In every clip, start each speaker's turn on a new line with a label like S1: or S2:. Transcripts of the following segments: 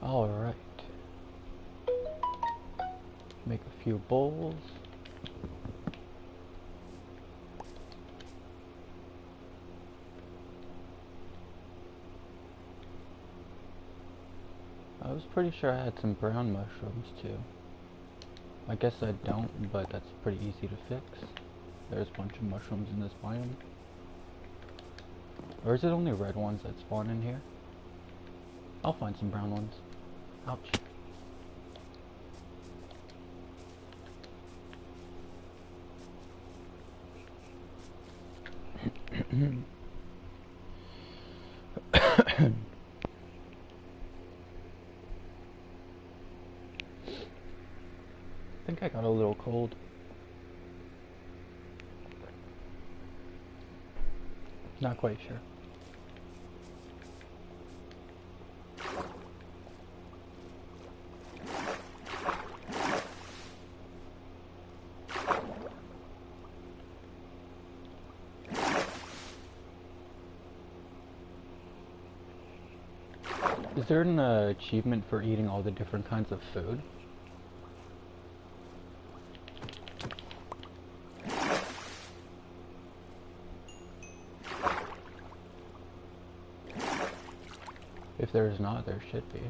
S1: Alright. Make a few bowls. I was pretty sure I had some brown mushrooms too. I guess I don't, but that's pretty easy to fix. There's a bunch of mushrooms in this biome. Or is it only red ones that spawn in here? I'll find some brown ones. Ouch. I think I got a little cold. Not quite sure. Is there an achievement for eating all the different kinds of food? If there's not, there should be.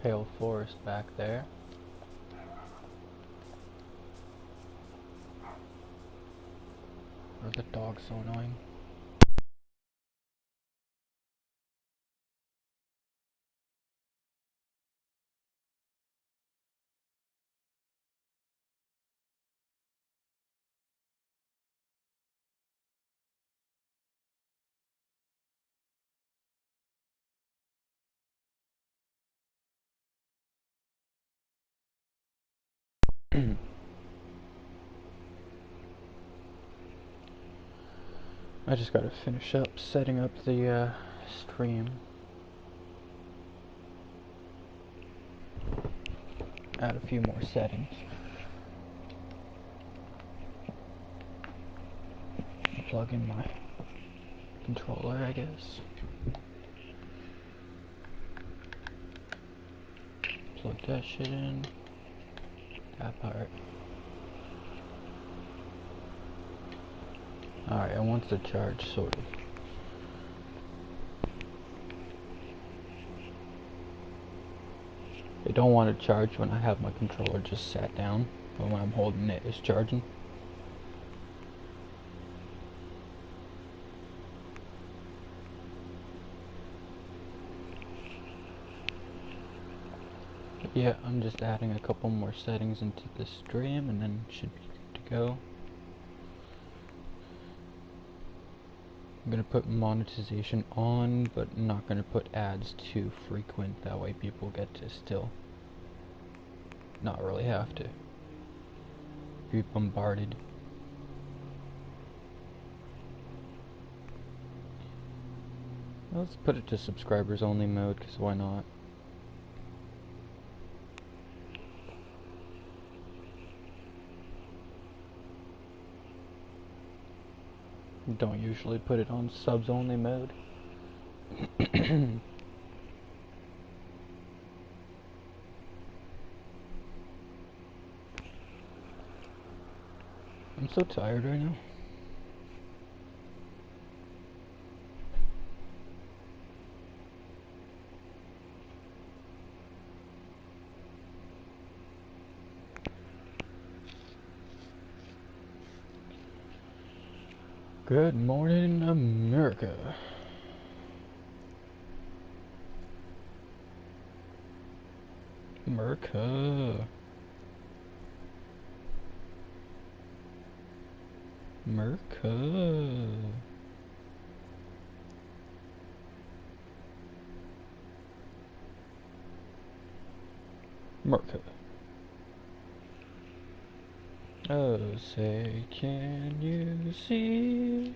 S1: Pale forest back there. Or the dog's so annoying. I just gotta finish up setting up the stream. Add a few more settings. Plug in my controller, I guess. Plug that shit in. That part. Alright, I want the charge sorted. I don't want to charge when I have my controller just sat down, but when I'm holding it, it's charging. But yeah, I'm just adding a couple more settings into the stream and then it should be good to go. I'm gonna put monetization on, but not gonna put ads too frequent, that way people get to still not really have to be bombarded. Let's put it to subscribers only mode, because why not? Don't usually put it on subs only mode. I'm so tired right now. Good morning, America. America. America. America. Oh, say, can you see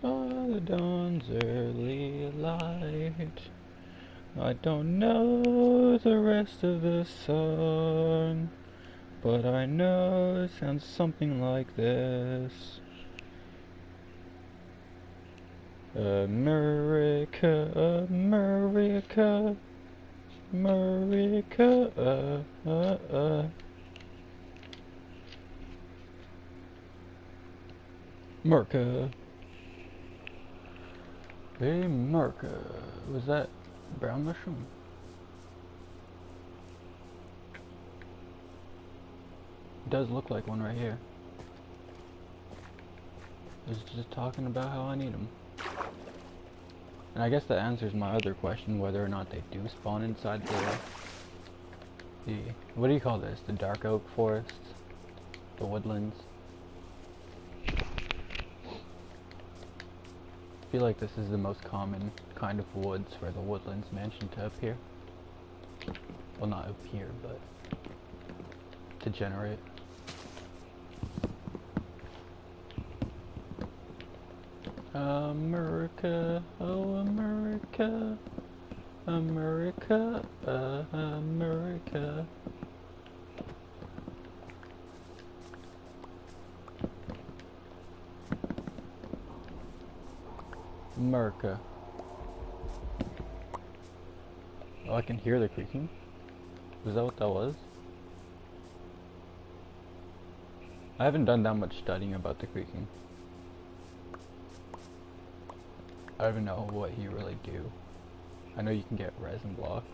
S1: by the dawn's early light? I don't know the rest of the song, but I know it sounds something like this. America, America, America, America. Hey, America. Was that brown mushroom? It does look like one right here. I was just talking about how I need them. And I guess that answers my other question, whether or not they do spawn inside the what do you call this? The dark oak forests? The woodlands? I feel like this is the most common kind of woods for the woodlands mansion to appear. Well, not appear, but to generate. America, oh America, America, America. America. Oh, I can hear the creaking. Is that what that was? I haven't done that much studying about the creaking. I don't even know what you really do. I know you can get resin blocks.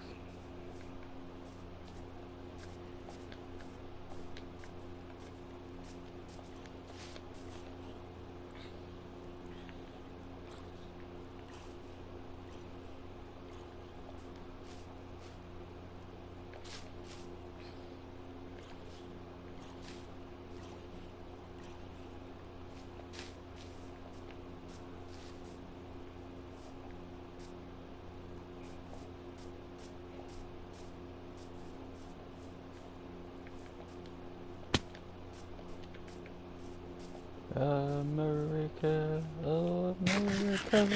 S1: America, oh America,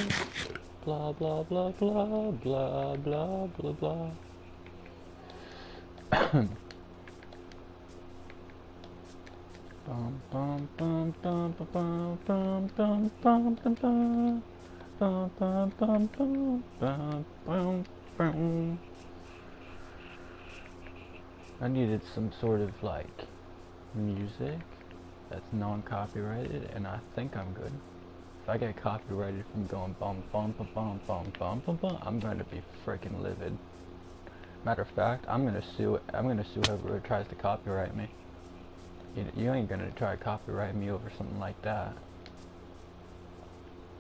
S1: blah blah blah blah blah blah blah blah. Bum bum bum bum bum bum bum bum bum bum bum bum bum bum bum bum bum. I needed some sort of like music that's non-copyrighted, and I think I'm good. If I get copyrighted from going bum bum bum bum bum bum bum bum, I'm going to be freaking livid. Matter of fact, I'm gonna sue whoever tries to copyright me. You ain't gonna try to copyright me over something like that.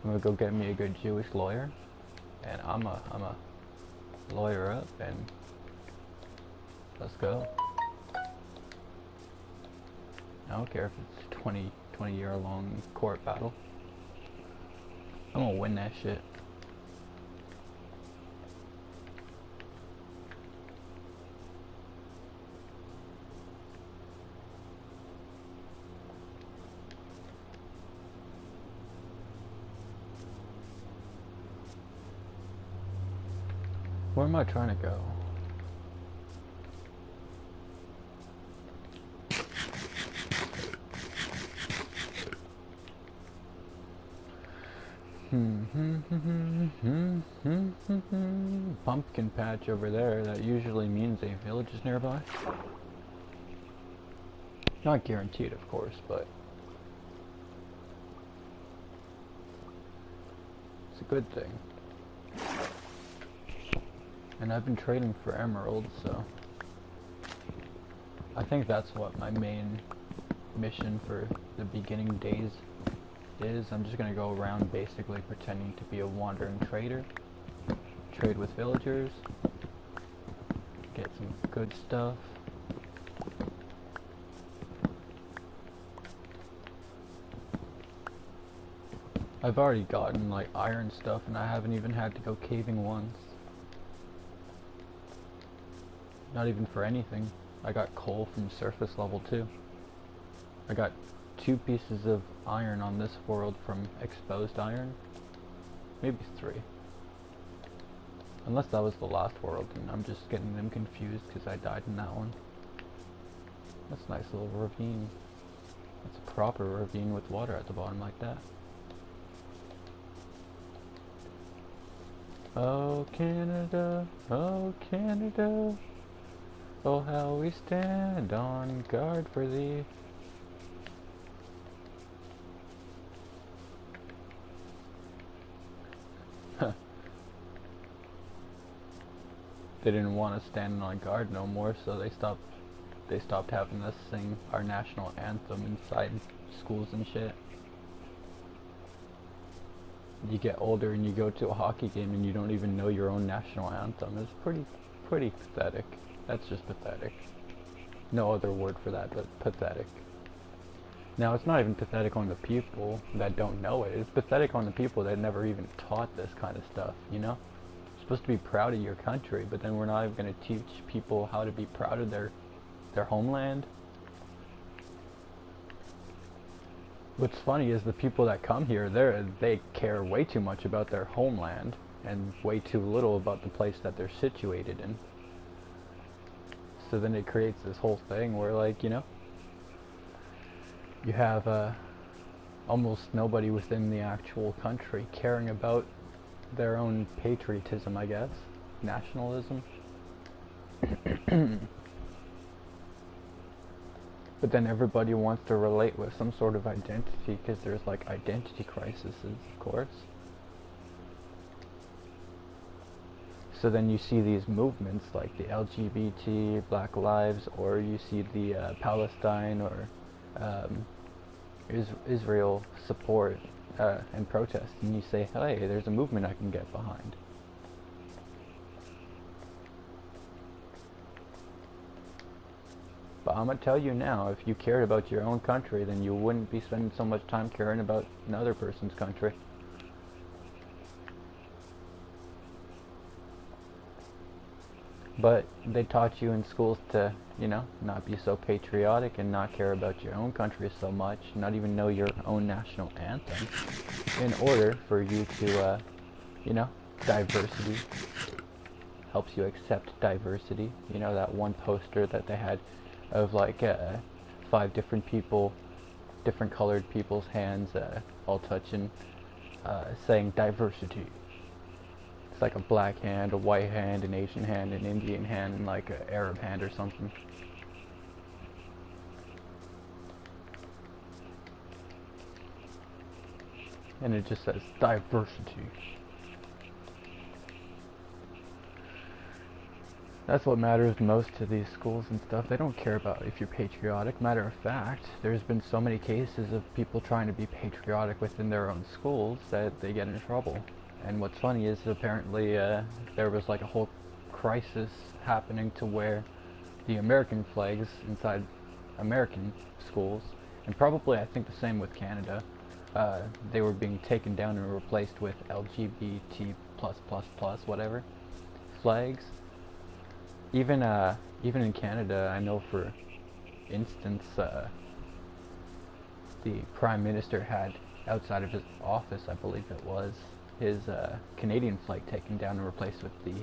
S1: I'm gonna go get me a good Jewish lawyer, and I'm a lawyer up, and let's go. I don't care if it's 20 year long court battle. I'm gonna win that shit. Where am I trying to go? Pumpkin patch over there. That usually means a village is nearby. Not guaranteed, of course, but it's a good thing. And I've been trading for emeralds, so I think that's what my main mission for the beginning days is. I'm just gonna go around basically pretending to be a wandering trader, trade with villagers, get some good stuff. I've already gotten like iron stuff, and I haven't even had to go caving once. Not even for anything. I got coal from surface level 2. I got 2 pieces of iron on this world from exposed iron. Maybe 3. Unless that was the last world, and I'm just getting them confused because I died in that one. That's a nice little ravine. That's a proper ravine with water at the bottom like that. Oh Canada, oh Canada, oh how we stand on guard for thee. They didn't want to stand on guard no more, so they stopped having us sing our national anthem inside schools and shit. You get older and you go to a hockey game and you don't even know your own national anthem. It's pretty pathetic. That's just pathetic. No other word for that but pathetic. Now, it's not even pathetic on the people that don't know it. It's pathetic on the people that never even taught this kind of stuff, you know? You're supposed to be proud of your country, but then we're not even going to teach people how to be proud of their homeland. What's funny is the people that come here, they care way too much about their homeland and way too little about the place that they're situated in. So then it creates this whole thing where, like, you know, you have almost nobody within the actual country caring about their own patriotism, I guess. Nationalism. But then everybody wants to relate with some sort of identity because there's like identity crises, of course. So then you see these movements like the LGBT, Black Lives, or you see the Palestine or Israel support and protest, and you say, hey, there's a movement I can get behind. But I'm going to tell you now, if you cared about your own country, then you wouldn't be spending so much time caring about another person's country. But they taught you in schools to, you know, not be so patriotic and not care about your own country so much, not even know your own national anthem, in order for you to, you know, diversity. Helps you accept diversity. You know, that one poster that they had of like 5 different people, different colored people's hands all touching, saying diversity. It's like a black hand, a white hand, an Asian hand, an Indian hand, and like an Arab hand or something. And it just says diversity. That's what matters most to these schools and stuff. They don't care about if you're patriotic. Matter of fact, there's been so many cases of people trying to be patriotic within their own schools that they get in trouble. And what's funny is apparently there was like a whole crisis happening to where the American flags inside American schools, and probably I think the same with Canada, they were being taken down and replaced with LGBT++, whatever, flags. Even in Canada, I know for instance, the Prime Minister had, outside of his office, I believe it was, his Canadian flag taken down and replaced with the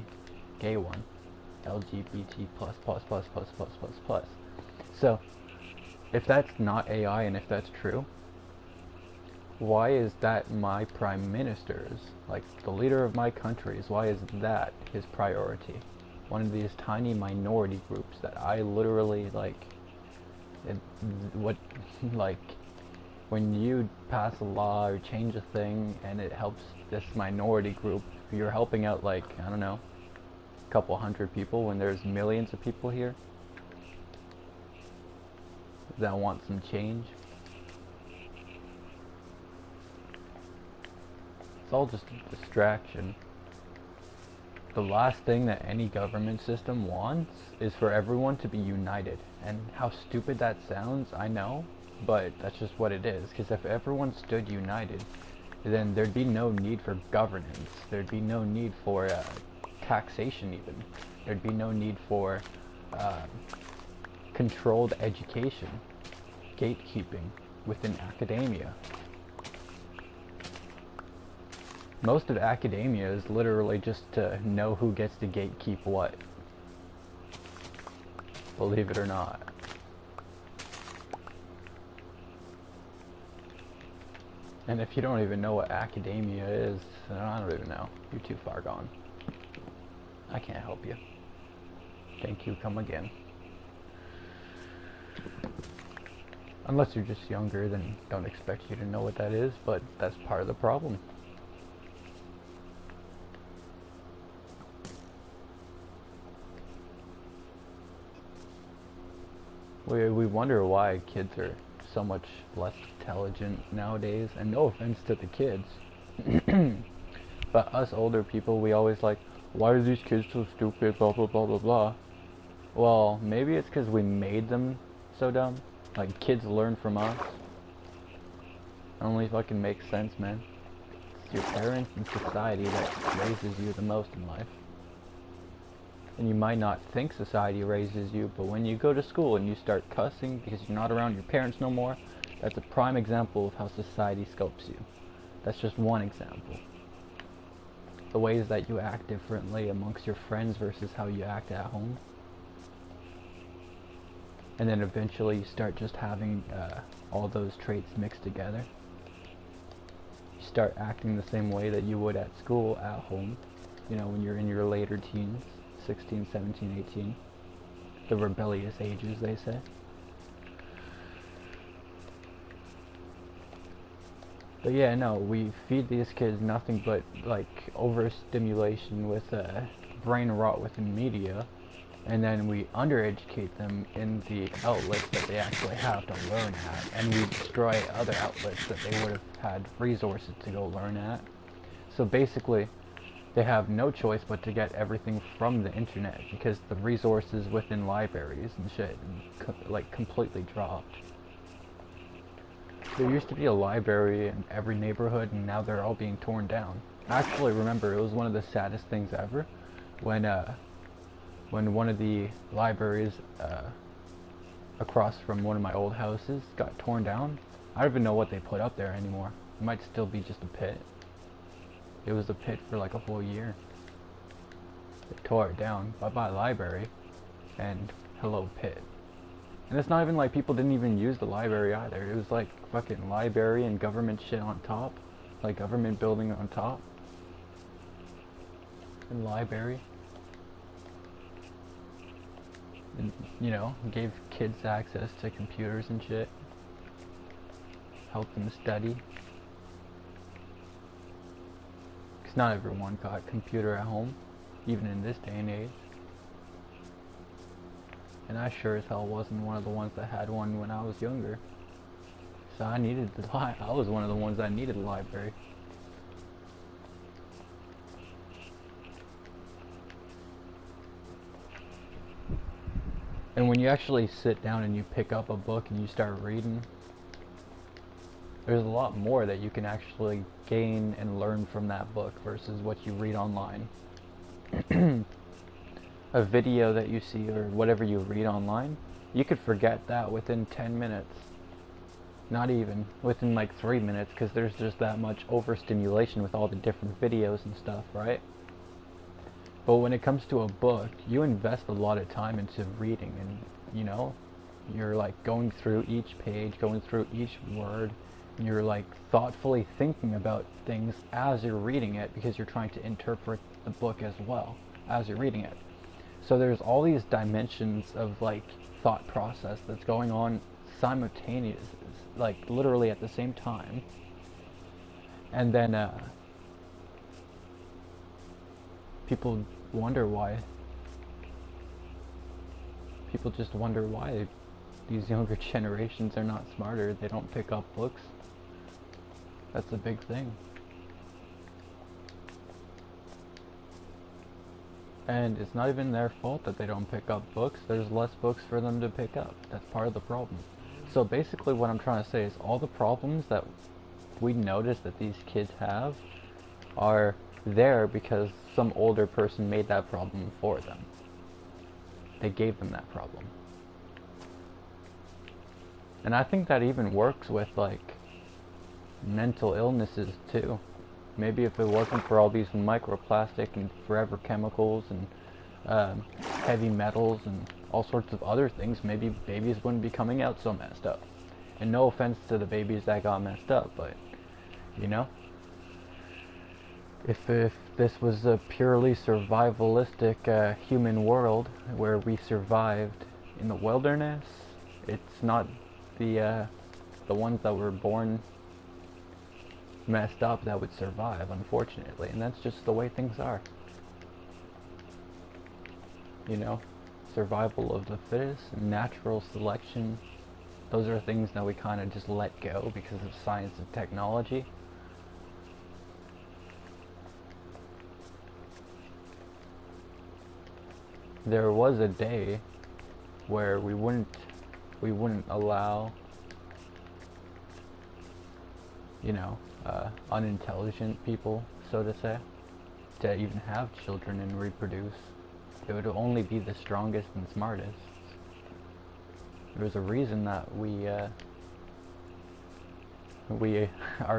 S1: gay one, LGBT+++++++. So, if that's not AI and if that's true, why is that my Prime Minister's, like the leader of my country's, why is that his priority? One of these tiny minority groups that I literally like, when you pass a law or change a thing and it helps this minority group, you're helping out like, I don't know, a couple hundred people when there's millions of people here that want some change. It's all just a distraction. The last thing that any government system wants is for everyone to be united. And how stupid that sounds, I know, but that's just what it is. Because if everyone stood united, then there'd be no need for governance. There'd be no need for taxation even. There'd be no need for controlled education, gatekeeping within academia. Most of academia is literally just to know who gets to gatekeep what. Believe it or not. And if you don't even know what academia is, then I don't even know. You're too far gone. I can't help you. Thank you, come again. Unless you're just younger, then don't expect you to know what that is, but that's part of the problem. We wonder why kids are so much less intelligent nowadays, and no offense to the kids. But us older people, we always like, why are these kids so stupid, blah blah blah blah blah. Well, maybe it's because we made them so dumb. Like, kids learn from us. It only fucking makes sense, man. It's your parents and society that raises you the most in life. And you might not think society raises you, but when you go to school and you start cussing because you're not around your parents no more, that's a prime example of how society scopes you. That's just one example. The ways that you act differently amongst your friends versus how you act at home. And then eventually you start just having all those traits mixed together. You start acting the same way that you would at school, at home, you know, when you're in your later teens, 16, 17, 18. The rebellious ages, they say. But yeah, no, we feed these kids nothing but like overstimulation with brain rot within media, and then we undereducate them in the outlets that they actually have to learn at, and we destroy other outlets that they would have had resources to go learn at. So basically, they have no choice but to get everything from the internet because the resources within libraries and shit like completely dropped. There used to be a library in every neighborhood, and now they're all being torn down. I actually remember it was one of the saddest things ever when one of the libraries across from one of my old houses got torn down. I don't even know what they put up there anymore. It might still be just a pit. It was a pit for like a whole year. They tore it down. Bye-bye library, and hello pit. And it's not even like people didn't even use the library either. It was like fucking library and government shit on top. Like government building on top. And library. And, you know, gave kids access to computers and shit. Helped them study. Because not everyone got a computer at home. Even in this day and age. And I sure as hell wasn't one of the ones that had one when I was younger. So I needed I was one of the ones that needed a library. And when you actually sit down and you pick up a book and you start reading, there's a lot more that you can actually gain and learn from that book versus what you read online. A video that you see or whatever you read online, you could forget that within 10 minutes. Not even, within like 3 minutes, because there's just that much overstimulation with all the different videos and stuff, right? But when it comes to a book, you invest a lot of time into reading, and you know, you're like going through each page, going through each word, and you're like thoughtfully thinking about things as you're reading it, because you're trying to interpret the book as well as you're reading it. So there's all these dimensions of like thought process that's going on simultaneous, like literally at the same time. And then people wonder why. People just wonder why these younger generations are not smarter. They don't pick up books. That's a big thing. And it's not even their fault that they don't pick up books. There's less books for them to pick up. That's part of the problem. So basically what I'm trying to say is all the problems that we notice that these kids have are there because some older person made that problem for them. They gave them that problem. And I think that even works with like mental illnesses too. Maybe if it wasn't for all these microplastic and forever chemicals and heavy metals and all sorts of other things, maybe babies wouldn't be coming out so messed up. And no offense to the babies that got messed up, but you know, if this was a purely survivalistic human world where we survived in the wilderness, it's not the ones that were born messed up that would survive, unfortunately, and that's just the way things are. You know, survival of the fittest, natural selection, those are things that we kind of just let go because of science and technology. There was a day where we wouldn't allow, you know, unintelligent people, so to say, to even have children and reproduce. It would only be the strongest and smartest. There's a reason that we are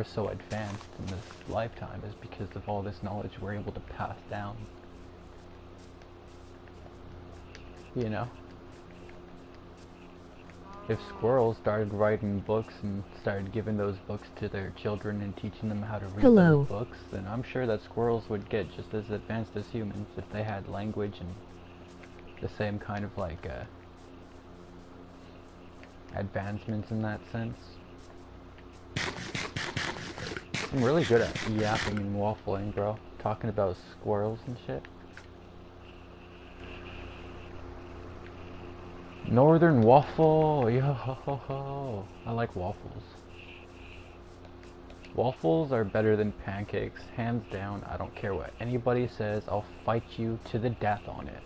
S1: so advanced in this lifetime, is because of all this knowledge we're able to pass down. You know? If squirrels started writing books and started giving those books to their children and teaching them how to read those books, then I'm sure that squirrels would get just as advanced as humans if they had language and the same kind of like advancements in that sense. I'm really good at yapping and waffling, bro. Talking about squirrels and shit. Northern waffle, yo ho ho ho. I like waffles. Waffles are better than pancakes, hands down. I don't care what anybody says, I'll fight you to the death on it.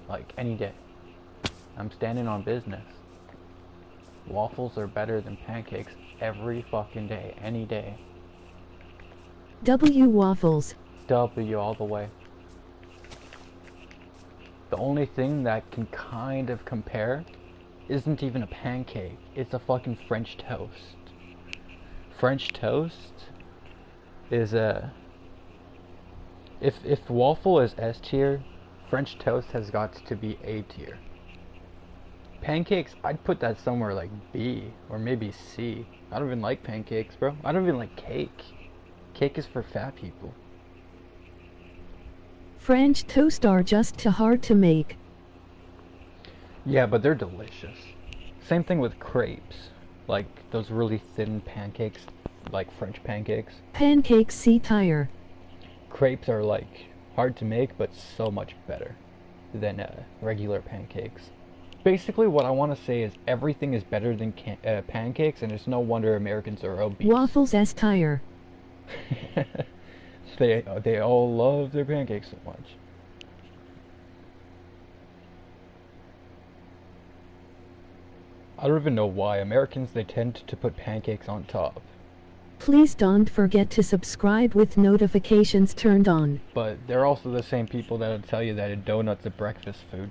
S1: Like, any day. I'm standing on business. Waffles are better than pancakes every fucking day, any day.
S2: W waffles.
S1: W all the way. The only thing that can kind of compare isn't even a pancake, it's a fucking French toast. French toast is a... If waffle is S tier, French toast has got to be A tier. Pancakes, I'd put that somewhere like B, or maybe C. I don't even like pancakes, bro. I don't even like cake. Cake is for fat people.
S2: French toast are just too hard to make.
S1: Yeah, but they're delicious. Same thing with crepes. Like those really thin pancakes, like French pancakes.
S2: Pancakes C tier.
S1: Crepes are like hard to make, but so much better than regular pancakes. Basically, what I want to say is everything is better than pancakes, and it's no wonder Americans are obese.
S2: Waffles S tier.
S1: They all love their pancakes so much. I don't even know why. Americans, they tend to put pancakes on top.
S2: Please don't forget to subscribe with notifications turned on.
S1: But they're also the same people that'll tell you that a donut's a breakfast food.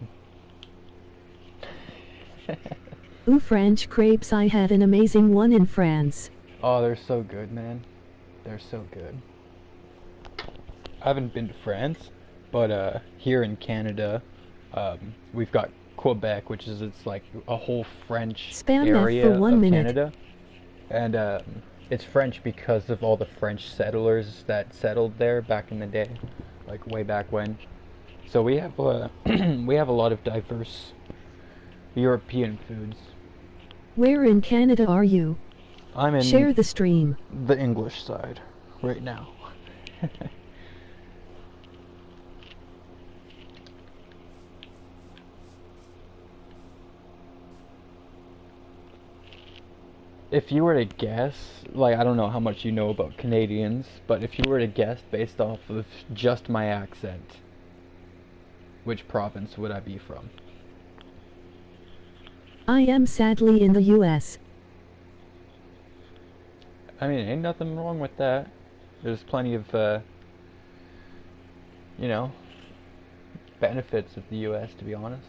S2: Ooh, French crepes, I had an amazing one in France.
S1: Oh, they're so good, man. They're so good. I haven't been to France, but here in Canada, we've got Quebec, which is it's like a whole French area of Canada, and it's French because of all the French settlers that settled there back in the day, like way back when. So we have we have a lot of diverse European foods.
S2: Where in Canada are you?
S1: I'm in
S2: Share the stream.
S1: The English side right now. If you were to guess, like, I don't know how much you know about Canadians, but if you were to guess based off of just my accent, which province would I be from?
S2: I am sadly in the US.
S1: I mean, ain't nothing wrong with that. There's plenty of, you know, benefits of the US, to be honest.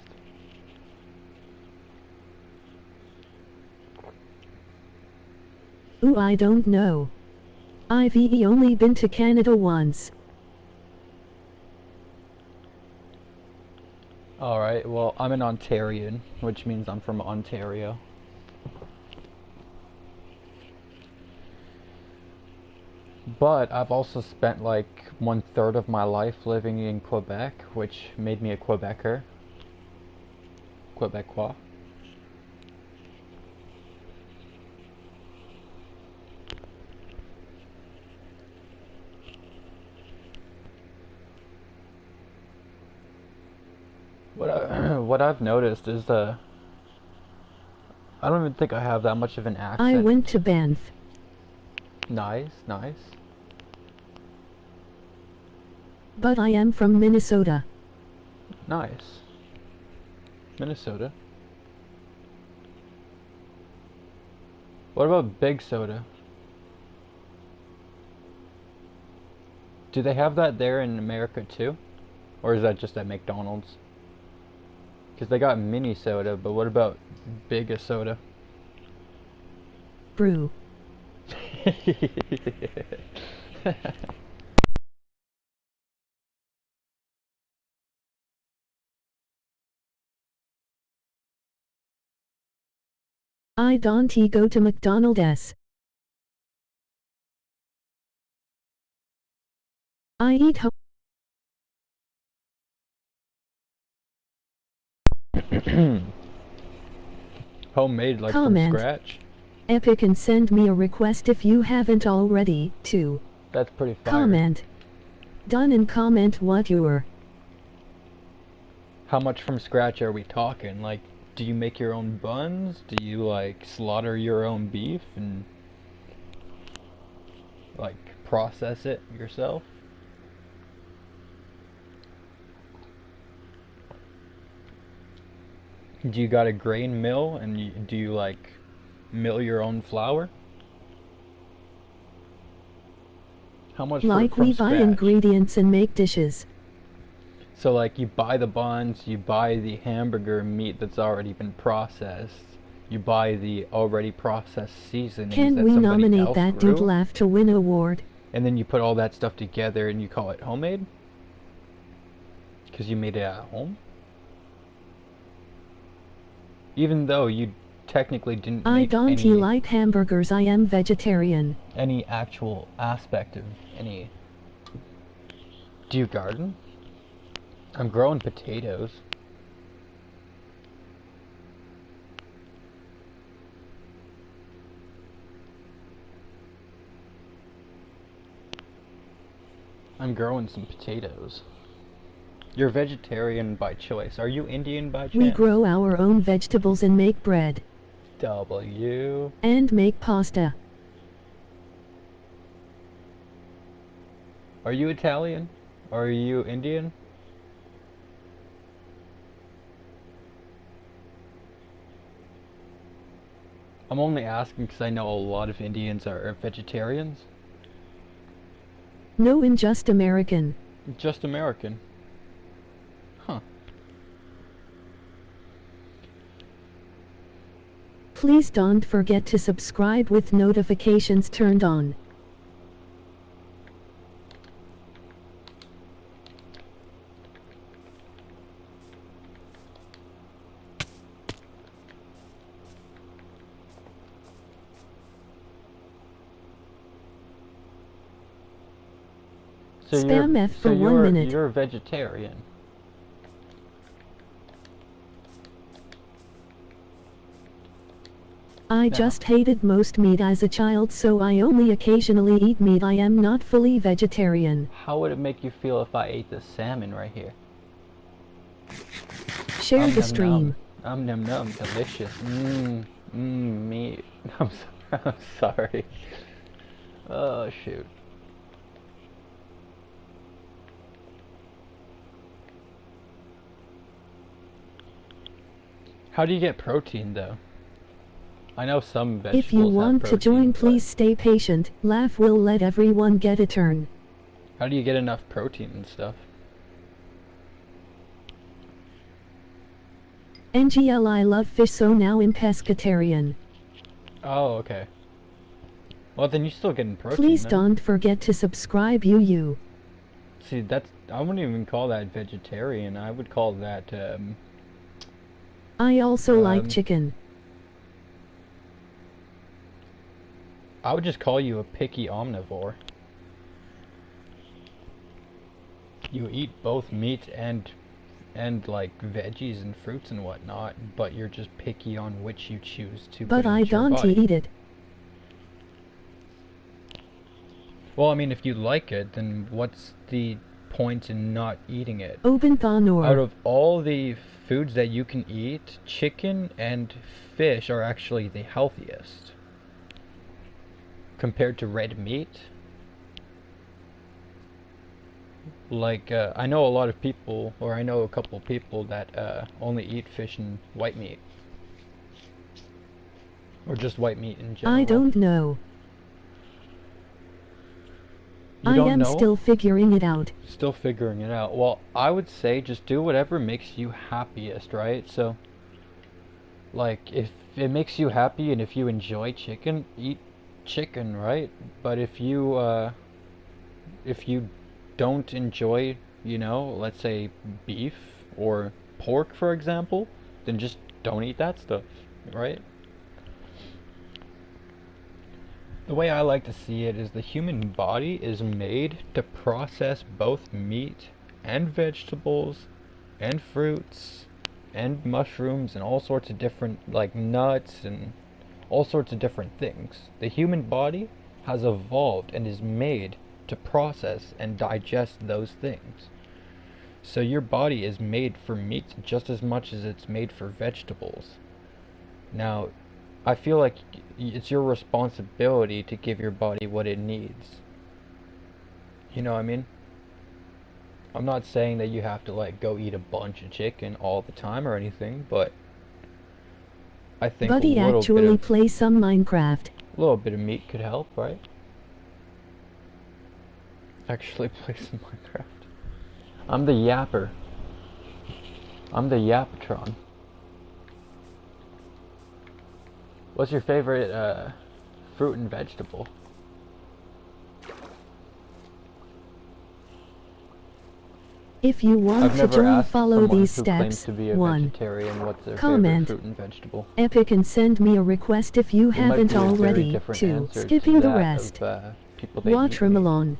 S2: Ooh, I don't know. I've only been to Canada once.
S1: Alright, well, I'm an Ontarian, which means I'm from Ontario. But I've also spent like 1/3 of my life living in Quebec, which made me a Quebecer. Quebecois. What I've noticed is I don't even think I have that much of an
S2: I
S1: accent.
S2: went to Banff.
S1: Nice, nice.
S2: But I am from Minnesota.
S1: Nice. Minnesota. What about Big Soda? Do they have that there in America too? Or is that just at McDonald's? Because they got mini soda, but what about big soda?
S2: Brew. I don't go to McDonald's. I eat
S1: Homemade, like from
S2: Comment.
S1: scratch?
S2: Epic and send me a request if you haven't already, too.
S1: That's pretty fire.
S2: Comment. Done and comment what you're.
S1: How much from scratch are we talking? Like, do you make your own buns? Do you, like, slaughter your own beef and, like, process it yourself? Do you got a grain mill and do you, like, mill your own flour? How much
S2: Like
S1: from
S2: we buy
S1: scratch?
S2: ingredients and make dishes.
S1: So like you buy the buns, you buy the hamburger meat that's already been processed, you buy the already processed seasonings
S2: Can
S1: that
S2: we
S1: somebody
S2: nominate
S1: else
S2: that
S1: grew,
S2: dude laugh to win award?
S1: and then you put all that stuff together and you call it homemade? Because you made it at home? Even though you technically didn't
S2: I
S1: make
S2: don't like hamburgers, I am vegetarian.
S1: any actual aspect of any... Do you garden? I'm growing potatoes. I'm growing some potatoes. You're vegetarian by choice. Are you Indian by chance?
S2: We grow our own vegetables and make bread.
S1: W.
S2: And make pasta.
S1: Are you Italian? Or are you Indian? I'm only asking because I know a lot of Indians are vegetarians.
S2: No, in just American.
S1: Just American. Huh.
S2: Please don't forget to subscribe with notifications turned on.
S1: So
S2: Spam F for 1 minute.
S1: You're a vegetarian.
S2: I just hated most meat as a child, so I only occasionally eat meat. I am not fully vegetarian.
S1: How would it make you feel if I ate this salmon right here?
S2: Share the stream.
S1: Num num, delicious. Meat. I'm sorry. Oh shoot. How do you get protein though? I know some vegetables
S2: If you want
S1: have
S2: to
S1: protein,
S2: join,
S1: but
S2: please stay patient. Laugh will let everyone get a turn.
S1: how do you get enough protein and stuff?
S2: NGL, I love fish, so now I'm pescatarian.
S1: Oh, okay. Well, then you're still getting protein.
S2: Please
S1: then.
S2: don't forget to subscribe.
S1: See, I wouldn't even call that vegetarian. I would call that
S2: I also like chicken.
S1: I would just call you a picky omnivore. you eat both meat and like veggies and fruits and whatnot, but you're just picky on which you choose to
S2: But
S1: put
S2: I
S1: into your
S2: don't
S1: body.
S2: eat it.
S1: Well, I mean, if you like it, then what's the point in not eating it?
S2: Open Thanor.
S1: Out of all the foods that you can eat, chicken and fish are actually the healthiest compared to red meat. Like, I know a lot of people, or I know a couple of people that only eat fish and white meat. Or just white meat in general.
S2: I don't know.
S1: You
S2: I
S1: don't
S2: am
S1: know?
S2: still figuring it out.
S1: Still figuring it out. Well, I would say just do whatever makes you happiest, right? So, like, if it makes you happy and if you enjoy chicken, eat chicken, right? But if you don't enjoy, let's say beef or pork, for example, then just don't eat that stuff, right? The way I like to see it is the human body is made to process both meat and vegetables and fruits and mushrooms and all sorts of different, like, nuts and all sorts of different things. The human body has evolved and is made to process and digest those things. So your body is made for meat just as much as it's made for vegetables. Now, I feel like it's your responsibility to give your body what it needs. You know what I mean? I'm not saying that you have to, like, go eat a bunch of chicken all the time or anything, but I think
S2: Buddy actually play some Minecraft.
S1: a little bit of meat could help, right? Actually play some Minecraft. I'm the yapper. I'm the Yapatron. What's your favorite fruit and vegetable?
S2: If you want
S1: I've
S2: to
S1: never
S2: join,
S1: asked
S2: follow
S1: someone
S2: these
S1: who claims
S2: steps.
S1: to be a
S2: 1.
S1: vegetarian what's their
S2: Comment.
S1: favorite fruit and vegetable.
S2: Epic and send me a request if you
S1: It might
S2: haven't
S1: be a very
S2: already.
S1: different
S2: 2.
S1: answer to
S2: Skipping the
S1: that
S2: rest.
S1: of, people that eat meat.
S2: Watermelon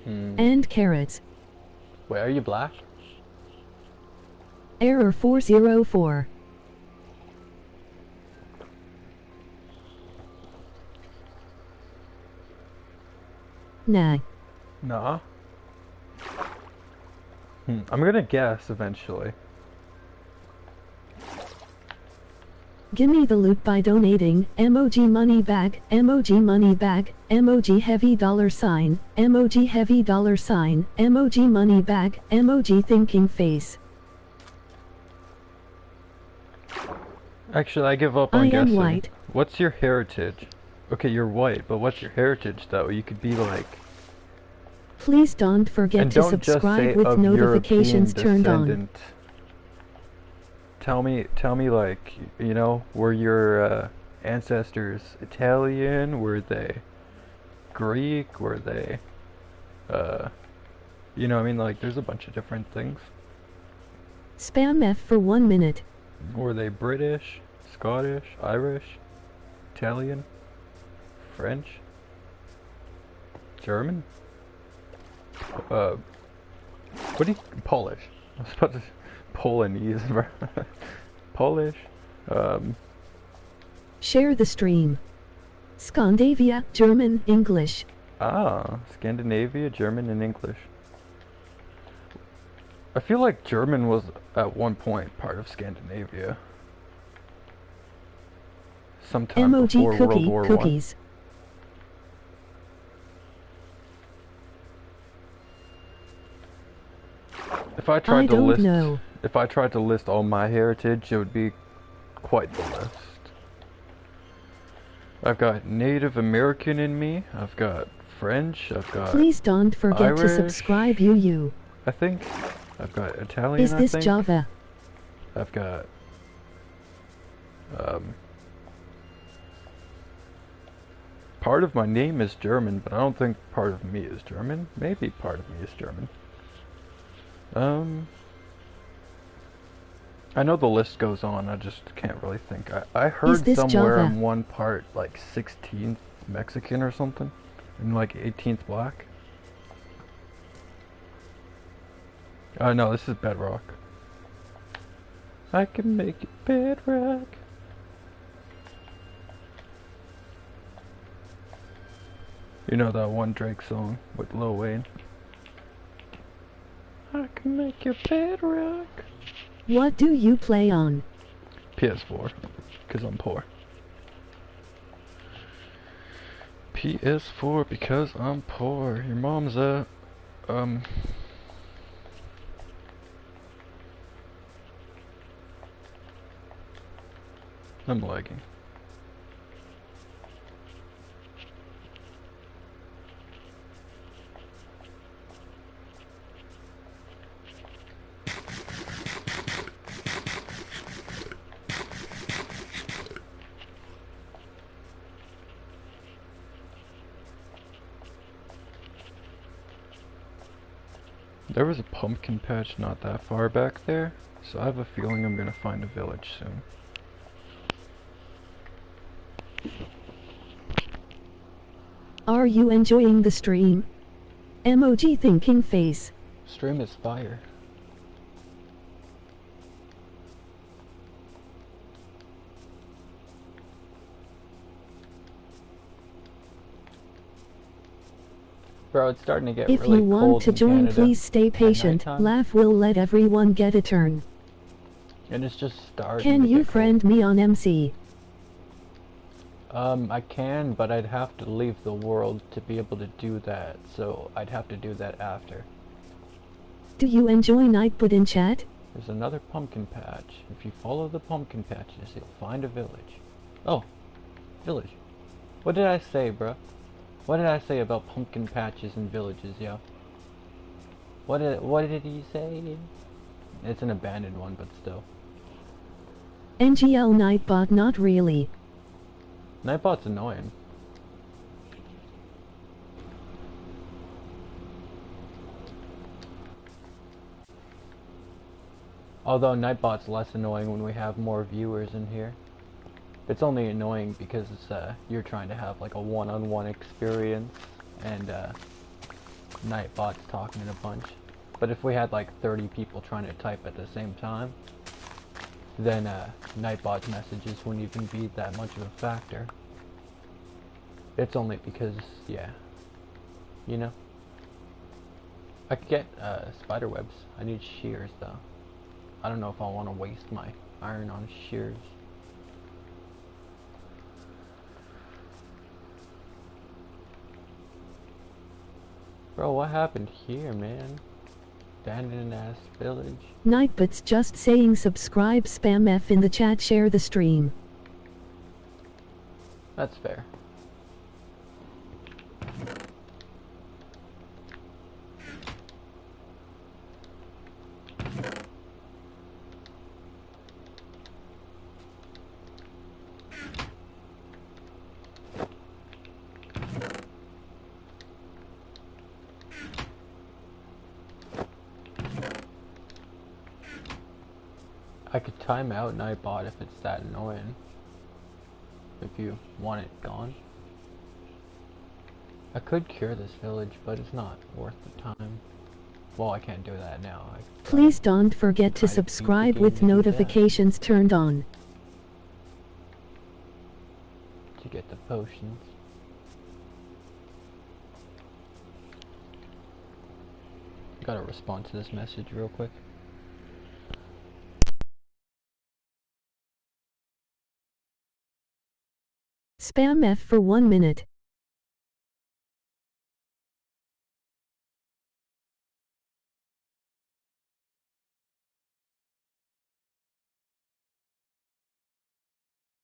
S2: and carrots.
S1: Wait, are you black?
S2: Error 404. Nah.
S1: Nah. I'm gonna guess eventually.
S2: Gimme the loot by donating, emoji money back, emoji money back, emoji heavy $sign, emoji heavy $sign, emoji money back, emoji thinking face.
S1: Actually, I give up on
S2: I am
S1: guessing.
S2: white.
S1: What's your heritage? Okay, you're white, but what's your heritage though? You could be like...
S2: Please don't forget
S1: And
S2: to
S1: don't just say
S2: subscribe with
S1: of
S2: notifications
S1: European
S2: turned on.
S1: descendant. Tell me like, were your ancestors Italian? Were they Greek? Were they, I mean, like, there's a bunch of different things.
S2: Spam F for 1 minute.
S1: Were they British, Scottish, Irish, Italian, French, German? What do you... Polish. I was about to... Polonese. Polish.
S2: Share the stream. Scandinavia, German, English.
S1: Scandinavia, German, and English. I feel like German was at one point part of Scandinavia. Sometime before
S2: Emoji
S1: World
S2: cookie,
S1: War
S2: cookies.
S1: I. If I
S2: I
S1: tried to
S2: don't
S1: list,
S2: know.
S1: if I tried to list all my heritage, it would be quite the list. I've got Native American in me. I've got French. I've got.
S2: Please don't forget to
S1: Irish.
S2: subscribe. You.
S1: I think I've got Italian.
S2: Is this
S1: I think.
S2: Java?
S1: I've got. Part of my name is German, but I don't think part of me is German. Maybe part of me is German. I know the list goes on, I just can't really think. I heard
S2: this
S1: somewhere
S2: Java?
S1: in one part, like 16th Mexican or something, and like 18th black. No, this is Bedrock. I can make it Bedrock. You know that one Drake song with Lil Wayne? I can make it Bedrock.
S2: What do you play on?
S1: PS4, because I'm poor. PS4 because I'm poor. Your mom's I'm lagging. There was a pumpkin patch not that far back there, so I have a feeling I'm gonna find a village soon.
S2: Are you enjoying the stream? Emoji thinking face.
S1: Stream is fire. Bro, it's starting to get
S2: If
S1: really
S2: you want
S1: cold
S2: to
S1: in
S2: join,
S1: Canada
S2: please stay
S1: at
S2: patient.
S1: nighttime,
S2: Laugh will let everyone get a turn.
S1: and it's just starting
S2: Can
S1: to
S2: you
S1: get
S2: friend me on MC?
S1: I can, but I'd have to leave the world to be able to do that, so I'd have to do that after.
S2: Do you enjoy Nightbot in chat?
S1: There's another pumpkin patch. If you follow the pumpkin patches, you'll find a village. Oh, village. What did I say, bruh? What did I say about pumpkin patches and villages, yo? What did he say? It's an abandoned one, but still.
S2: NGL Nightbot, not really.
S1: Nightbot's annoying. Although Nightbot's less annoying when we have more viewers in here. It's only annoying because it's, you're trying to have like a one-on-one experience, and Nightbot's talking a bunch. But if we had like 30 people trying to type at the same time, then Nightbot's messages wouldn't even be that much of a factor. It's only because, yeah, you know. I could get spider webs. I need shears though. I don't know if I want to waste my iron on shears. Bro, what happened here, man? Abandoned ass village.
S2: Nightbot's just saying subscribe, spam F in the chat, share the stream.
S1: That's fair. I could time out Nightbot if it's that annoying. If you want it gone. I could cure this village, but it's not worth the time. Well, I can't do that now.
S2: Please don't forget to subscribe with notifications turned on.
S1: To get the potions. Gotta respond to this message real quick.
S2: Spam F for 1 minute.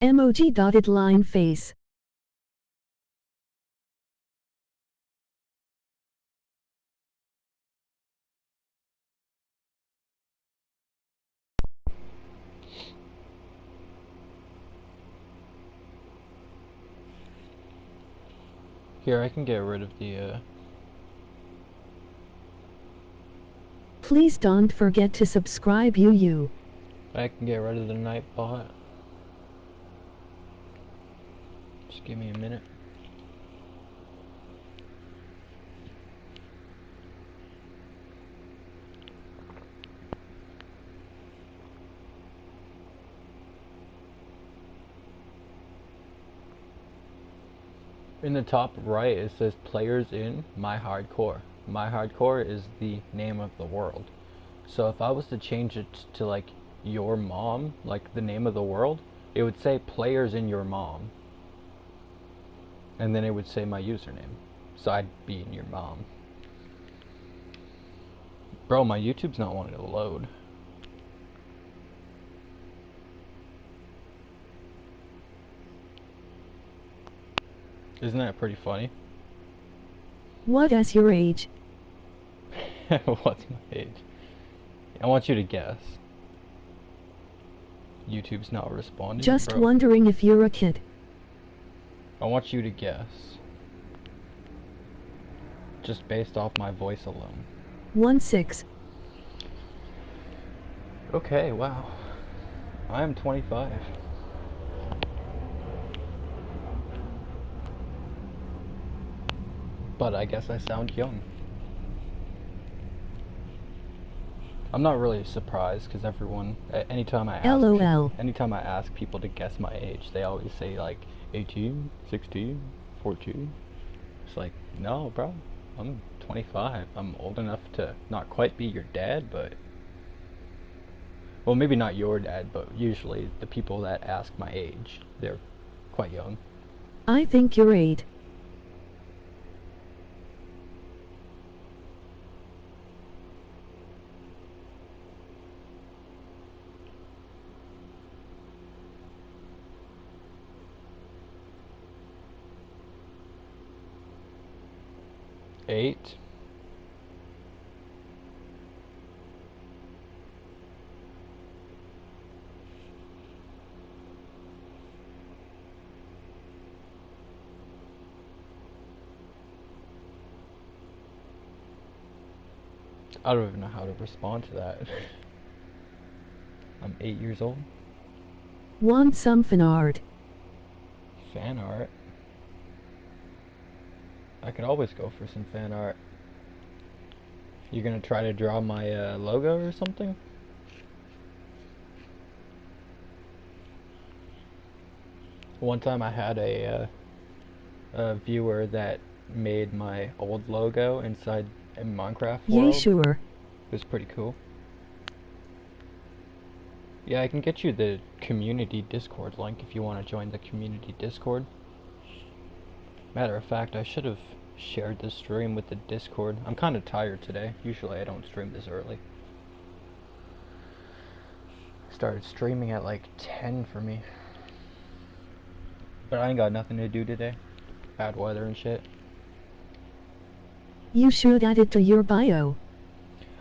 S2: Emoji dotted line face.
S1: Here, I can get rid of the,
S2: Please don't forget to subscribe, you.
S1: I can get rid of the Nightbot. Just give me a minute. In the top right, it says players in My Hardcore. My Hardcore is the name of the world. So if I was to change it to like your mom, like the name of the world, it would say players in your mom. And then it would say my username. So I'd be in your mom. Bro, my YouTube's not wanting to load. Isn't that pretty funny?
S2: What is your age?
S1: What's my age? I want you to guess. YouTube's not responding.
S2: Just
S1: bro.
S2: wondering if you're a kid.
S1: I want you to guess. Just based off my voice alone.
S2: 1-6.
S1: Okay, wow. I am 25. But I guess I sound young. I'm not really surprised because everyone, anytime I ask people to guess my age, they always say like 18, 16, 14. It's like, no, bro, I'm 25. I'm old enough to not quite be your dad, but well, maybe not your dad, but usually the people that ask my age, they're quite young.
S2: I think you're 8.
S1: Eight. I don't even know how to respond to that. I'm 8 years old.
S2: Want some fan art?
S1: Fan art? I could always go for some fan art. You gonna try to draw my logo or something? One time I had a viewer that made my old logo inside a Minecraft world.
S2: Yay, sure.
S1: It was pretty cool. Yeah, I can get you the community Discord link if you want to join the community Discord. Matter of fact, I should have shared this stream with the Discord. I'm kind of tired today. Usually I don't stream this early. Started streaming at like 10 for me. But I ain't got nothing to do today. Bad weather and shit.
S2: You should add it to your bio.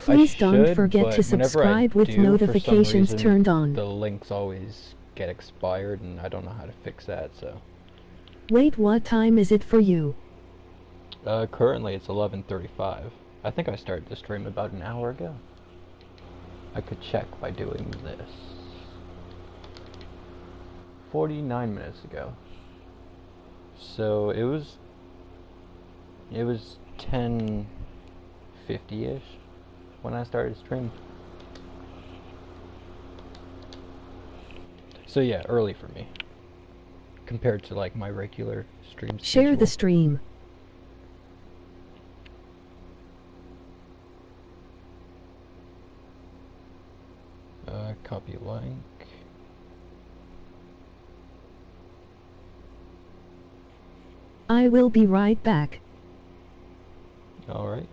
S2: Please don't forget to subscribe with notifications turned on.
S1: The links always get expired and I don't know how to fix that, so.
S2: Wait, what time is it for you?
S1: Currently it's 11:35. I think I started the stream about an hour ago. I could check by doing this. 49 minutes ago. So it was 10:50ish when I started stream. So yeah, early for me compared to like my regular stream schedule.
S2: Share the stream.
S1: Copy link.
S2: I will be right back.
S1: Alright.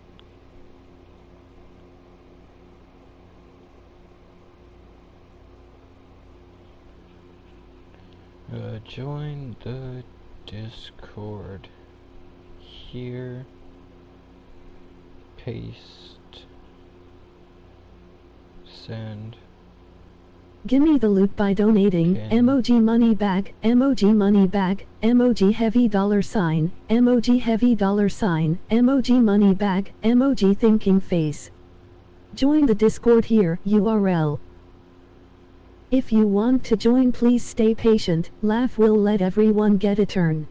S1: Join the Discord here. Paste. Send.
S2: Gimme the loot by donating,
S1: Okay.
S2: emoji money back, emoji money back, emoji heavy $sign, emoji heavy $sign, emoji money back, emoji thinking face. Join the Discord here, URL. If you want to join, please stay patient, laugh will let everyone get a turn.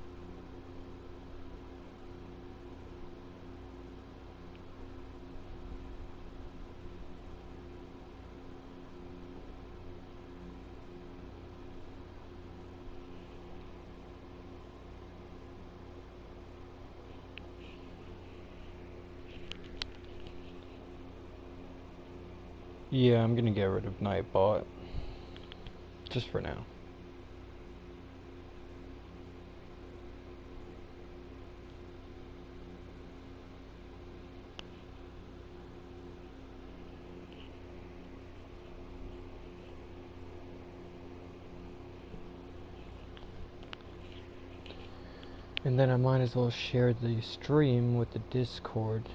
S1: Yeah, I'm gonna get rid of Nightbot. Just for now. And then I might as well share the stream with the Discord.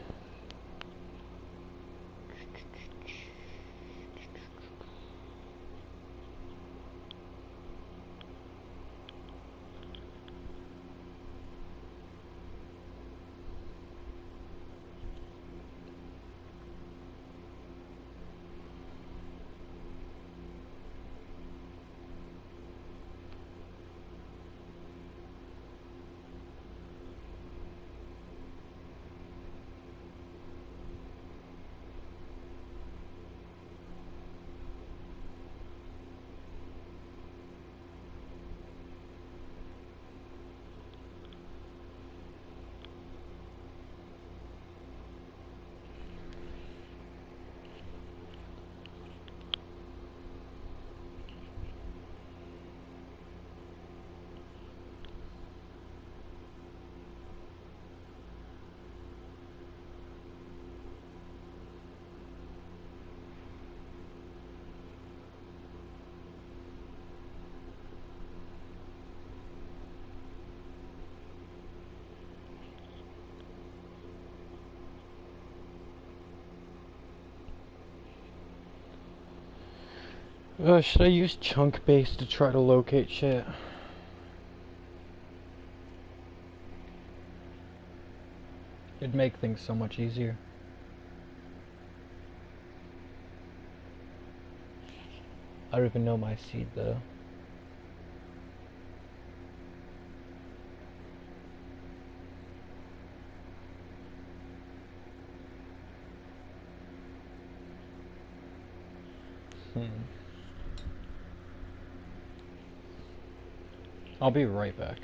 S1: Should I use chunk base to try to locate shit? It'd make things so much easier. I don't even know my seed though. I'll be right back.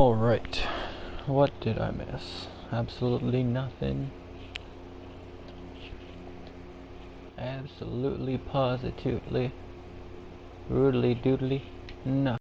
S1: Alright, what did I miss? Absolutely nothing. Absolutely, positively, rudely doodly, nothing.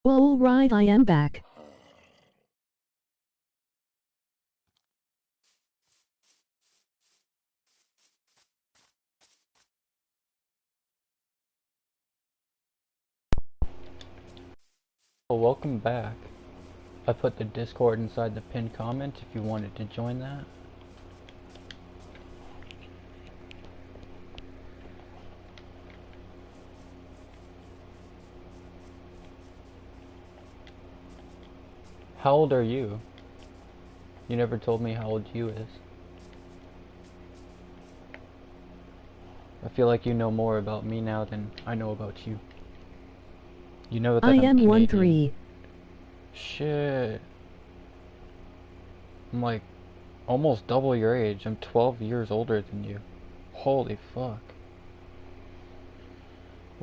S2: Well, right, I am back.
S1: Well, welcome back. I put the Discord inside the pinned comment if you wanted to join that. How old are you? You never told me how old you is. I feel like you know more about me now than I know about you. You know that
S2: I
S1: I'm
S2: am
S1: Canadian.
S2: 13.
S1: Shit. I'm like almost double your age. I'm 12 years older than you. Holy fuck.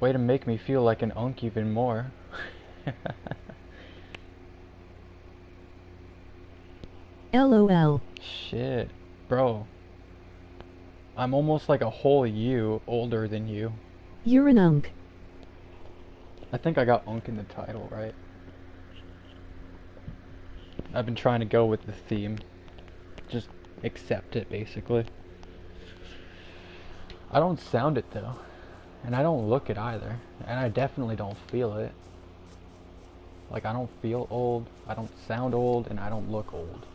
S1: Way to make me feel like an unk even more.
S2: LOL.
S1: Shit. Bro. I'm almost like a whole you older than you.
S2: You're an unk.
S1: I think I got unk in the title, right? I've been trying to go with the theme. Just accept it, basically. I don't sound it, though. And I don't look it either. And I definitely don't feel it. Like, I don't feel old, I don't sound old, and I don't look old.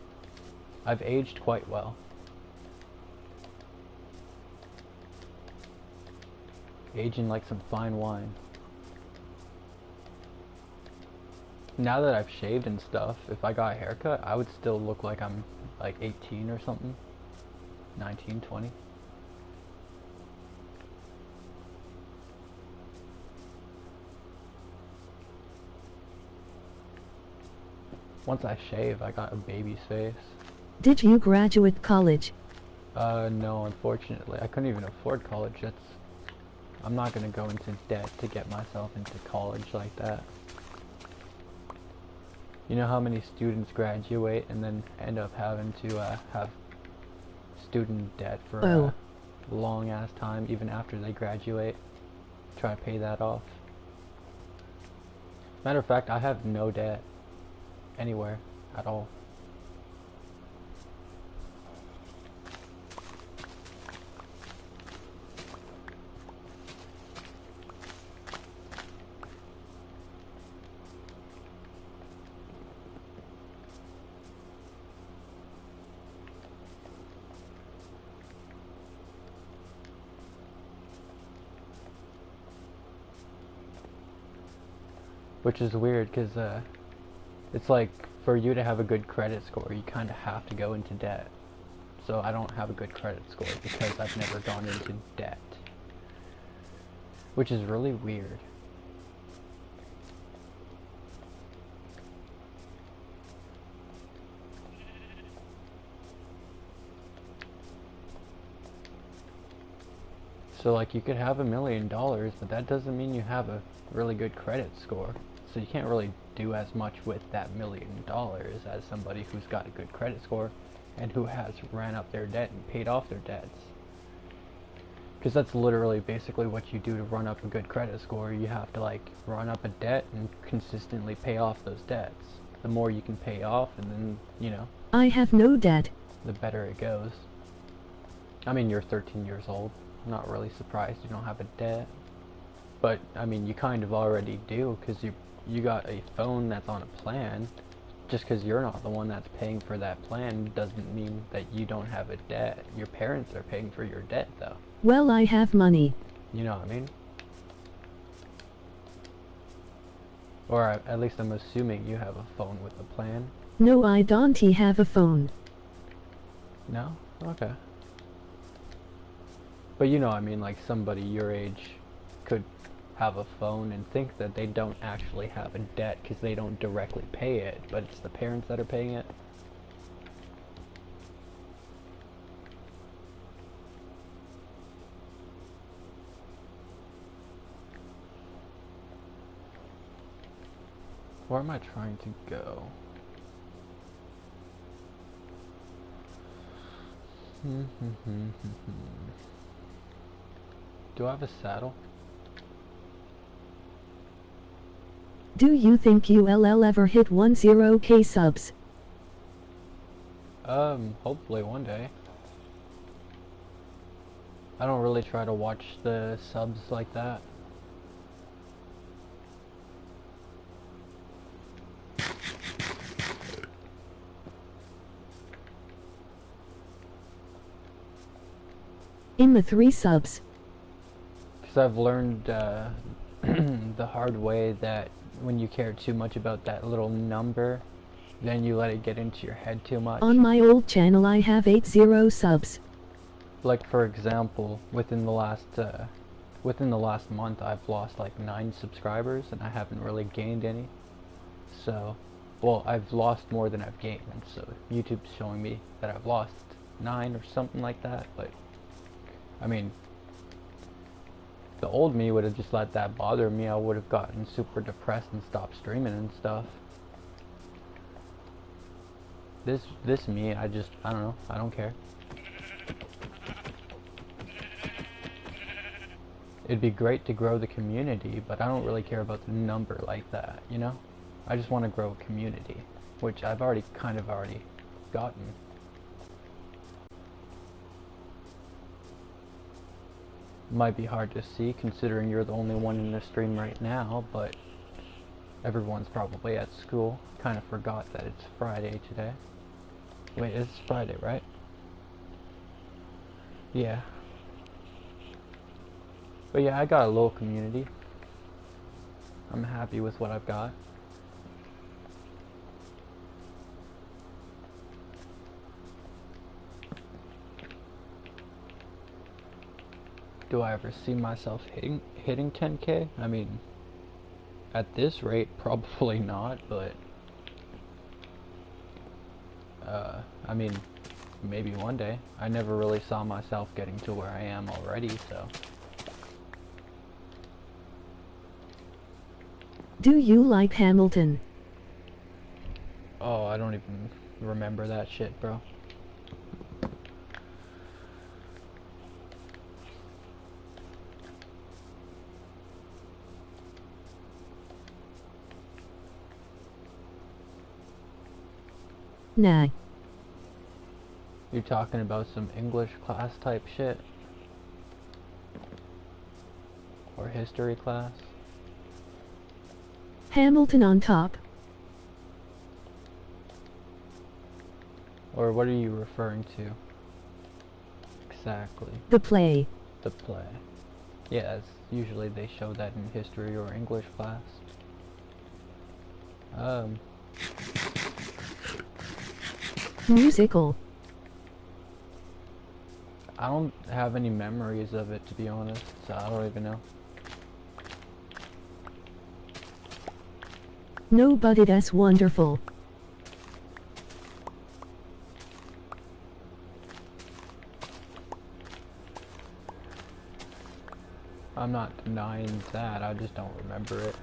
S1: I've aged quite well. Aging like some fine wine. Now that I've shaved and stuff, if I got a haircut, I would still look like I'm like 18 or something. 19, 20. Once I shave, I got a baby's face.
S2: Did you graduate college?
S1: No, unfortunately. I couldn't even afford college. I'm not gonna go into debt to get myself into college like that. You know how many students graduate and then end up having to have student debt for a long ass time even after they graduate? Try to pay that off. Matter of fact, I have no debt anywhere at all. Which is weird, because it's like, for you to have a good credit score, you kind of have to go into debt. So I don't have a good credit score because I've never gone into debt. Which is really weird. So like, you could have $1 million, but that doesn't mean you have a really good credit score. So you can't really do as much with that $1 million as somebody who's got a good credit score and who has ran up their debt and paid off their debts. Because that's literally basically what you do to run up a good credit score. You have to like run up a debt and consistently pay off those debts. The more you can pay off, and then, you know,
S2: I have no debt.
S1: the better it goes. I mean, you're 13 years old. I'm not really surprised you don't have a debt. But, I mean, you kind of already do, because you got a phone that's on a plan. Just because you're not the one that's paying for that plan doesn't mean that you don't have a debt. Your parents are paying for your debt, though.
S2: Well, I have money.
S1: You know what I mean? Or at least I'm assuming you have a phone with a plan.
S2: No, I don't have a phone.
S1: No? Okay. But you know, I mean, like, somebody your age could have a phone and think that they don't actually have a debt because they don't directly pay it, but it's the parents that are paying it. Where am I trying to go? Do I have a saddle?
S2: Do you think you'll ever hit 10K subs?
S1: Hopefully one day. I don't really try to watch the subs like that.
S2: In the 3 subs.
S1: Because I've learned the hard way that when you care too much about that little number, then you let it get into your head too much.
S2: On my old channel I have 80 subs.
S1: Like, for example, within the last month I've lost like 9 subscribers and I haven't really gained any. So, well, I've lost more than I've gained, so YouTube's showing me that I've lost 9 or something like that. But I mean, the old me would have just let that bother me. I would have gotten super depressed and stopped streaming and stuff. This me, I don't know, I don't care. It'd be great to grow the community, but I don't really care about the number like that, you know? I just want to grow a community, which I've already gotten. Might be hard to see considering you're the only one in the stream right now, but everyone's probably at school. Kind of forgot that it's Friday today. Wait, it's Friday, right? Yeah. But yeah, I got a little community. I'm happy with what I've got. Do I ever see myself hitting 10K? I mean, at this rate, probably not, but I mean, maybe one day. I never really saw myself getting to where I am already, so.
S2: Do you like Hamilton?
S1: Oh, I don't even remember that shit, bro.
S2: Nah.
S1: You're talking about some English class type shit? Or history class?
S2: Hamilton on top.
S1: Or what are you referring to? Exactly.
S2: The play.
S1: The play. Yeah, usually they show that in history or English class.
S2: Musical.
S1: I don't have any memories of it, to be honest, so I don't even know.
S2: No, but it's wonderful.
S1: I'm not denying that, I just don't remember it.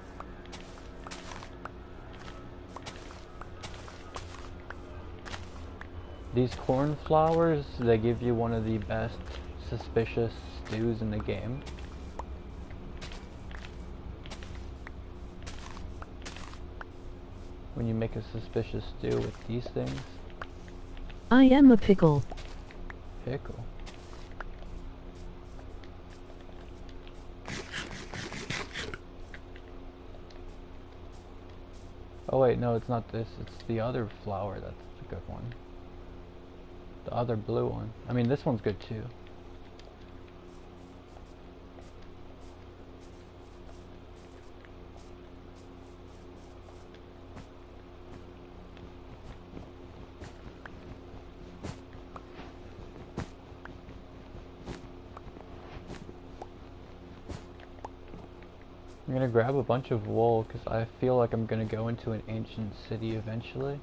S1: These cornflowers, they give you one of the best suspicious stews in the game. When you make a suspicious stew with these things.
S2: I am a pickle.
S1: Pickle. Oh wait, no, it's not this. It's the other flower that's the good one. The other blue one. I mean, this one's good too. I'm gonna grab a bunch of wool because I feel like I'm gonna go into an ancient city eventually.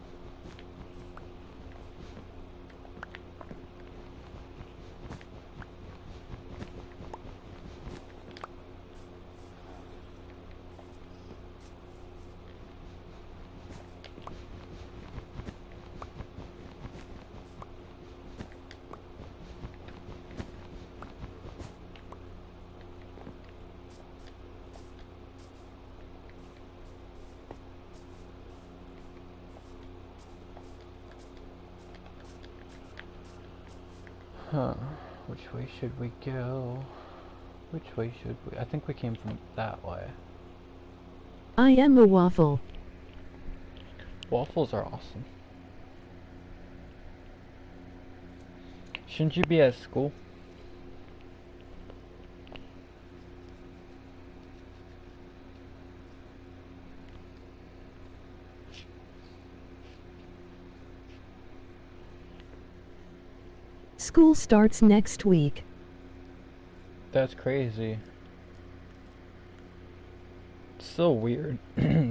S1: Huh. Which way should we go? Which way should we? I think we came from that way.
S2: I am a waffle.
S1: Waffles are awesome. Shouldn't you be at school?
S2: School starts next week.
S1: That's crazy. So weird.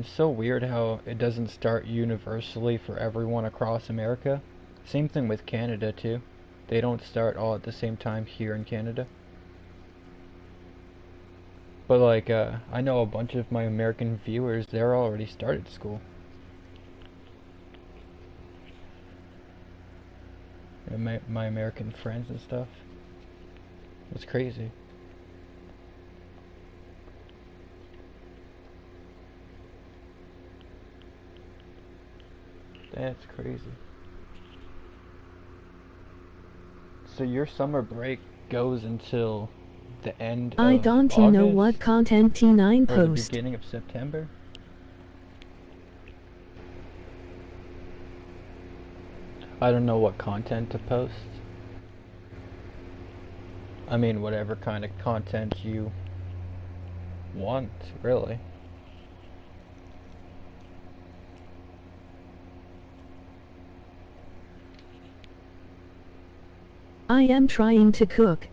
S1: So weird how it doesn't start universally for everyone across America. Same thing with Canada too. They don't start all at the same time here in Canada. But like, I know a bunch of my American viewers, they're already started school. And my American friends and stuff. It's crazy. That's crazy. So your summer break goes until the end
S2: I
S1: of
S2: don't
S1: August?
S2: know what content T9
S1: Or the
S2: post.
S1: beginning of September? I don't know what content to post. I mean, whatever kind of content you want, really.
S2: I am trying to cook.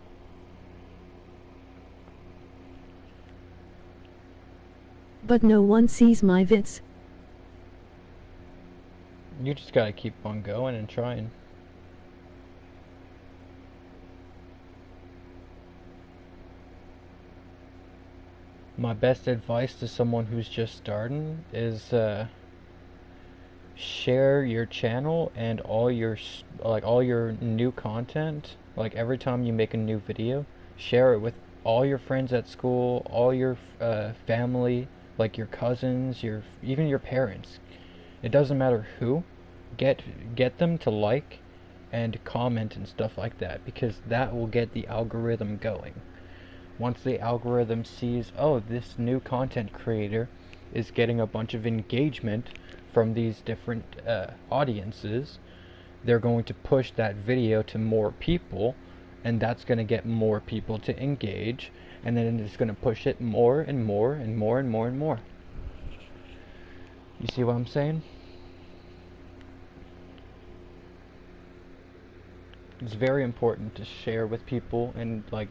S2: But no one sees my vids.
S1: You just gotta keep on going and trying. My best advice to someone who's just starting is share your channel and all your all your new content. Like every time you make a new video, share it with all your friends at school, all your family, like your cousins, even your parents. It doesn't matter who. Get them to like and comment and stuff like that because that will get the algorithm going. Once the algorithm sees, oh, this new content creator is getting a bunch of engagement from these different audiences, they're going to push that video to more people, and that's going to get more people to engage, and then it's going to push it more and more and more and more and more. You see what I'm saying? It's very important to share with people and like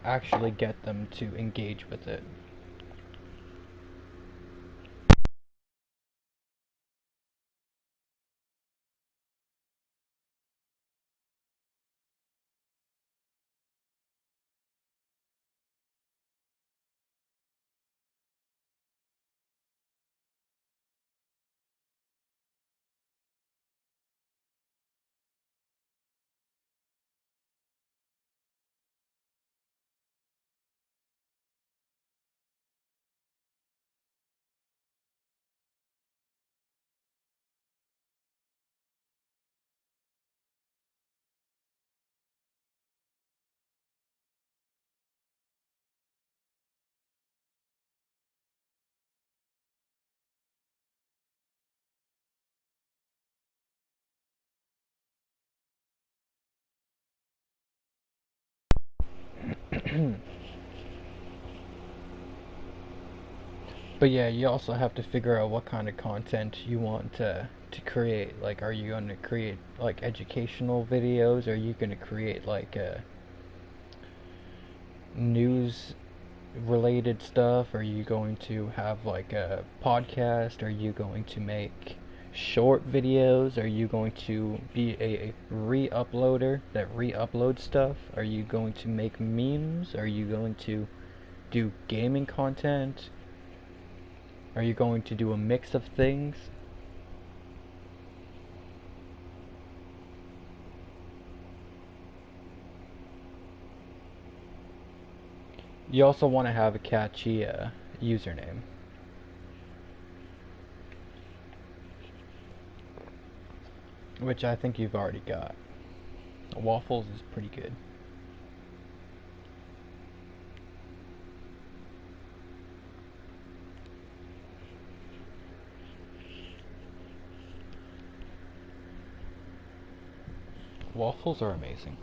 S1: actually get them to engage with it. But yeah, you also have to figure out what kind of content you want to create. Like, are you going to create like educational videos? Are you going to create like news related stuff? Are you going to have like a podcast? Are you going to make short videos? Are you going to be a re-uploader that re-uploads stuff? Are you going to make memes? Are you going to do gaming content? Are you going to do a mix of things? You also want to have a catchy username, which I think you've already got. Waffles is pretty good. Waffles are amazing.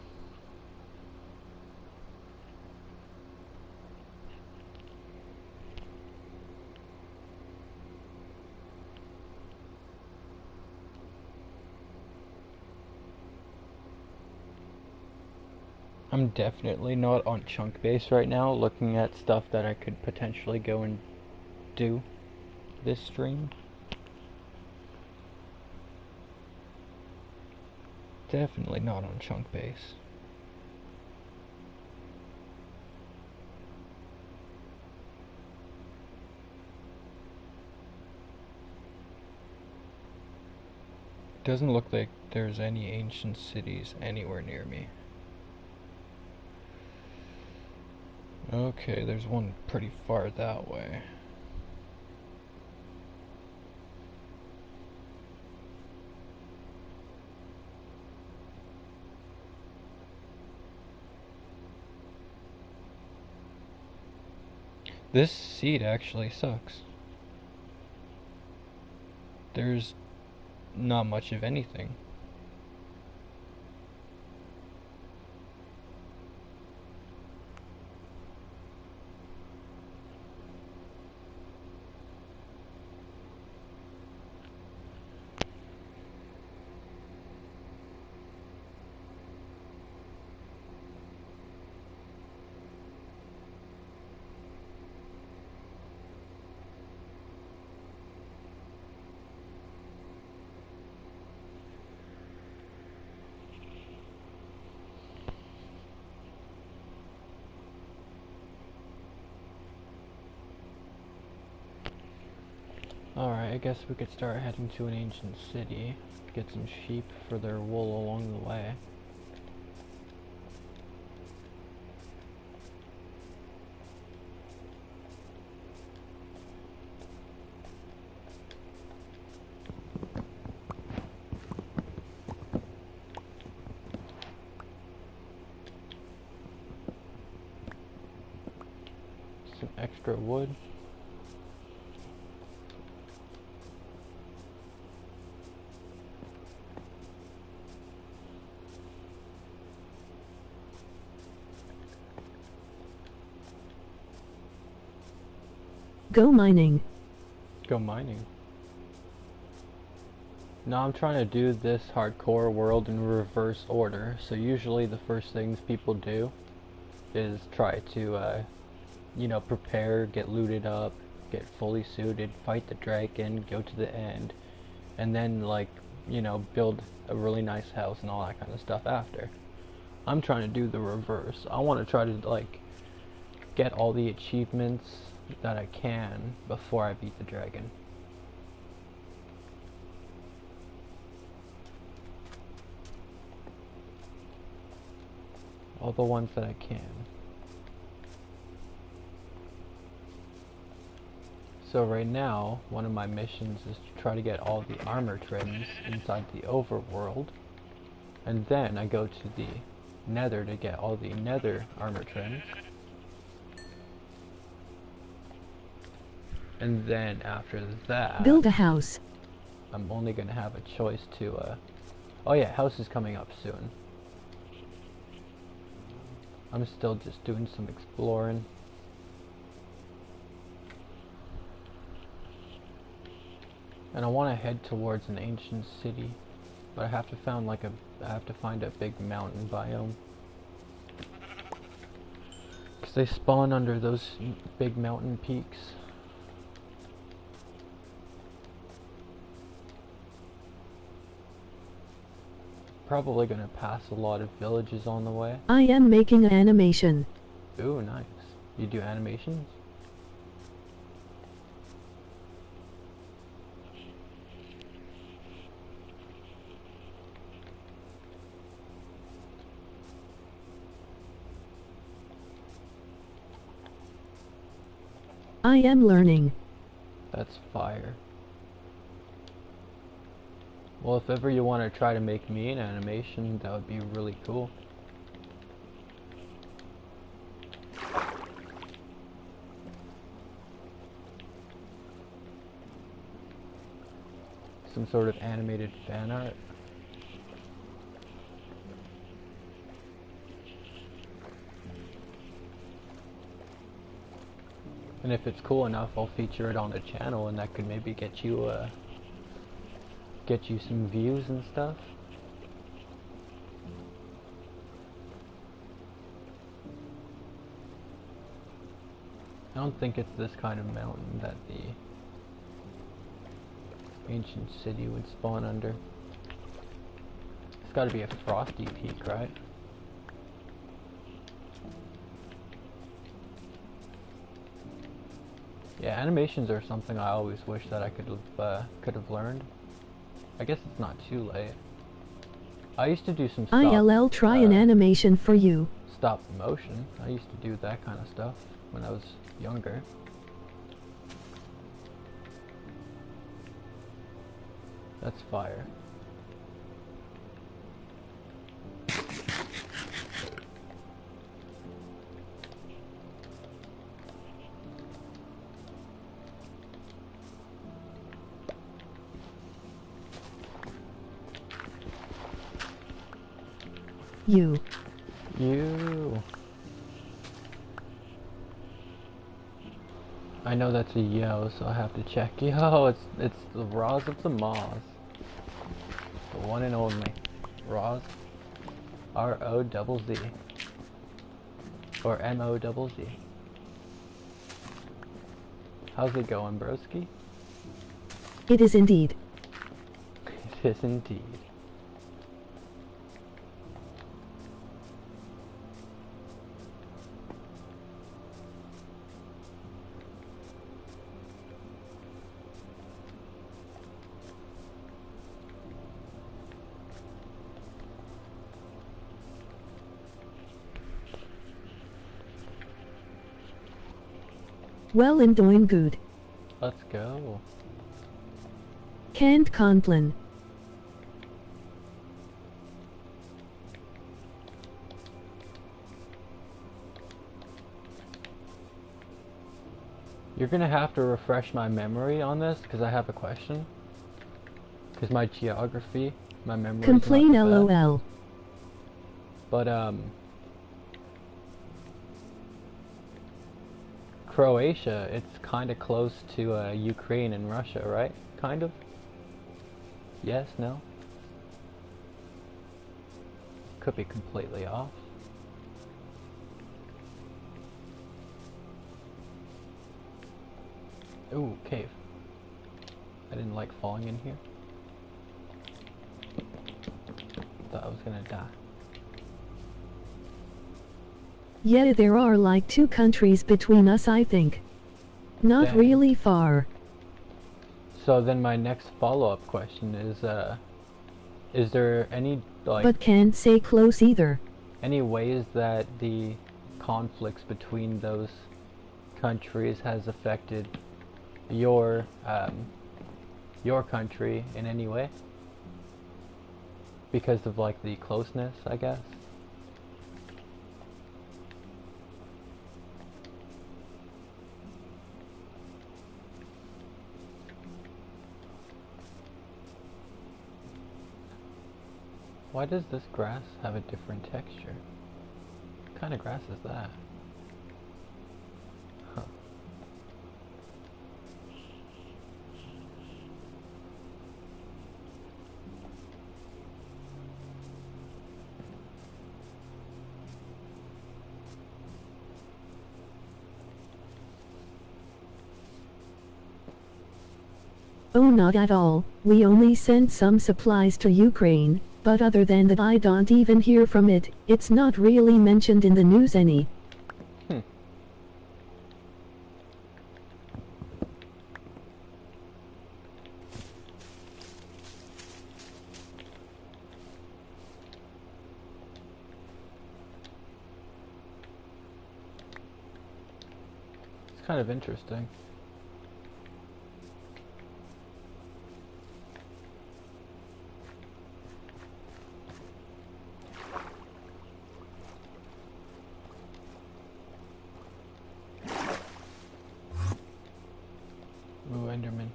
S1: I'm definitely not on Chunkbase right now, looking at stuff that I could potentially go and do this stream. Definitely not on Chunkbase. Doesn't look like there's any ancient cities anywhere near me. Okay, there's one pretty far that way. This seed actually sucks. There's not much of anything. Alright, I guess we could start heading to an ancient city. Get some sheep for their wool along the way. Some extra wood.
S2: Go mining.
S1: Go mining. Now I'm trying to do this hardcore world in reverse order. So usually the first things people do is try to, you know, prepare, get looted up, get fully suited, fight the dragon, go to the end, and then, like, you know, build a really nice house and all that kind of stuff after. I'm trying to do the reverse. I want to try to, like, get all the achievements that I can before I beat the dragon. All the ones that I can. So right now, one of my missions is to try to get all the armor trims inside the overworld, and then I go to the nether to get all the nether armor trims. And then after that,
S2: Build a house.
S1: I'm only gonna have a choice to, oh yeah, house is coming up soon. I'm still just doing some exploring. And I want to head towards an ancient city, but I have to find a big mountain biome. Because they spawn under those big mountain peaks. Probably gonna pass a lot of villages on the way.
S2: I am making an animation.
S1: Ooh, nice. You do animations?
S2: I am learning.
S1: That's fire. Well, if ever you want to try to make me an animation, that would be really cool. Some sort of animated fan art. And if it's cool enough, I'll feature it on the channel, and that could maybe get you some views and stuff. I don't think it's this kind of mountain that the ancient city would spawn under. It's gotta be a frosty peak, right? Yeah, animations are something I always wish that I could have learned. I guess it's not too late. I used to do some
S2: ILL try an animation for you.
S1: stop motion. I used to do that kind of stuff when I was younger. That's fire.
S2: You.
S1: I know that's a yo, so I have to check. Yo, it's the Roz of the Moz. The one and only. Roz. R-O-Z-Z. Or M-O-Z-Z. How's it going, broski?
S2: It is indeed.
S1: It is indeed.
S2: Well and doing good.
S1: Let's go.
S2: Canned Conklin.
S1: You're gonna have to refresh my memory on this, because I have a question. Because my geography, my memory.
S2: Complain LOL.
S1: But Croatia, it's kind of close to Ukraine and Russia, right? Kind of. Yes, no? Could be completely off. Ooh, cave. I didn't like falling in here. Thought I was gonna die.
S2: Yeah, there are like 2 countries between us, I think. Not
S1: Dang.
S2: really far.
S1: So then my next follow-up question is there any, like,
S2: But can't say close either.
S1: any ways that the conflicts between those countries has affected your country in any way? Because of, like, the closeness, I guess? Why does this grass have a different texture? What kind of grass is that? Huh.
S2: Oh, not at all. We only sent some supplies to Ukraine, but other than that I don't even hear from it. It's not really mentioned in the news any.
S1: Hmm. It's kind of interesting. Ooh, Enderman.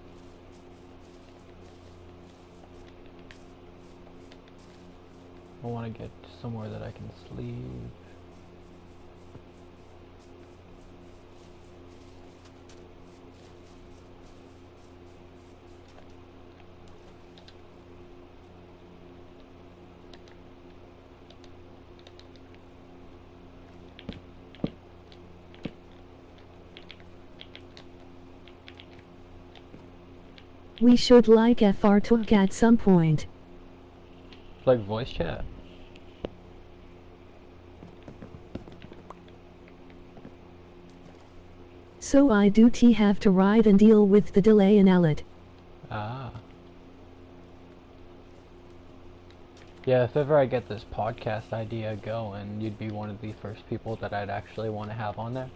S1: I want to get somewhere that I can sleep.
S2: We should like FR talk at some point.
S1: Like voice chat.
S2: So I do have to ride and deal with the delay in Allet.
S1: Ah. Yeah, if ever I get this podcast idea going, you'd be one of the first people that I'd actually want to have on there.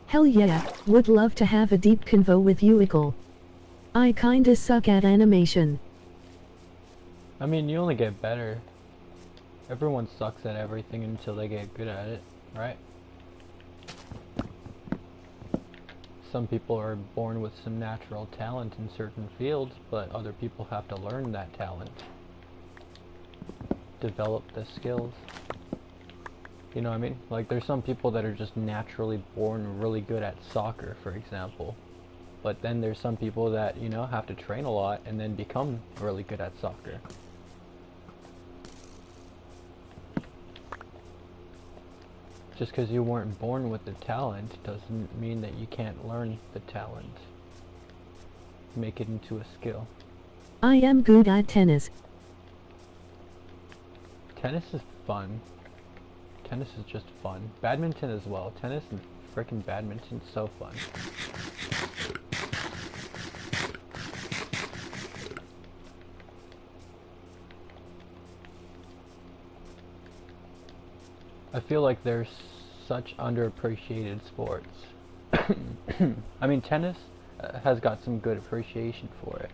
S2: Hell yeah, would love to have a deep convo with you, Ickle. I kinda suck at animation.
S1: I mean, you only get better. Everyone sucks at everything until they get good at it, right? Some people are born with some natural talent in certain fields, but other people have to learn that talent. Develop the skills. You know what I mean? Like, there's some people that are just naturally born really good at soccer, for example. But then there's some people that, you know, have to train a lot and then become really good at soccer. Just because you weren't born with the talent doesn't mean that you can't learn the talent. Make it into a skill.
S2: I am good at tennis.
S1: Tennis is fun. Tennis is just fun. Badminton as well. Tennis and frickin' badminton, so fun. I feel like they're such underappreciated sports. I mean, tennis has got some good appreciation for it,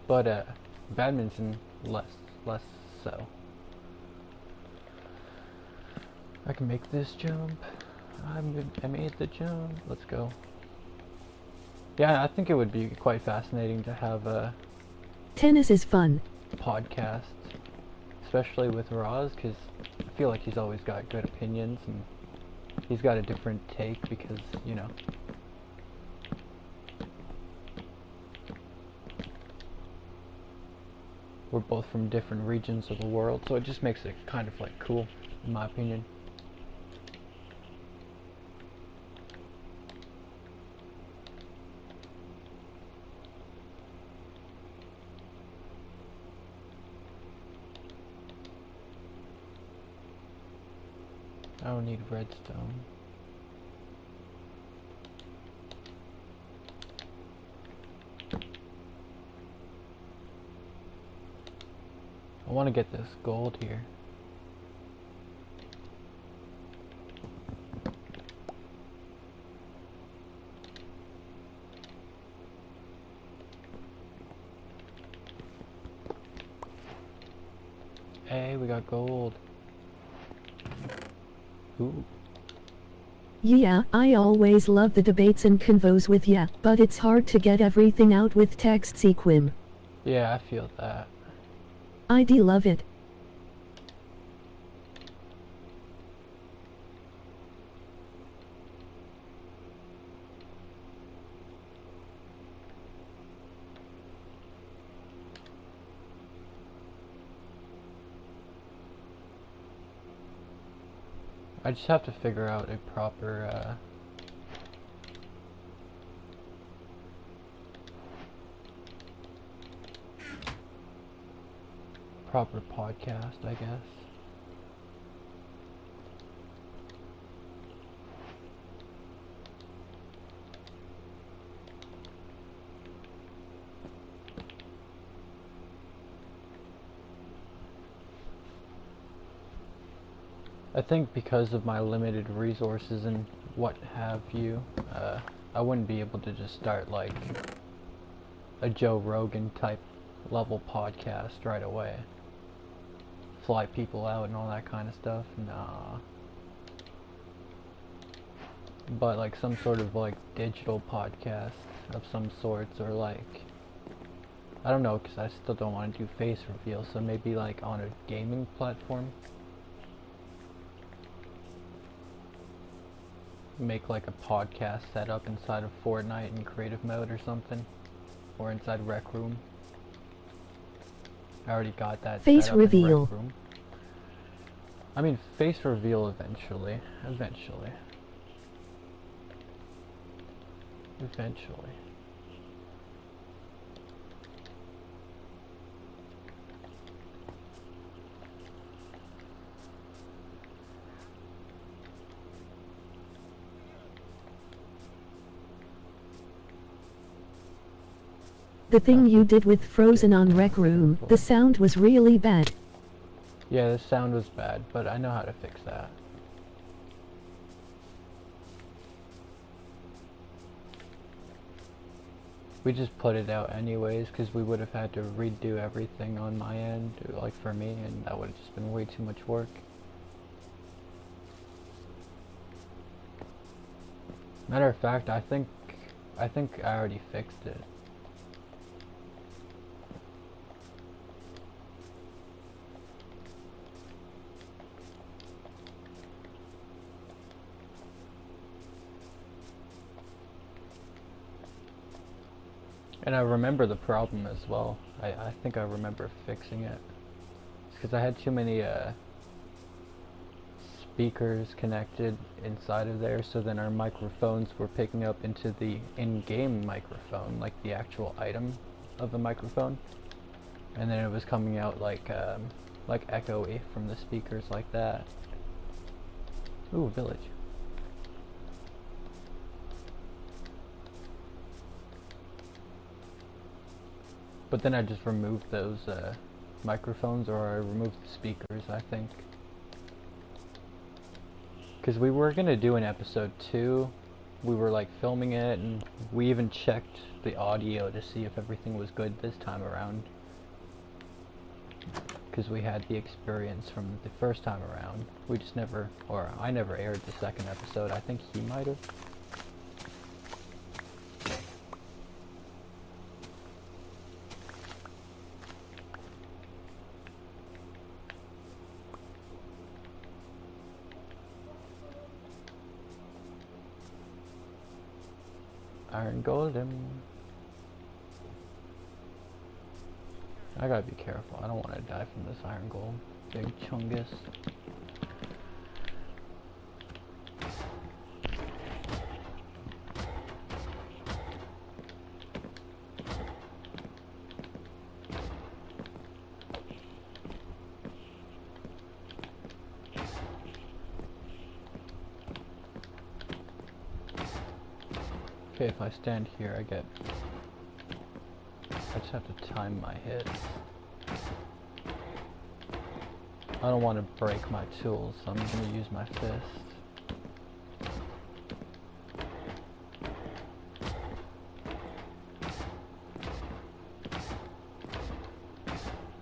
S1: but badminton less so. I can make this jump. I made the jump. Let's go. Yeah, I think it would be quite fascinating to have a
S2: Tennis is fun.
S1: podcast, especially with Roz, because I feel like he's always got good opinions and he's got a different take because, you know. We're both from different regions of the world, so it just makes it kind of like cool, in my opinion. I don't need redstone. I want to get this gold here. Hey, we got gold. Ooh.
S2: Yeah, I always love the debates and convos with ya, but it's hard to get everything out with text sequim.
S1: Yeah, I feel that.
S2: I do love it.
S1: I just have to figure out a proper, proper podcast, I guess. I think because of my limited resources and what have you, I wouldn't be able to just start like a Joe Rogan type level podcast right away. Fly people out and all that kind of stuff. Nah. But like some sort of like digital podcast of some sorts, or like, I don't know, because I still don't want to do face reveal, so maybe like on a gaming platform. Make like a podcast setup inside of Fortnite in creative mode or something, or inside Rec Room. I already got that
S2: Face
S1: set up
S2: reveal.
S1: in Rec Room. I mean, face reveal eventually. Eventually.
S2: The thing you did with Frozen on Rec Room, the sound was really bad.
S1: Yeah, the sound was bad, but I know how to fix that. We just put it out anyways, because we would have had to redo everything on my end, like for me, and that would have just been way too much work. Matter of fact, I think I already fixed it. And I remember the problem as well. I think I remember fixing it. It's because I had too many speakers connected inside of there, so then our microphones were picking up into the in-game microphone, like the actual item of the microphone. And then it was coming out like echoey from the speakers like that. Ooh, village. But then I just removed those microphones, or I removed the speakers, I think. Because we were going to do an episode 2. We were like filming it, and we even checked the audio to see if everything was good this time around. because we had the experience from the first time around. We just never, or I never aired the second episode. I think he might have. Iron Golem. I gotta be careful. I don't want to die from this Iron Golem. Big Chungus. Okay, if I stand here, I just have to time my hits. I don't want to break my tools, so I'm going to use my fist.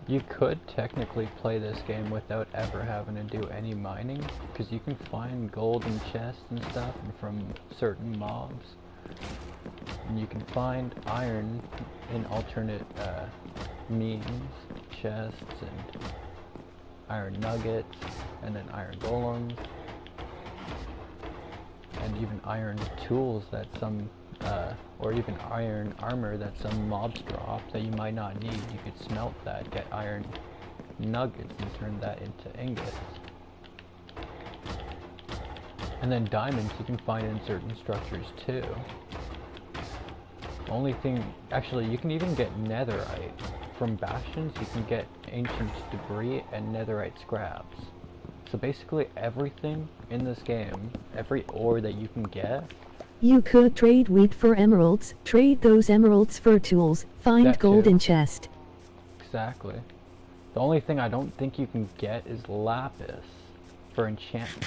S1: You could technically play this game without ever having to do any mining, because you can find gold in chests and stuff and from certain mobs. And you can find iron in alternate means, chests and iron nuggets, and then iron golems, and even iron tools that some, or even iron armor that some mobs drop that you might not need. You could smelt that, get iron nuggets, and turn that into ingots. And then diamonds you can find in certain structures too. Only thing, actually, you can even get netherite from bastions. You can get ancient debris and netherite scraps. So basically everything in this game, every ore that you can get.
S2: You could trade wheat for emeralds, trade those emeralds for tools, find gold in chest.
S1: Exactly. The only thing I don't think you can get is lapis for enchantment.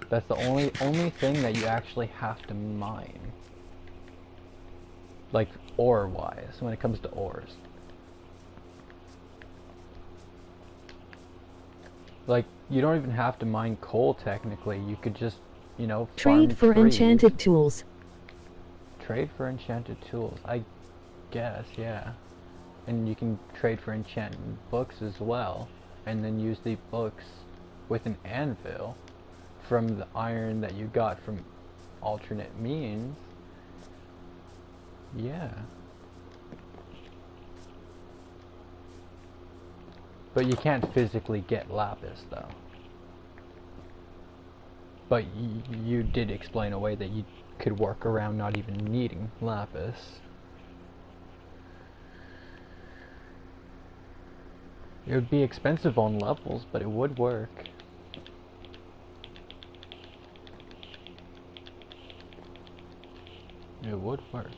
S1: That's the only thing that you actually have to mine. Like, ore-wise, when it comes to ores. Like, you don't even have to mine coal, technically. You could just, you know,
S2: trade for enchanted tools.
S1: Trade for enchanted tools, I guess, yeah. And you can trade for enchanted books as well. And then use the books with an anvil from the iron that you got from alternate means. Yeah. But you can't physically get lapis though. But you did explain a way that you could work around not even needing lapis. It would be expensive on levels, but it would work. It would work.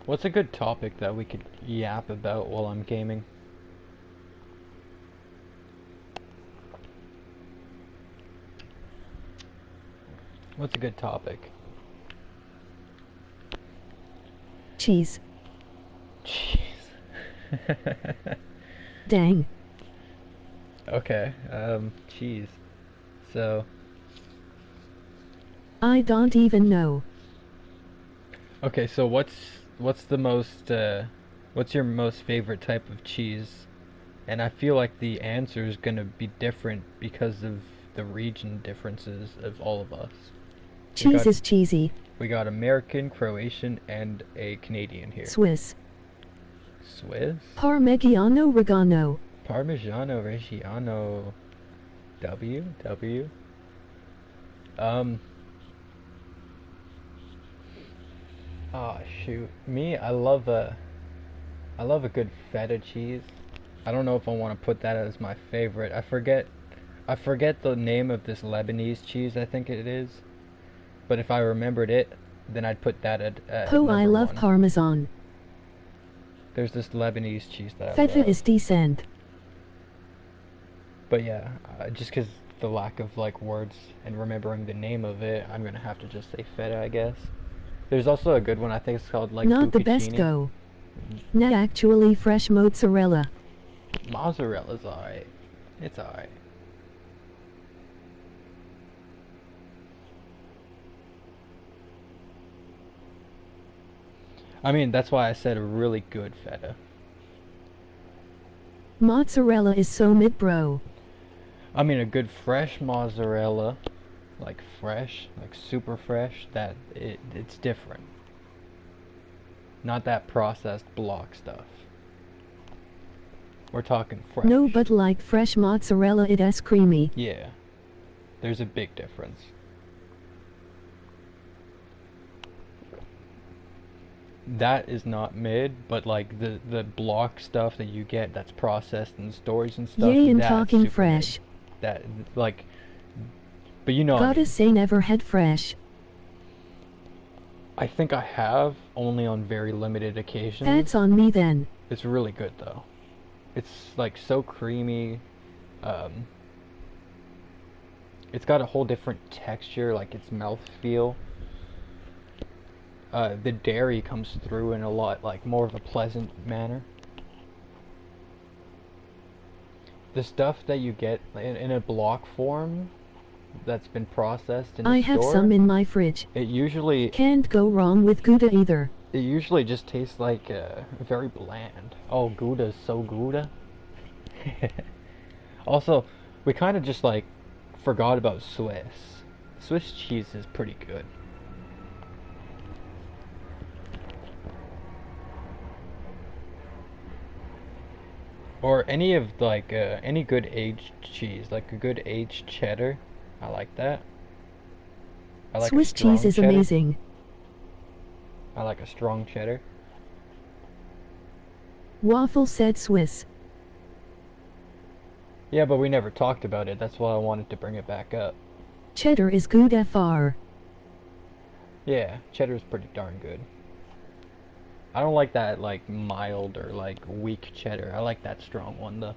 S1: What's a good topic that we could yap about while I'm gaming? What's a good topic?
S2: Cheese.
S1: Cheese.
S2: Dang.
S1: Okay, cheese. So...
S2: I don't even know.
S1: Okay, so what's the most, what's your most favorite type of cheese? And I feel like the answer is gonna be different because of the region differences of all of us.
S2: Cheese is cheesy.
S1: We got American, Croatian, and a Canadian here.
S2: Swiss.
S1: Swiss?
S2: Parmigiano Reggiano.
S1: Parmigiano Reggiano. W? Oh shoot. Me, I love a good feta cheese. I don't know if I want to put that as my favorite. I forget the name of this Lebanese cheese, I think it is. But if I remembered it, then I'd put that at
S2: Oh, I love
S1: one.
S2: Parmesan.
S1: There's this Lebanese cheese that I
S2: Feta
S1: love.
S2: is decent.
S1: But yeah, just because the lack of like words and remembering the name of it, I'm gonna have to just say feta, I guess. There's also a good one. I think it's called like
S2: Not the best
S1: bucatini.
S2: go. Nah, actually fresh mozzarella.
S1: Mozzarella's alright. It's alright. I mean, that's why I said a really good feta.
S2: Mozzarella is so mid, bro.
S1: I mean, a good fresh mozzarella, like fresh, like super fresh, it's different. Not that processed block stuff. We're talking fresh.
S2: No, but like fresh mozzarella, it is creamy.
S1: Yeah. There's a big difference. That is not mid, but like the block stuff that you get that's processed in stores and stuff.
S2: Yay, and
S1: that's
S2: talking
S1: super
S2: fresh.
S1: mid. That like, but you know.
S2: Gotta say, never had fresh.
S1: I think I have, only on very limited occasions.
S2: That's on me then.
S1: It's really good though. It's like so creamy. It's got a whole different texture, like its mouthfeel. The dairy comes through in a lot, like more of a pleasant manner. The stuff that you get in a block form that's been processed in the
S2: I
S1: store,
S2: have some in my fridge.
S1: it usually
S2: Can't go wrong with Gouda either.
S1: it usually just tastes like very bland. Oh, Gouda's so Gouda. Also, we kind of just like forgot about Swiss. Swiss cheese is pretty good. Or any of like any good aged cheese, like a good aged cheddar. I like that. I like
S2: Swiss cheese is
S1: cheddar.
S2: amazing.
S1: I like a strong cheddar.
S2: Waffle said Swiss.
S1: Yeah, but we never talked about it. That's why I wanted to bring it back up.
S2: Cheddar is good FR.
S1: Yeah, cheddar's pretty darn good. I don't like that like mild or like weak cheddar. I like that strong one though.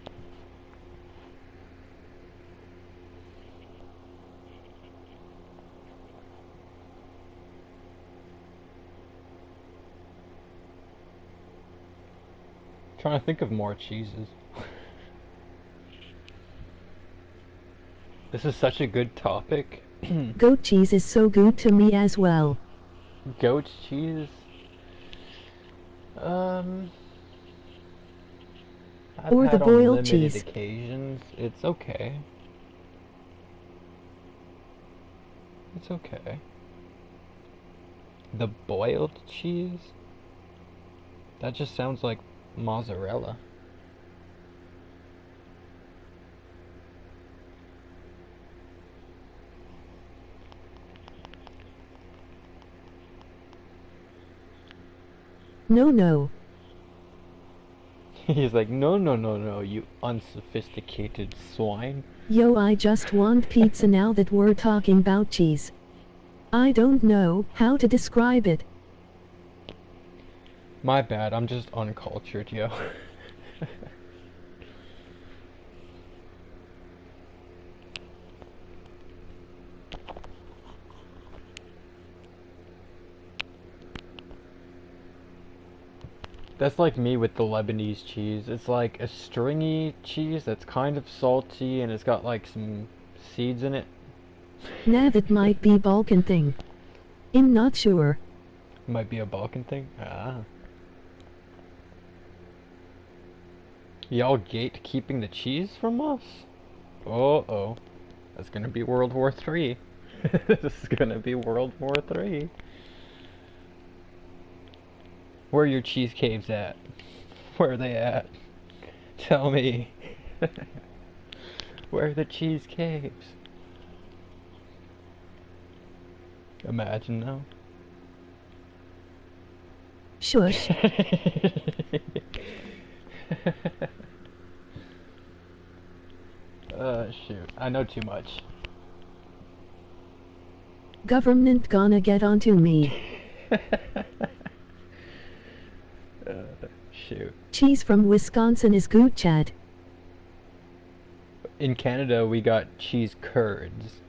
S1: Trying to think of more cheeses. This is such a good topic.
S2: Goat cheese is so good to me as well.
S1: Goat cheese. I've
S2: Or
S1: had
S2: the
S1: on
S2: boiled
S1: limited
S2: cheese.
S1: occasions. It's okay. It's okay. The boiled cheese? That just sounds like mozzarella.
S2: No.
S1: He's like, no, you unsophisticated swine.
S2: Yo, I just want pizza now that we're talking about cheese. I don't know how to describe it.
S1: My bad, I'm just uncultured, yo. That's like me with the Lebanese cheese. It's like a stringy cheese that's kind of salty and it's got like some seeds in it.
S2: Nah, that might be Balkan thing. I'm not sure.
S1: Might be a Balkan thing. Ah. Y'all gatekeeping the cheese from us? Uh-oh. That's gonna be World War III. This is gonna be World War III. Where are your cheese caves at? Where are they at? Tell me. Where are the cheese caves? Imagine though.
S2: Shush.
S1: Shoot. I know too much.
S2: Government gonna get onto me.
S1: Shoot.
S2: Cheese from Wisconsin is good, Chad.
S1: in Canada we got cheese curds.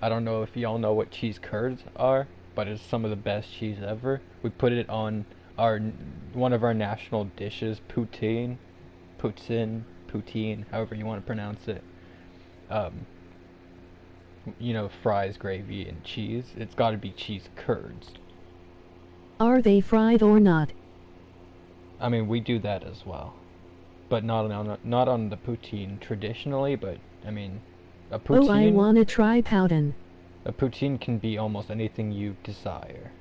S1: I don't know if y'all know what cheese curds are, but it's some of the best cheese ever. We put it on our one of our national dishes, poutine, however you want to pronounce it. Um, fries, gravy, and cheese. It's got to be cheese curds.
S2: Are they fried or not?
S1: I mean, we do that as well, but not on the poutine traditionally. But I mean, a
S2: Oh, I
S1: poutine
S2: wanna try Powden.
S1: a poutine can be almost anything you desire.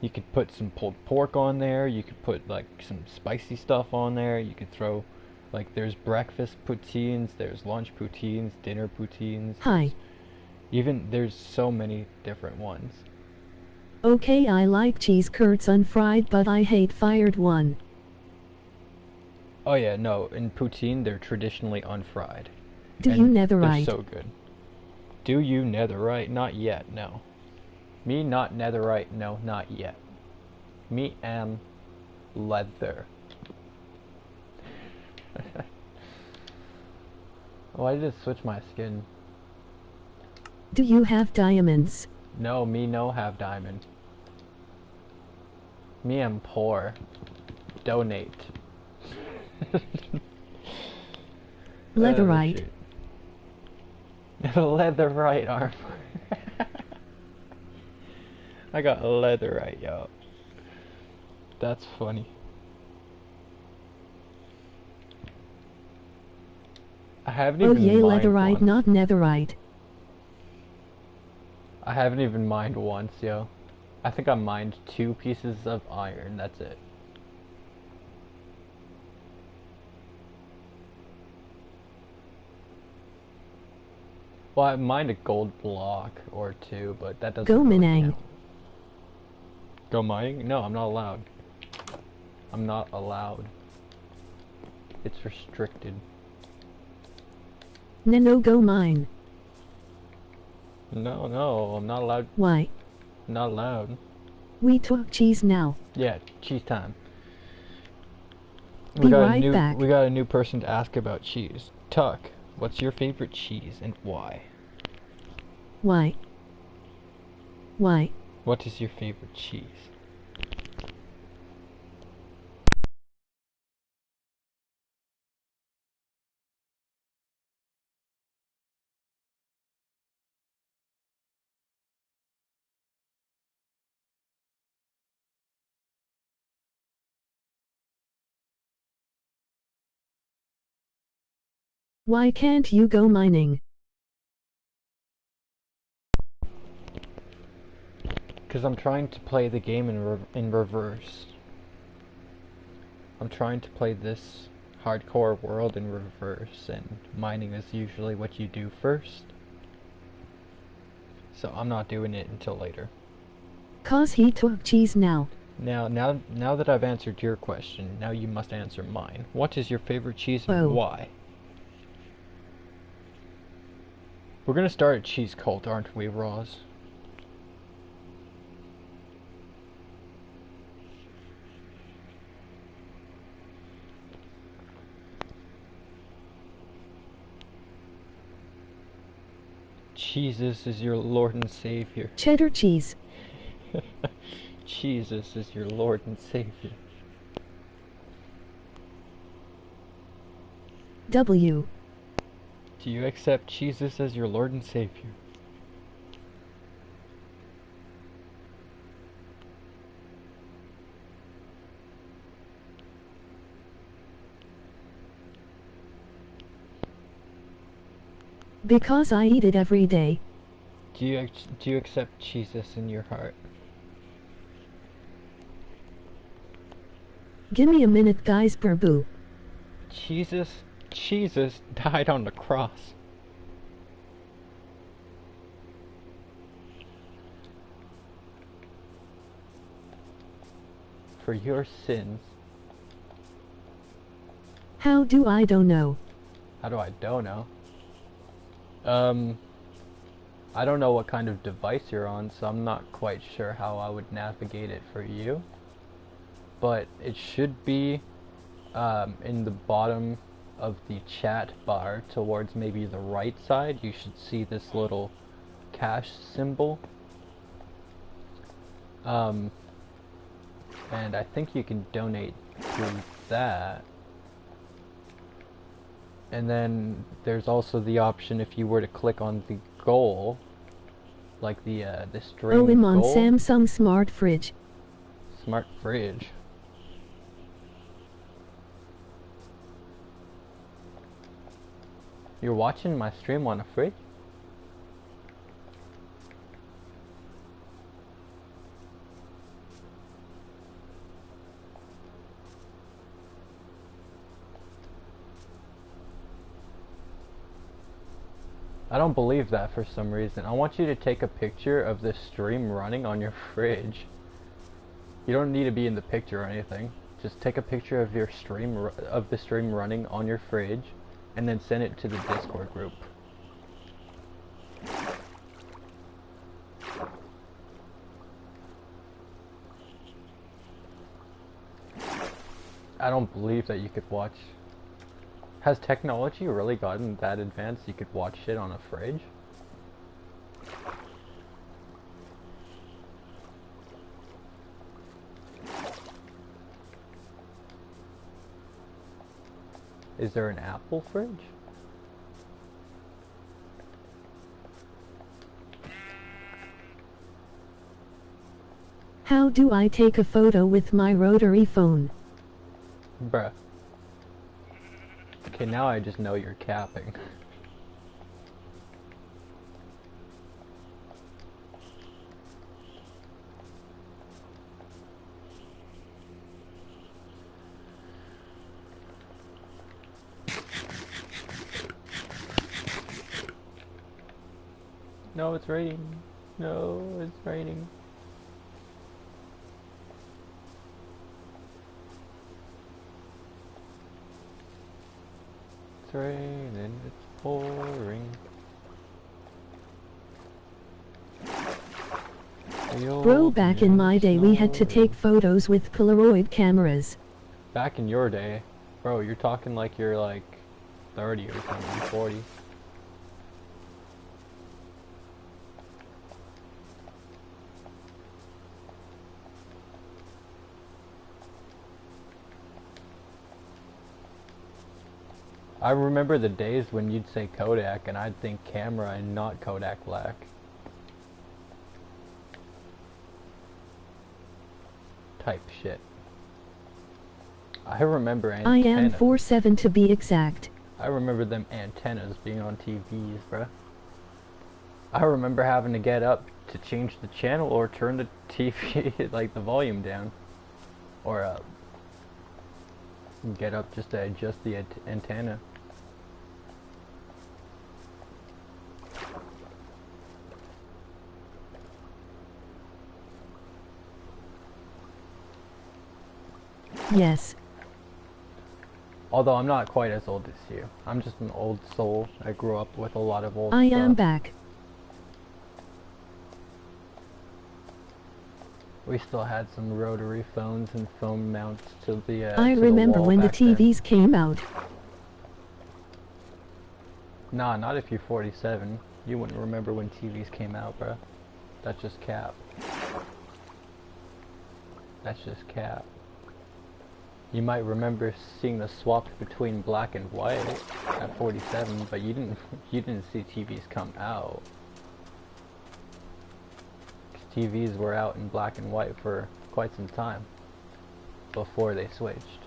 S1: You could put some pulled pork on there. You could put like some spicy stuff on there. You could throw, like, there's breakfast poutines, there's lunch poutines, dinner poutines.
S2: Hi.
S1: There's so many different ones.
S2: Okay, I like cheese curds unfried, but I hate fired one.
S1: Oh yeah, no, in poutine they're traditionally unfried.
S2: Do
S1: And
S2: you
S1: they're
S2: netherite?
S1: so good. Do you netherite? Not yet, no. Me not netherite, no, not yet. Me am leather. Why did it switch my skin?
S2: Do you have diamonds?
S1: No, me no have diamond. Me am poor. Donate.
S2: Leatherite.
S1: Leatherite armor. I got leatherite, yo. That's funny. I haven't
S2: Oh
S1: even
S2: yay,
S1: mined
S2: leatherite,
S1: once.
S2: not netherite.
S1: I haven't even mined once, yo. I think I mined 2 pieces of iron, that's it. Well, I mined a gold block or 2, but that doesn't
S2: Go
S1: really
S2: Minang.
S1: count. Go mining? No, I'm not allowed. I'm not allowed. It's restricted.
S2: No, go mine.
S1: No, I'm not allowed.
S2: Why?
S1: Not allowed.
S2: We talk cheese now.
S1: Yeah, cheese time.
S2: Be right back.
S1: We got a new person to ask about cheese. Tuck, what's your favorite cheese and why?
S2: Why? Why?
S1: What is your favorite cheese?
S2: Why can't you go mining?
S1: Because I'm trying to play the game in reverse. I'm trying to play this hardcore world in reverse, and mining is usually what you do first. So I'm not doing it until later.
S2: 'Cause he talk cheese now.
S1: Now that I've answered your question, now you must answer mine. What is your favorite cheese and
S2: Oh.
S1: why? We're gonna start a cheese cult, aren't we, Roz? Jesus is your Lord and Savior.
S2: Cheddar cheese.
S1: Jesus is your Lord and Savior.
S2: W.
S1: Do you accept Jesus as your Lord and Savior?
S2: Because I eat it every day.
S1: Do you accept Jesus in your heart?
S2: Give me a minute, guys, Burbu.
S1: Jesus died on the cross. For your sins.
S2: How do I don't know?
S1: How do I don't know? I don't know what kind of device you're on, so I'm not quite sure how I would navigate it for you. But it should be in the bottom of the chat bar towards maybe the right side, you should see this little cash symbol. And I think you can donate through that. And then there's also the option if you were to click on the goal, like the string
S2: OM on
S1: goal.
S2: Samsung Smart Fridge.
S1: Smart fridge. You're watching my stream on a fridge? I don't believe that for some reason. I want you to take a picture of this stream running on your fridge. You don't need to be in the picture or anything. Just take a picture of your stream, of the stream running on your fridge, and then send it to the Discord group. I don't believe that you could watch. Has technology really gotten that advanced you could watch shit on a fridge? Is there an Apple fridge?
S2: How do I take a photo with my rotary phone?
S1: Bruh. Okay, now I just know you're capping. No, it's raining. No, it's raining. It's raining, it's pouring.
S2: Bro, back in my day we had to take photos with Polaroid cameras.
S1: Back in your day? Bro, you're talking like you're like 30 or something, 40. I remember the days when you'd say Kodak and I'd think camera and not Kodak Black. Type shit. I remember antennas.
S2: I am 47 to be exact.
S1: I remember them antennas being on TVs, bruh. I remember having to get up to change the channel or turn the TV, like the volume down. Or get up just to adjust the antenna.
S2: Yes.
S1: Although I'm not quite as old as you. I'm just an old soul. I grew up with a lot of old
S2: I
S1: stuff.
S2: am back.
S1: We still had some rotary phones and phone mounts to the
S2: I
S1: to
S2: remember
S1: the wall
S2: when the
S1: back then.
S2: TVs came out.
S1: Nah, not if you're 47. You wouldn't remember when TVs came out, bruh. That's just cap. That's just cap. You might remember seeing the swap between black and white at 47, but you didn't see TVs come out. 'Cause TVs were out in black and white for quite some time before they switched.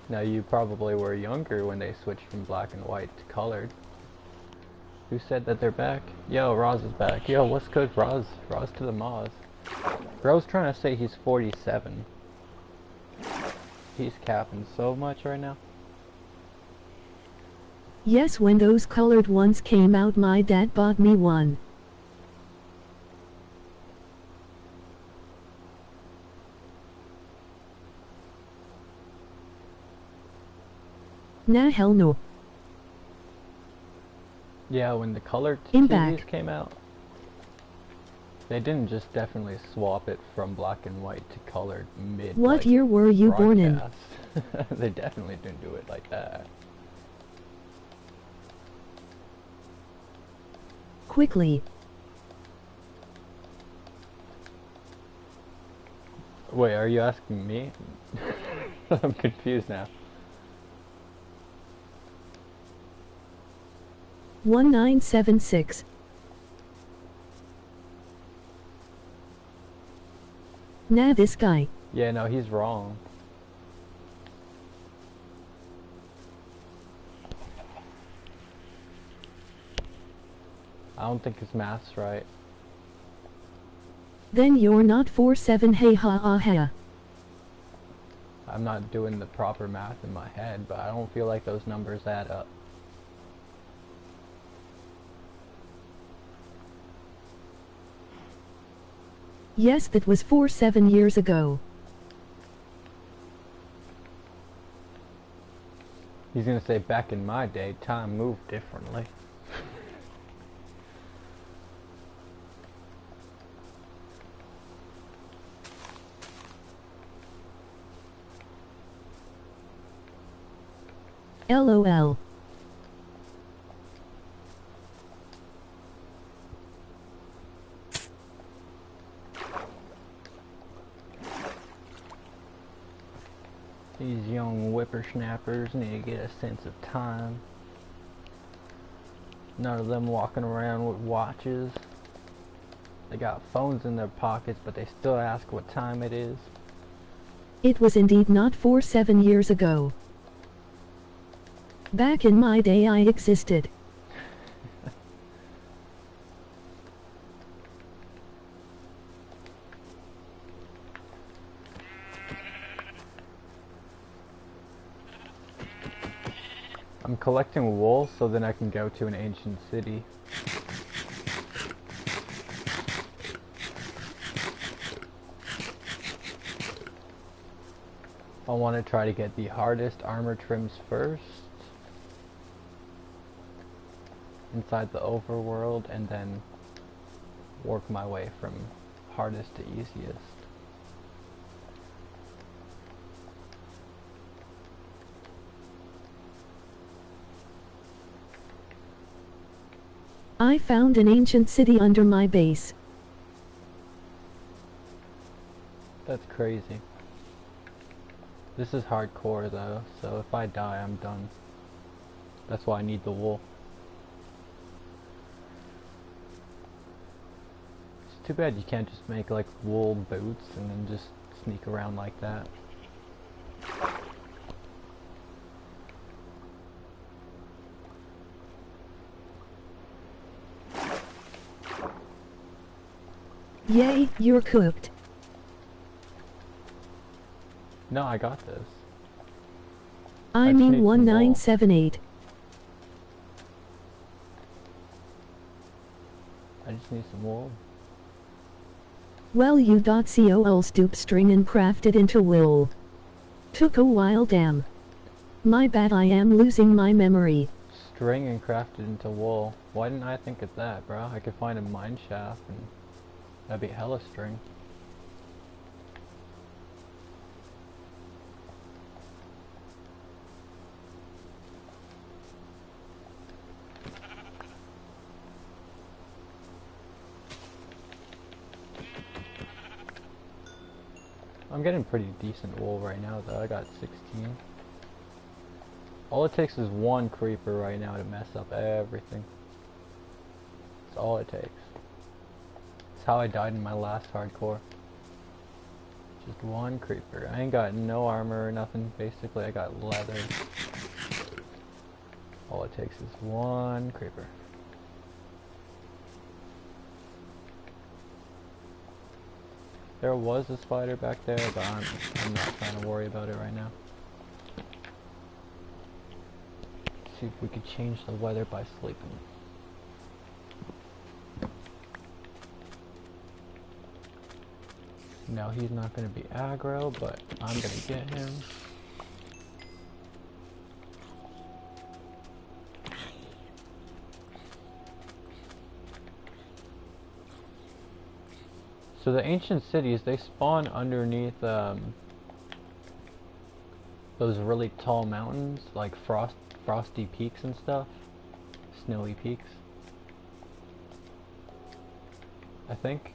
S1: Now you probably were younger when they switched from black and white to colored. Who said that they're back? Yo, Roz is back. Yo, what's good, Roz? Roz to the Moz. Bro's trying to say he's 47. He's capping so much right now.
S2: Yes, when those colored ones came out, my dad bought me one. Nah, hell no.
S1: Yeah, when the colored
S2: I'm
S1: TVs
S2: back.
S1: came out, they didn't just definitely swap it from black and white to colored mid.
S2: What
S1: like,
S2: year were you born in?
S1: broadcast. They definitely didn't do it like that.
S2: Quickly.
S1: Wait, are you asking me? I'm confused now.
S2: 1976. Nah, this guy.
S1: Yeah, no, he's wrong. I don't think his math's right.
S2: Then you're not 47, hey ha ha ha.
S1: I'm not doing the proper math in my head, but I don't feel like those numbers add up.
S2: Yes, that was 47 years ago.
S1: He's gonna say, back in my day, time moved differently.
S2: LOL.
S1: These young whippersnappers need to get a sense of time. None of them walking around with watches. They got phones in their pockets, but they still ask what time it is.
S2: It was indeed not 47 years ago. Back in my day I existed.
S1: I'm collecting wool so then I can go to an ancient city. I want to try to get the hardest armor trims first inside the overworld and then work my way from hardest to easiest.
S2: I found an ancient city under my base.
S1: That's crazy. This is hardcore though, so if I die I'm done. That's why I need the wool. It's too bad you can't just make like wool boots and then just sneak around like that.
S2: Yay, you're cooked.
S1: No, I got this.
S2: I
S1: just need
S2: mean
S1: some wool.
S2: 1978.
S1: I just need some wool.
S2: Well, you got COL stoop string and crafted into wool. Took a while, damn. My bad, I am losing my memory.
S1: String and crafted into wool. Why didn't I think of that, bro? I could find a mine shaft and that'd be hella string. I'm getting pretty decent wool right now though. I got 16. All it takes is one creeper right now to mess up everything. That's all it takes. That's how I died in my last hardcore. Just one creeper. I ain't got no armor or nothing. Basically I got leather. All it takes is one creeper. There was a spider back there, but I'm not trying to worry about it right now. See if we could change the weather by sleeping. No, he's not going to be aggro, but I'm going to get him. So the ancient cities, they spawn underneath those really tall mountains, like frosty peaks and stuff, snowy peaks. I think.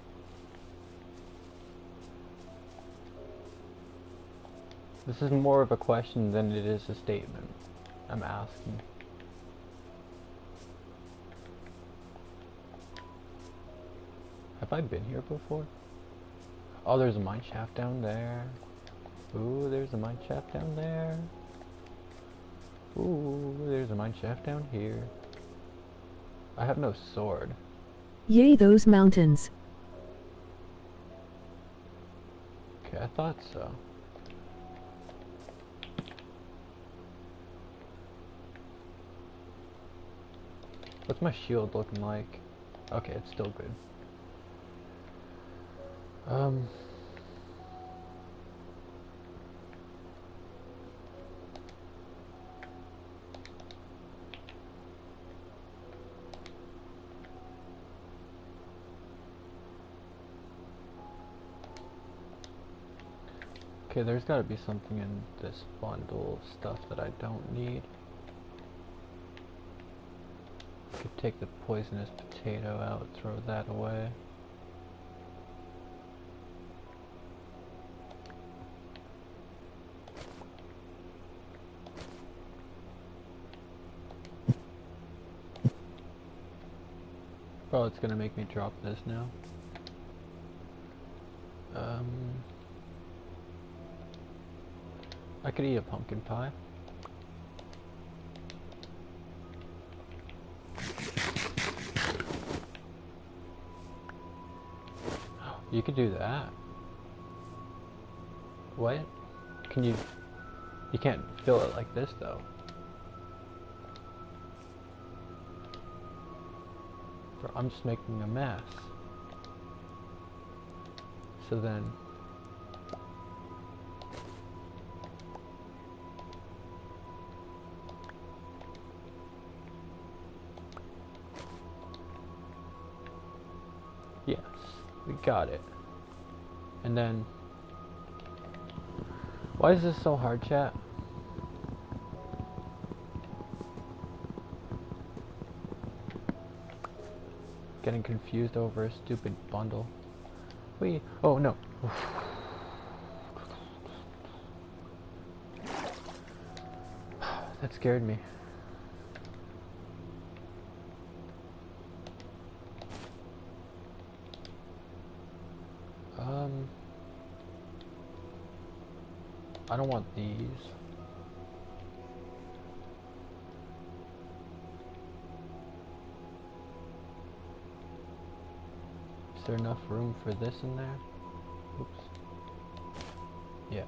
S1: This is more of a question than it is a statement I'm asking. Have I been here before? Oh, there's a mine shaft down there. Ooh, there's a mine shaft down there. Ooh, there's a mine shaft down here. I have no sword.
S2: Yay, those mountains.
S1: Okay, I thought so. What's my shield looking like? Okay, it's still good. Okay, there's gotta be something in this bundle of stuff that I don't need. I could take the poisonous potato out, throw that away. Oh, it's gonna make me drop this now. I could eat a pumpkin pie. You could do that. What? Can you... You can't fill it like this, though. I'm just making a mess. So then... Yes, we got it. And then... Why is this so hard, chat? Getting confused over a stupid bundle. Wait, oh no. That scared me. I don't want these. Is there enough room for this in there? Oops. Yeah.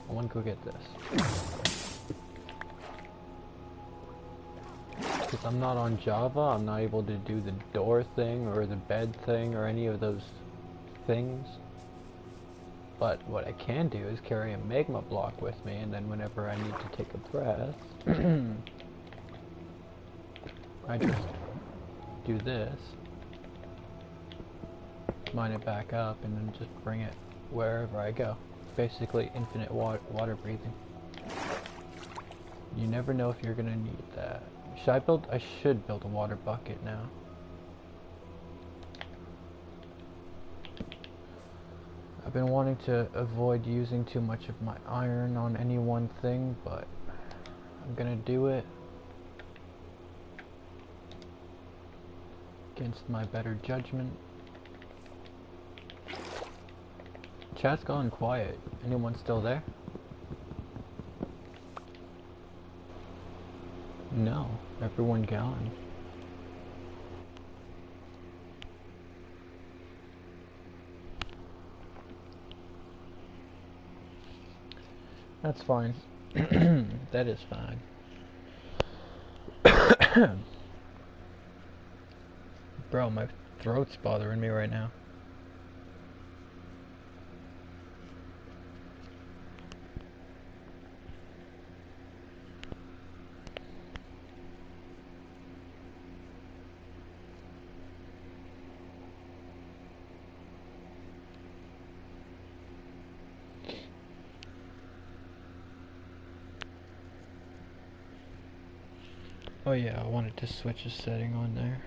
S1: I want to go get this. Because I'm not on Java, I'm not able to do the door thing or the bed thing or any of those things. But what I can do is carry a magma block with me, and then whenever I need to take a breath, I just do this, mine it back up, and then just bring it wherever I go. Basically infinite water breathing. You never know if you're gonna need that. I should build a water bucket now. I've been wanting to avoid using too much of my iron on any one thing, but I'm gonna do it against my better judgment. Chat's gone quiet. Anyone still there? No, everyone gone. That's fine. That is fine. Bro, my throat's bothering me right now. Oh yeah, I wanted to switch a setting on there.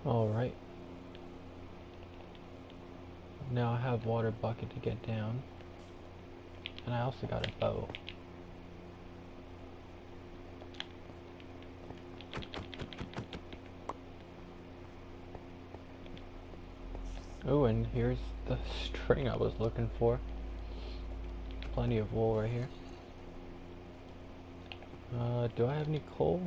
S1: Alright. Now I have water bucket to get down. And I also got a bow. Oh, and here's the string I was looking for. Plenty of wool right here. Do I have any coal?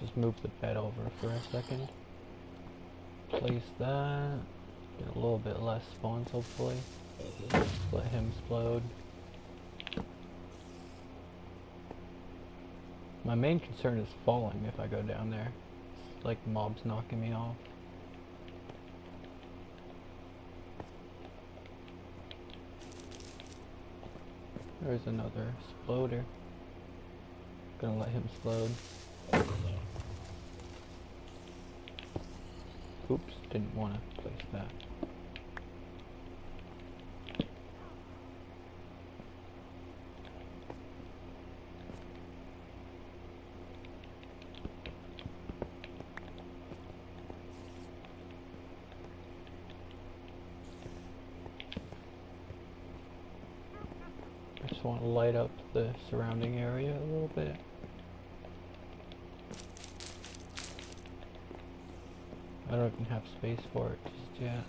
S1: Just move the bed over for a second. Place that. Get a little bit less spawns, hopefully. Let him explode. My main concern is falling if I go down there. It's like mobs knocking me off. There's another exploder. Gonna let him explode. Oops, didn't want to place that. I just want to light up the surrounding area a little bit. I don't even have space for it just yet.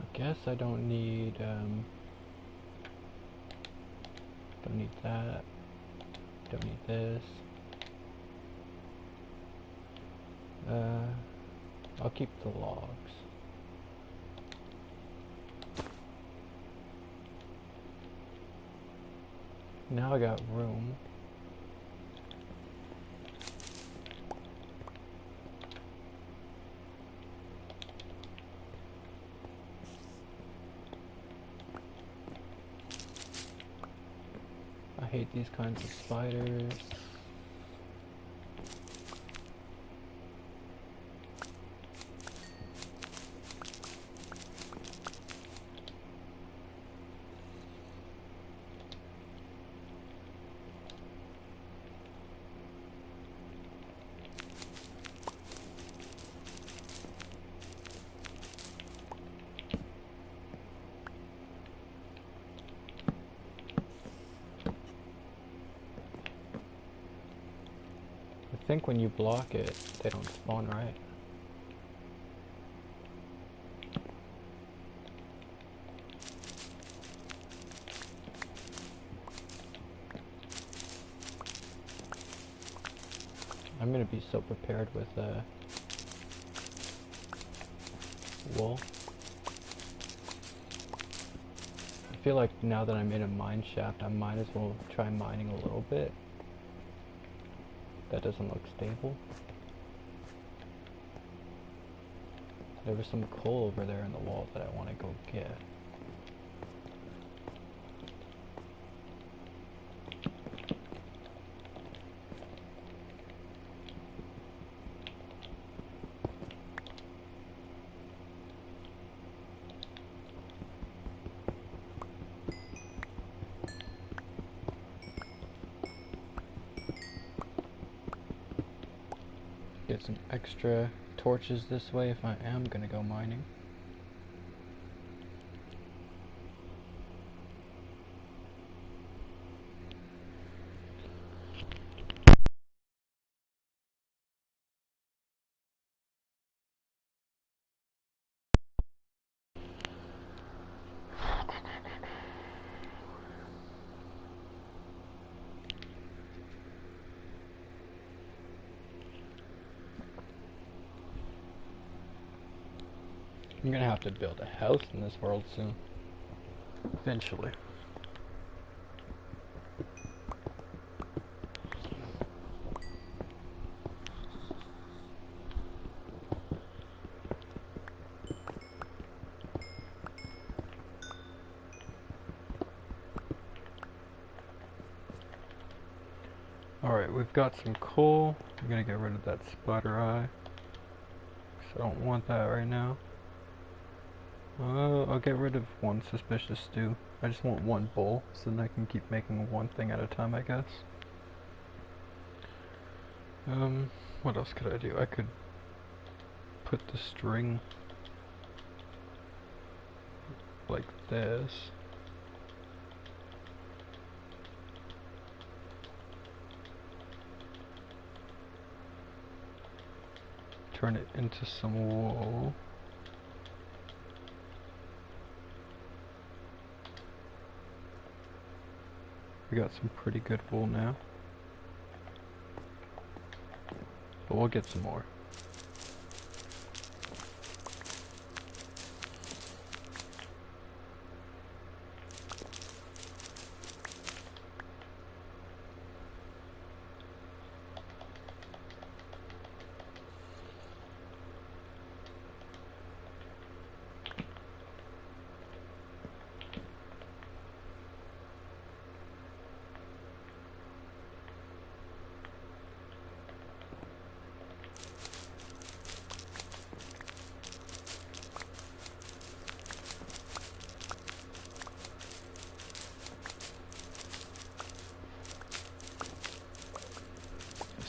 S1: I guess I don't need that. Don't need this. I'll keep the logs. Now I got room. I hate these kinds of spiders. I think when you block it, they don't spawn, right? I'm gonna be so prepared with wool. I feel like now that I'm in a mine shaft, I might as well try mining a little bit. That doesn't look stable. There was some coal over there in the wall that I want to go get. Get some extra torches this way if I am gonna go mining. I'm gonna have to build a house in this world soon. Eventually. Alright, we've got some coal. I'm gonna get rid of that spider eye, 'cause I don't want that right now. I'll get rid of one suspicious stew. I just want one bowl, so then I can keep making one thing at a time, I guess. What else could I do? I could put the string like this. Turn it into some wool. We got some pretty good wool now. But we'll get some more.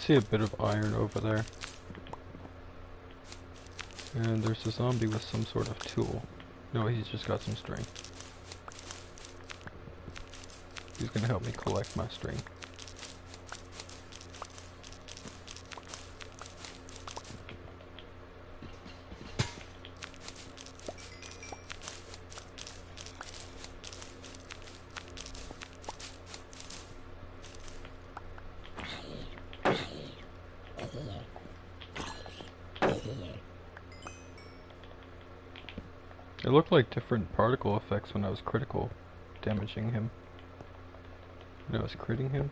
S1: See a bit of iron over there. And there's a zombie with some sort of tool. No, he's just got some string. He's gonna help me collect my string. It looked like different particle effects when I was critical damaging him. When I was critting him.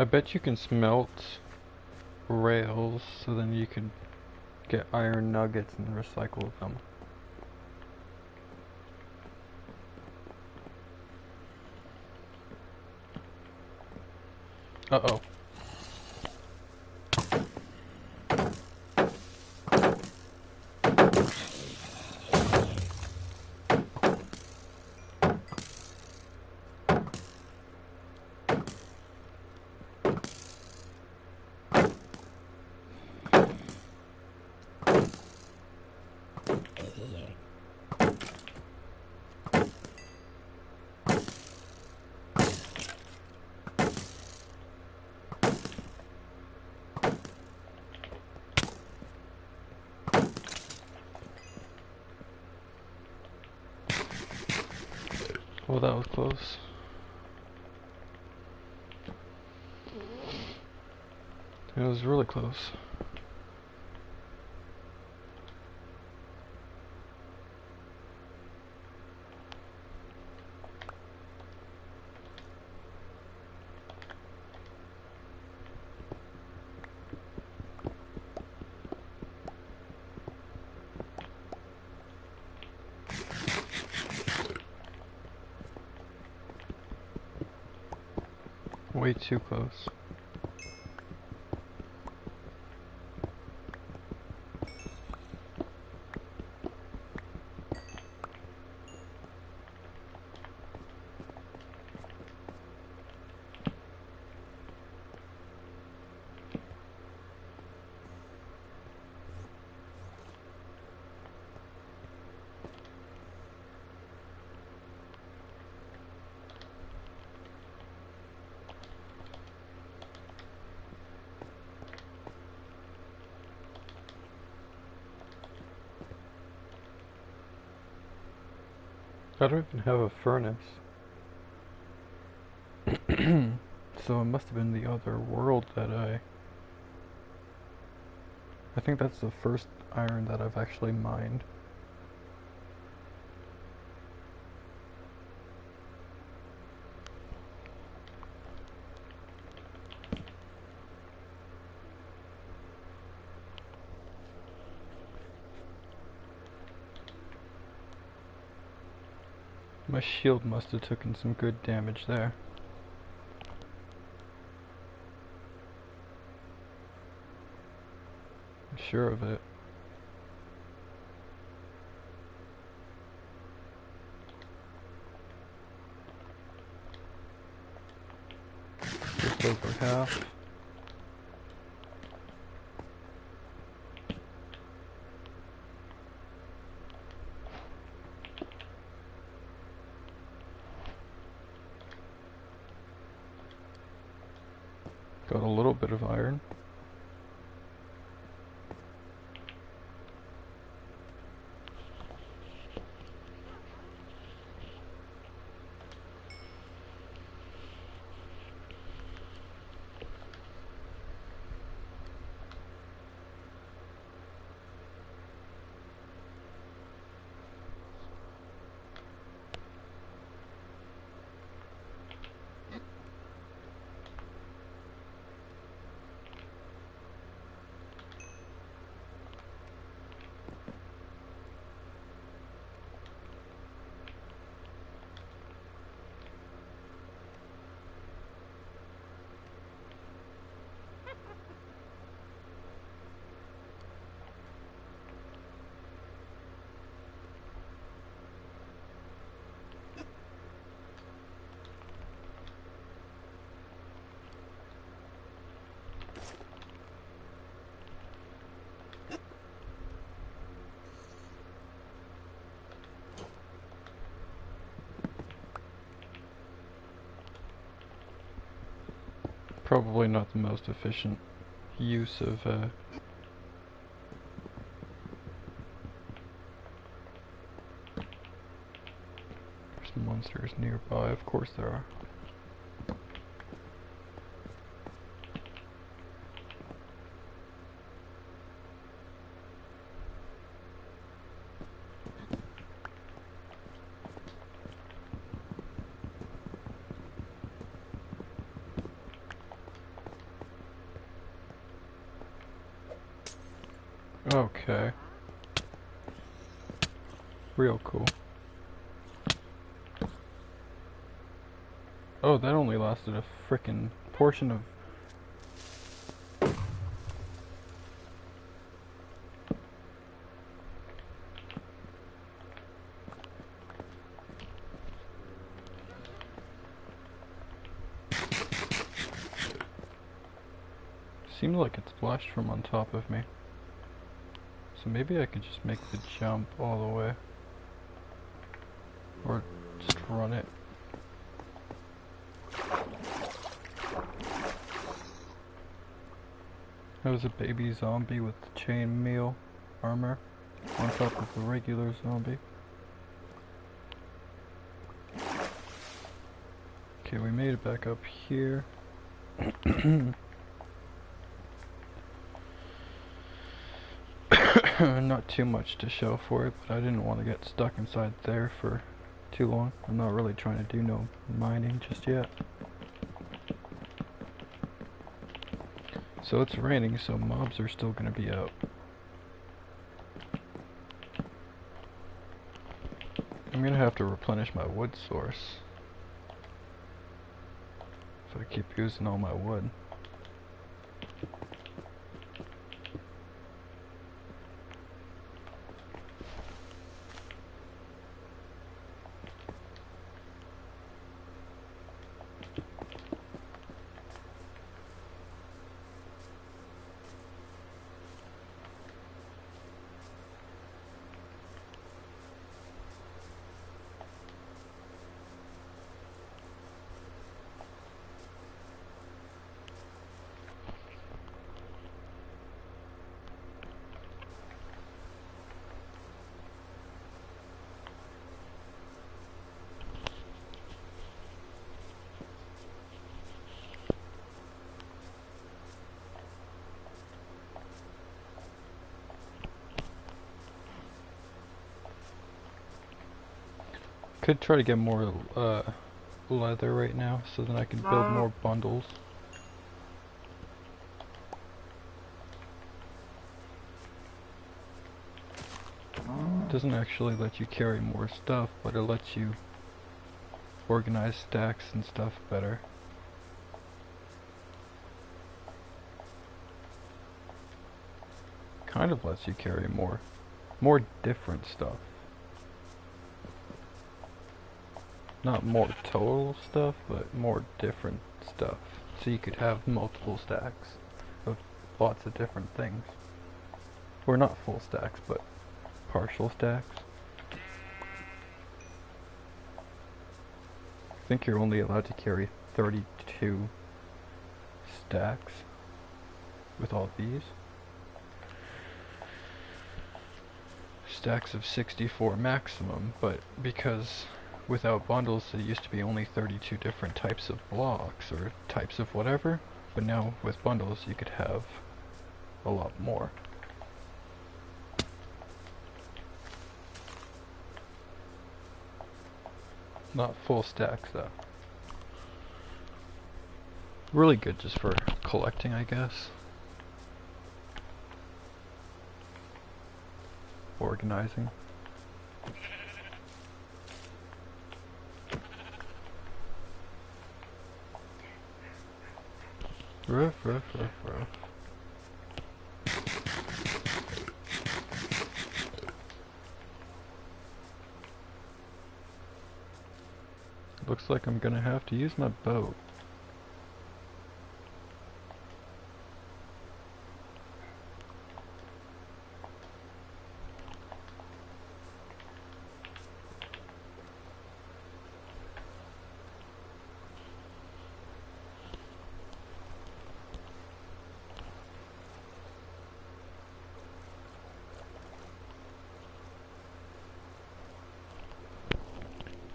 S1: I bet you can smelt rails, so then you could get iron nuggets and recycle them. Uh-oh. Well, that was close. It was really close. Way too close. I don't even have a furnace. So it must have been the other world that I think that's the first iron that I've actually mined. My shield must have taken some good damage there. I'm sure of it. Just over half. Got a little bit of iron. Probably not the most efficient use of there's monsters nearby, of course there are. Okay. Real cool. Oh, that only lasted a frickin' portion of... Seems like it splashed from on top of me. So maybe I could just make the jump all the way. Or just run it. That was a baby zombie with chainmail armor on top of the regular zombie. Okay, we made it back up here. Not too much to show for it, but I didn't want to get stuck inside there for too long. I'm not really trying to do no mining just yet. So it's raining, so mobs are still gonna be out. I'm gonna have to replenish my wood source if I keep using all my wood. Could try to get more leather right now so that I can build more bundles. Doesn't actually let you carry more stuff, but it lets you organize stacks and stuff better. Kind of lets you carry more different stuff. Not more total stuff, but more different stuff. So you could have multiple stacks of lots of different things. Or not full stacks, but partial stacks. I think you're only allowed to carry 32 stacks with all these. Stacks of 64 maximum, but because without bundles there used to be only 32 different types of blocks or types of whatever, but now with bundles you could have a lot more. Not full stacks though. Really good just for collecting, I guess. Organizing. Ruff, ruff, ruff, ruff. Looks like I'm gonna have to use my boat.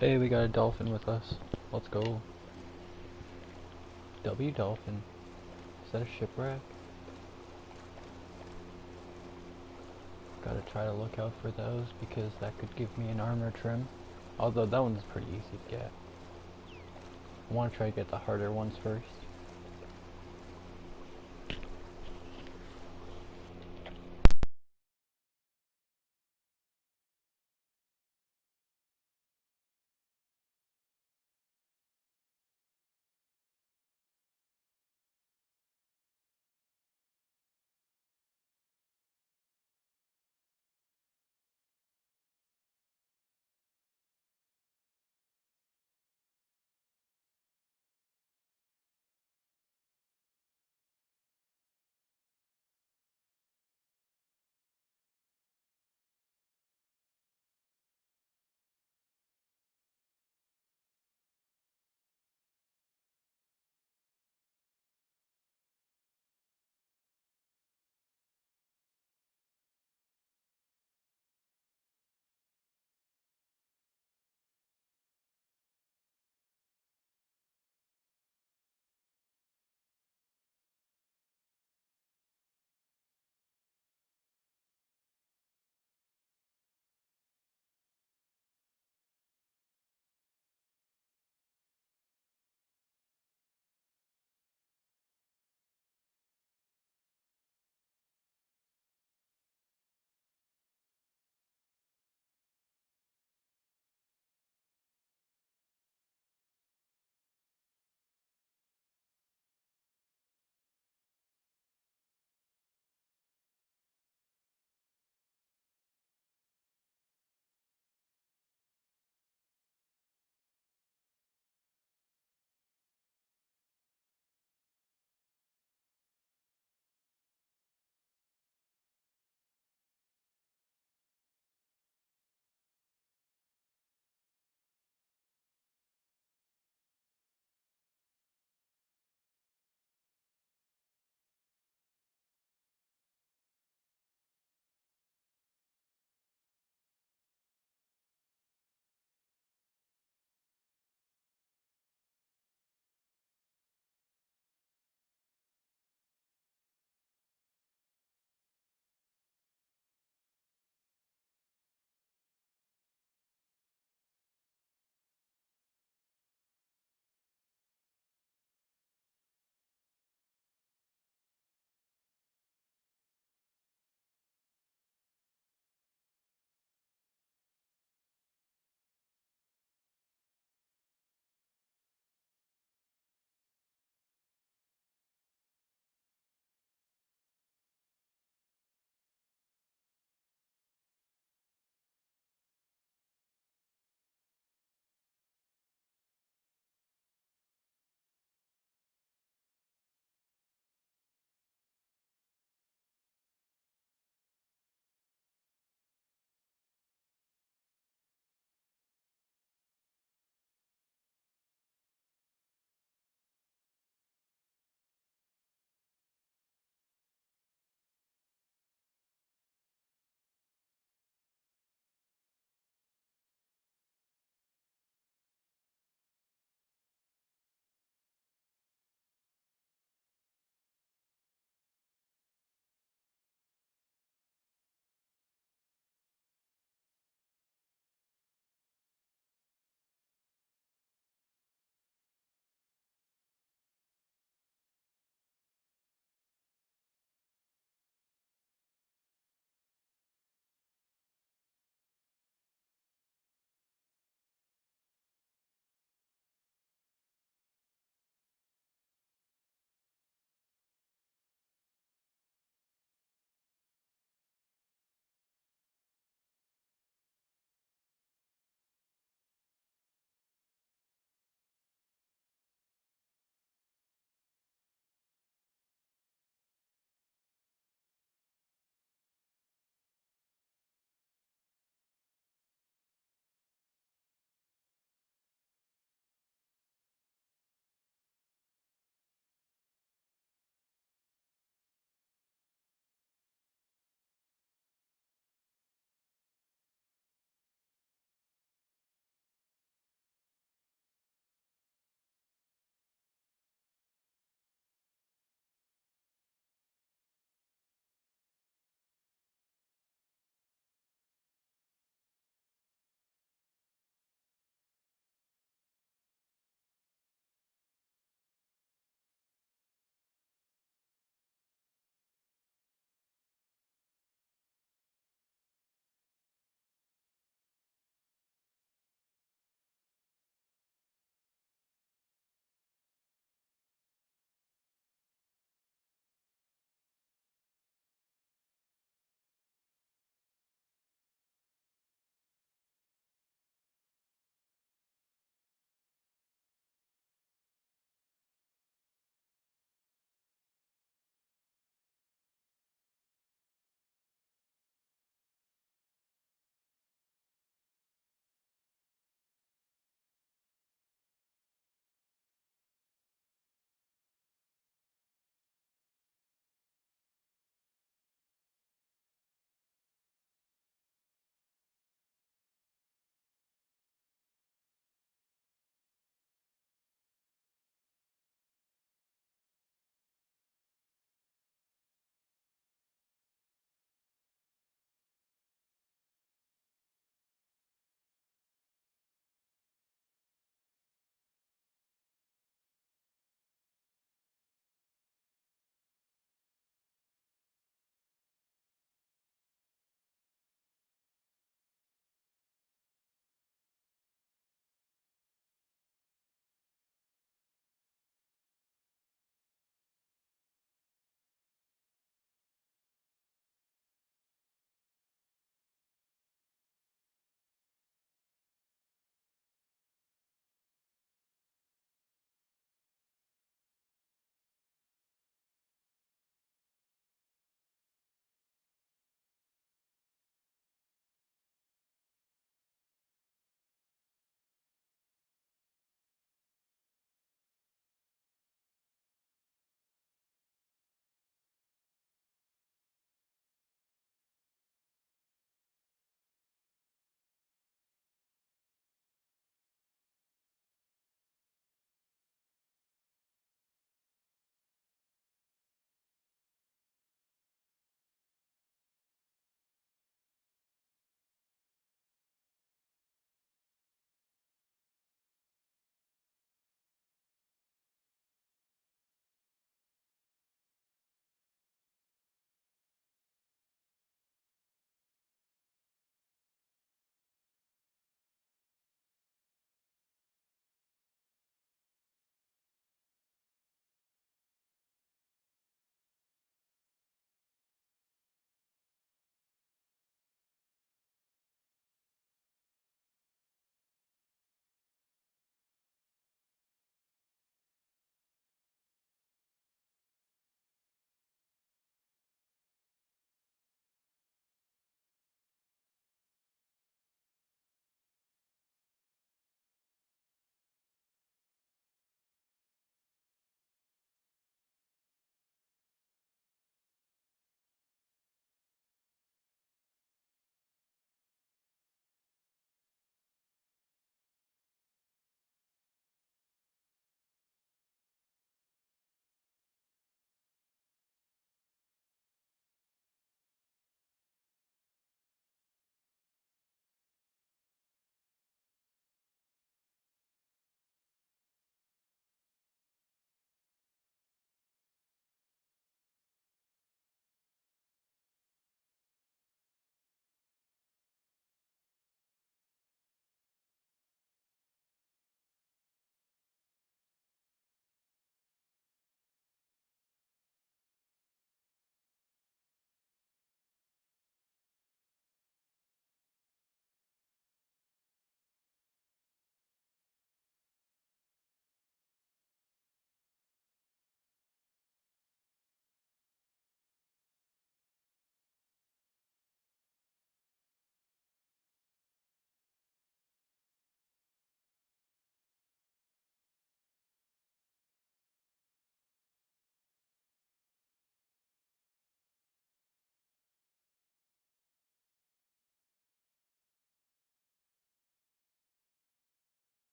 S1: Hey, we got a dolphin with us. Let's go. W dolphin. Is that a shipwreck? Gotta try to look out for those because that could give me an armor trim. Although that one's pretty easy to get. I want to try to get the harder ones first.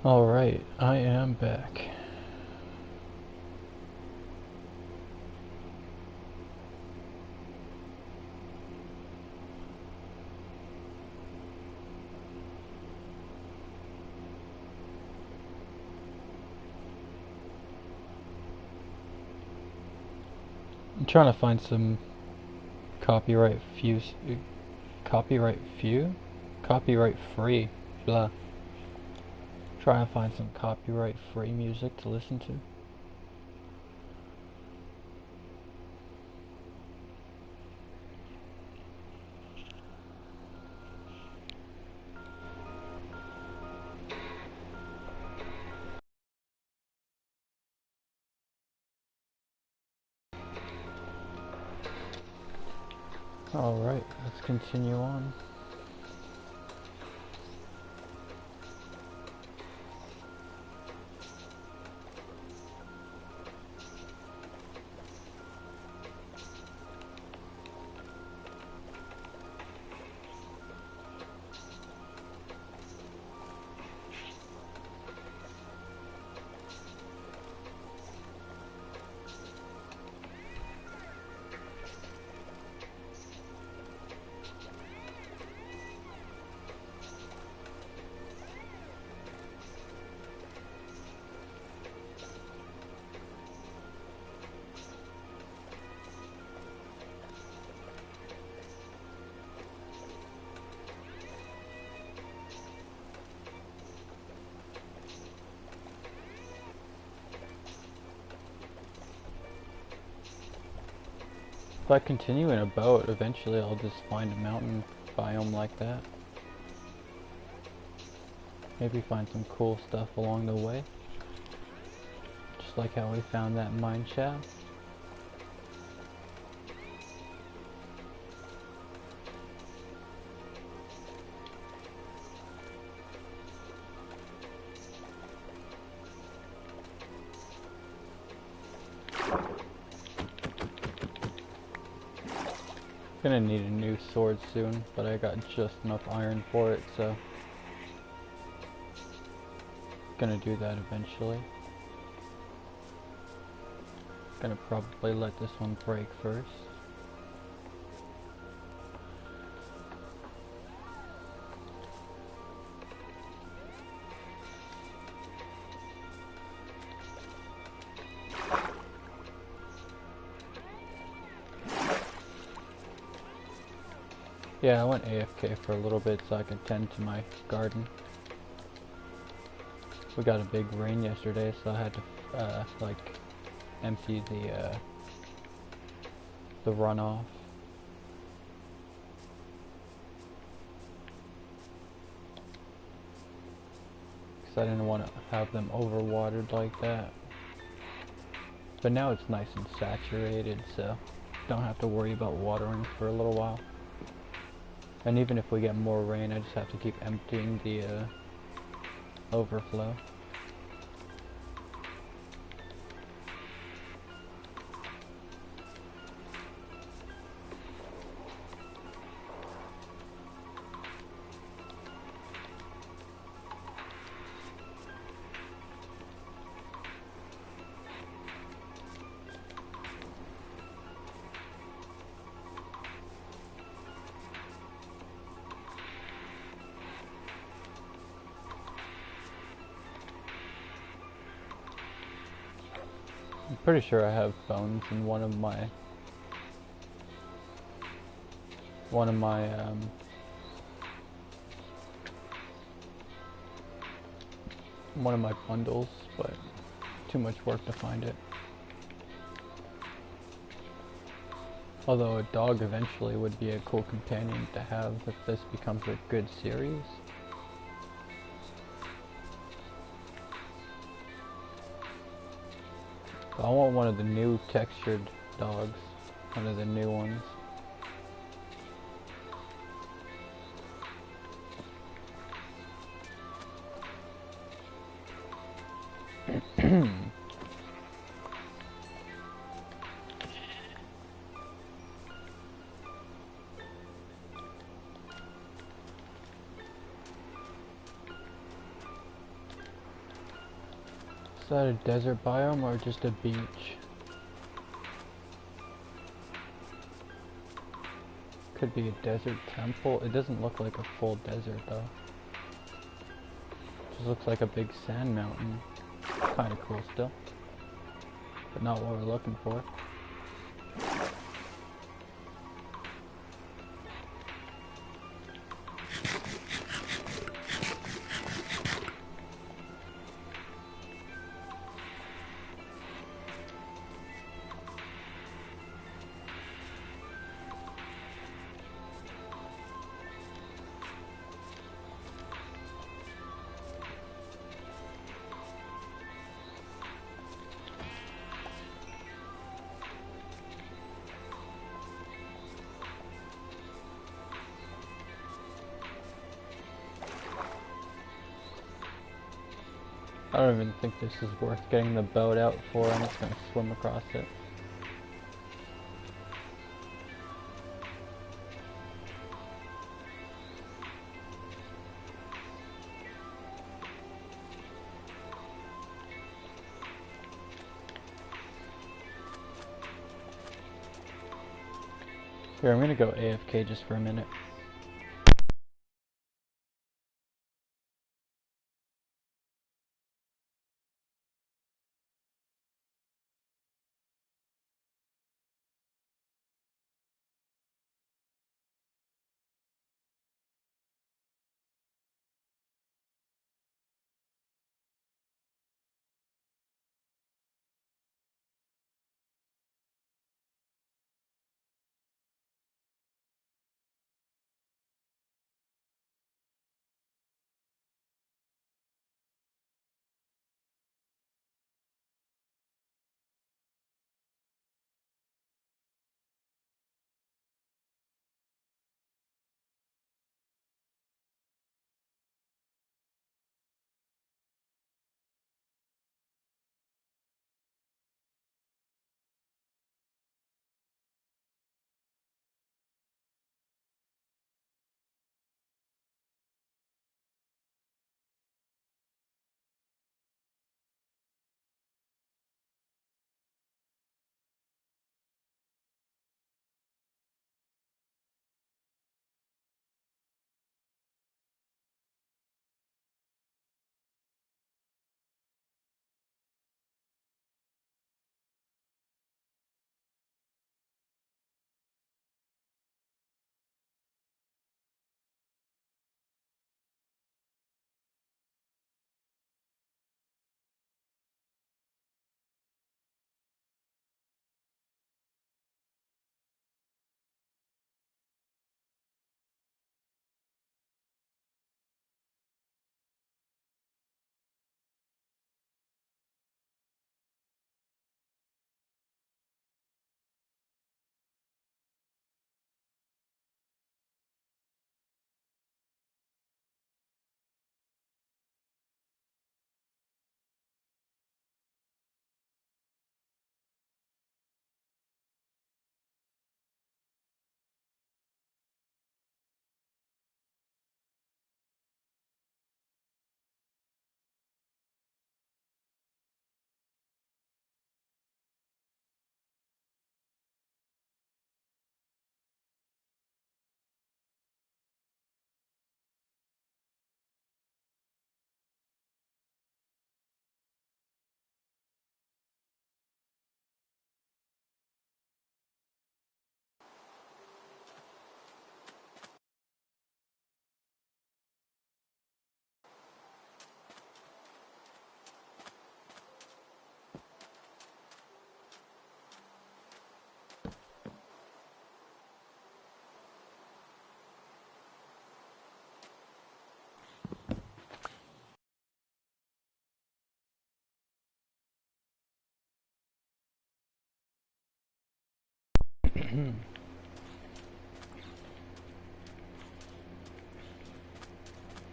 S1: Alright, I am back. I'm trying to find some copyright free, blah. Try and find some copyright free music to listen to. Alright, let's continue on. If I continue in a boat, eventually I'll just find a mountain biome like that. Maybe find some cool stuff along the way. Just like how we found that mine shaft. Gonna need a new sword soon, but I got just enough iron for it, so gonna do that eventually. Gonna probably let this one break first. Yeah, I went AFK for a little bit so I could tend to my garden. We got a big rain yesterday, so I had to like empty the runoff. Because I didn't want to have them overwatered like that. But now it's nice and saturated, so don't have to worry about watering for a little while. And even if we get more rain, I just have to keep emptying the overflow. I'm pretty sure I have bones in one of my bundles, but too much work to find it. Although a dog eventually would be a cool companion to have if this becomes a good series. I want one of the new textured dogs, one of the new ones. that a desert biome or just a beach? Could be a desert temple. It doesn't look like a full desert though. Just looks like a big sand mountain. Kinda cool still. But not what we're looking for. I don't even think this is worth getting the boat out for. I'm just gonna swim across it. Here, I'm gonna go AFK just for a minute.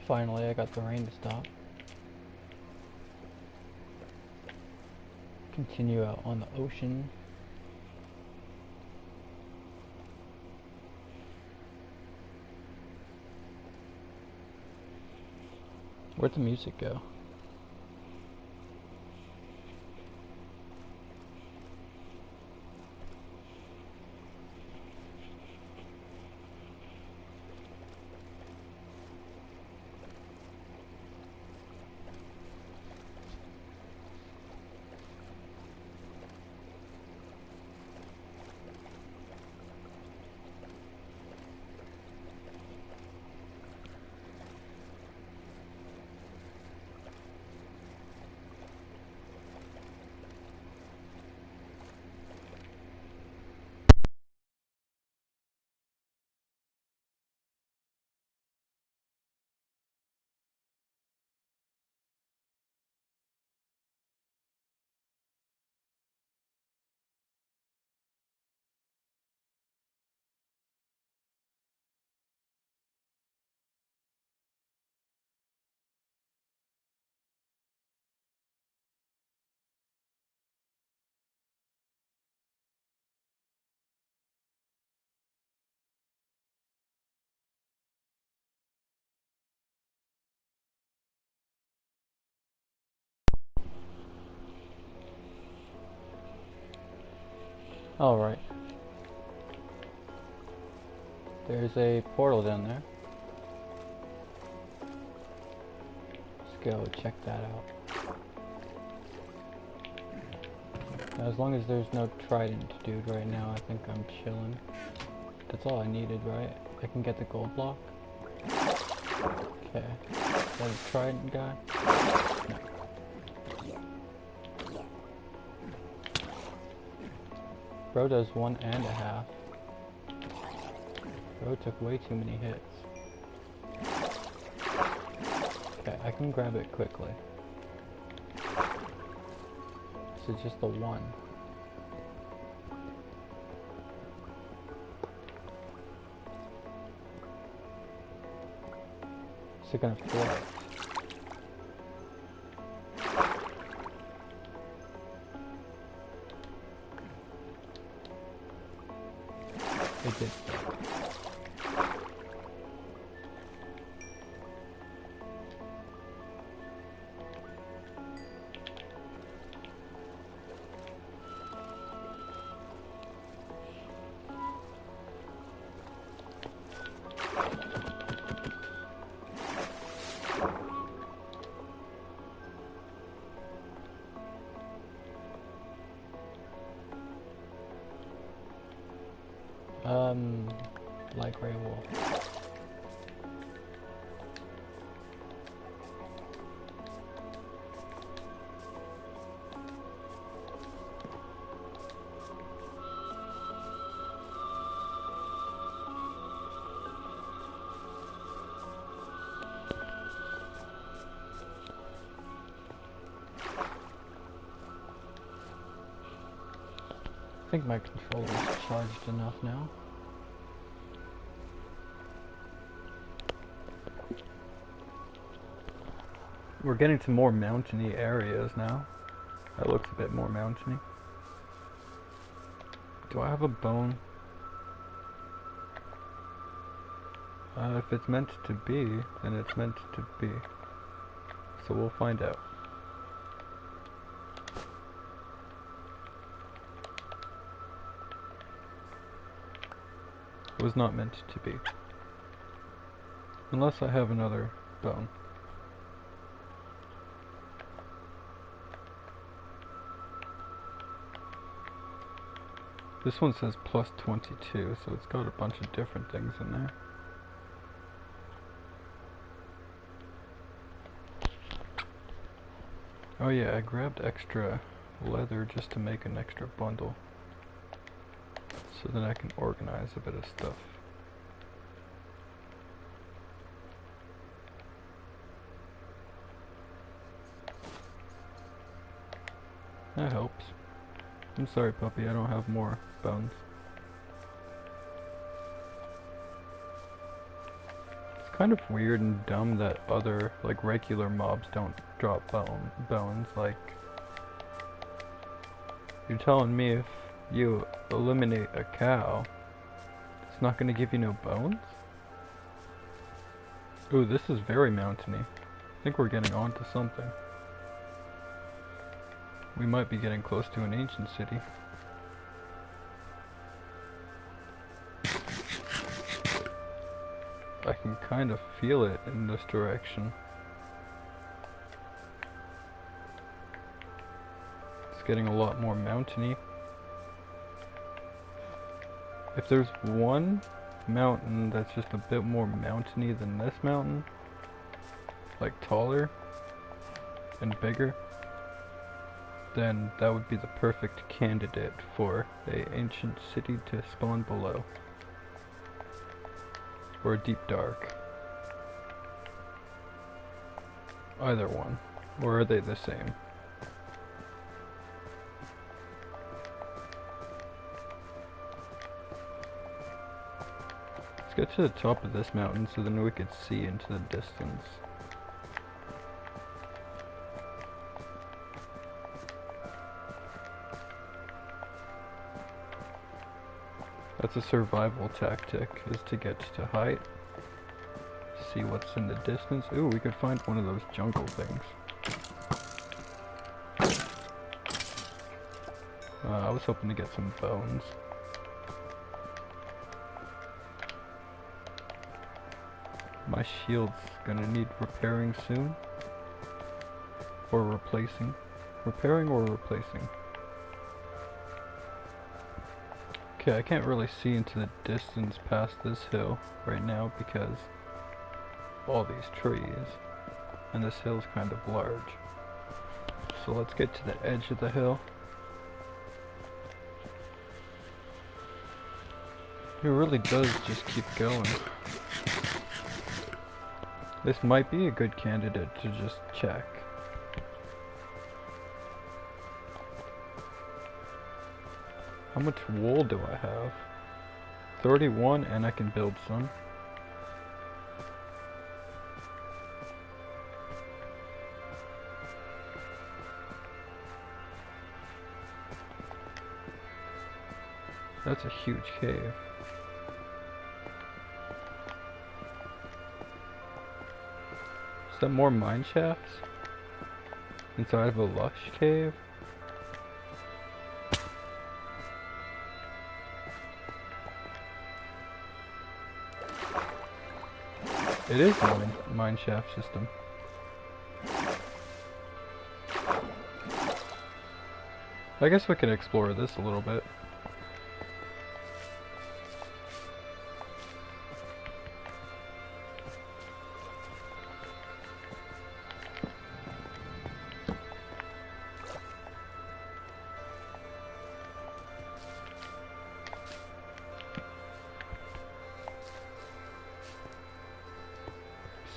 S1: Finally, I got the rain to stop. Continue out on the ocean. Where'd the music go? Alright. There's a portal down there. Let's go check that out. Now, as long as there's no trident dude right now, I think I'm chilling. That's all I needed, right? I can get the gold block. Okay. Is that a trident guy? No. Bro does 1.5. Bro took way too many hits. Okay, I can grab it quickly. This is just the one. Is it gonna float? It did float. Like Grey Wolf. I think my controller's charged enough now. We're getting to more mountainy areas now. That looks a bit more mountainy. Do I have a bone? If it's meant to be, then it's meant to be. So we'll find out. It was not meant to be. Unless I have another bone. This one says plus 22, so it's got a bunch of different things in there. Oh yeah, I grabbed extra leather just to make an extra bundle. So that I can organize a bit of stuff. That helps. I'm sorry, puppy, I don't have more bones. It's kind of weird and dumb that other, like, regular mobs don't drop bones. Like, you're telling me if you eliminate a cow, it's not gonna give you no bones? Ooh, this is very mountainy. I think we're getting onto something. We might be getting close to an ancient city. I can kind of feel it in this direction. It's getting a lot more mountainy. If there's one mountain that's just a bit more mountainy than this mountain, like taller and bigger, then that would be the perfect candidate for an ancient city to spawn below. Or a deep dark. Either one. Or are they the same? Let's get to the top of this mountain so then we could see into the distance. That's a survival tactic, is to get to height, see what's in the distance. Ooh, we could find one of those jungle things. I was hoping to get some bones. My shield's gonna need repairing soon. Or replacing. Repairing or replacing. Okay, I can't really see into the distance past this hill right now because of all these trees. And this hill's kind of large. So let's get to the edge of the hill. It really does just keep going. This might be a good candidate to just check. How much wool do I have? 31, and I can build some. That's a huge cave. Is that more mine shafts? Inside of a lush cave? It is mine shaft system. I guess we can explore this a little bit.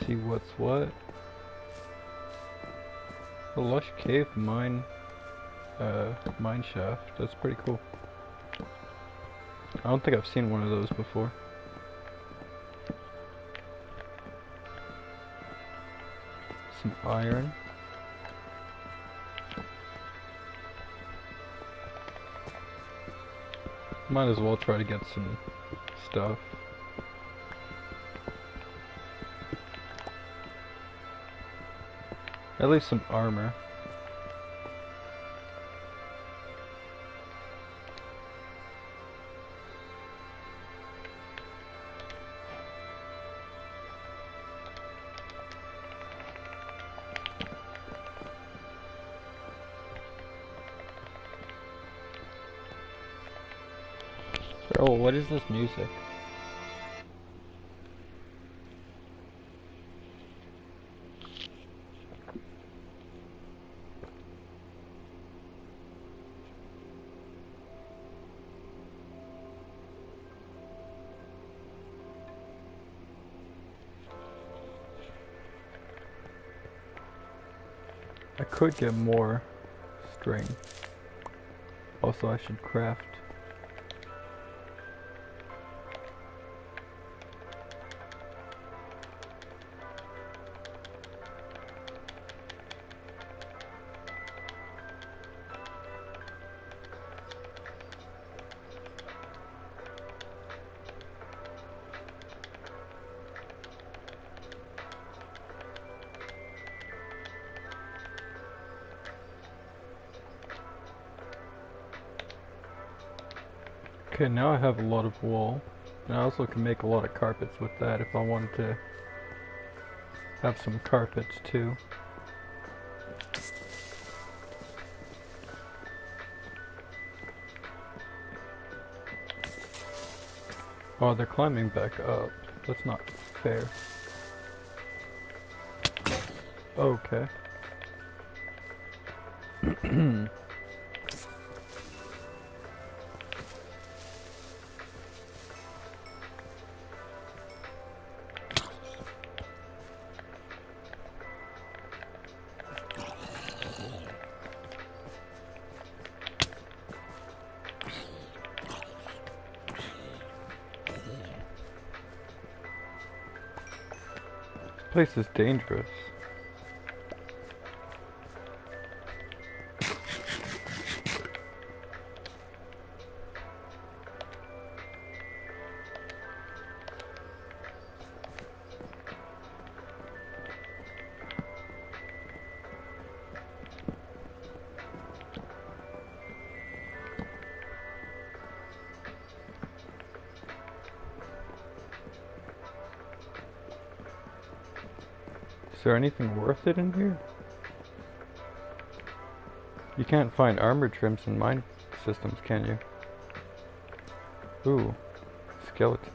S1: See what's what. The lush cave mine shaft. That's pretty cool. I don't think I've seen one of those before. Some iron. Might as well try to get some stuff. At least some armor. Oh, what is this music? I could get more string. Also, I should craft. Okay, now I have a lot of wool, and I also can make a lot of carpets with that if I wanted to have some carpets too. Oh, they're climbing back up. That's not fair. Okay. This place is dangerous. there anything worth it in here? You can't find armor trims in mine systems, can you? Ooh, skeleton.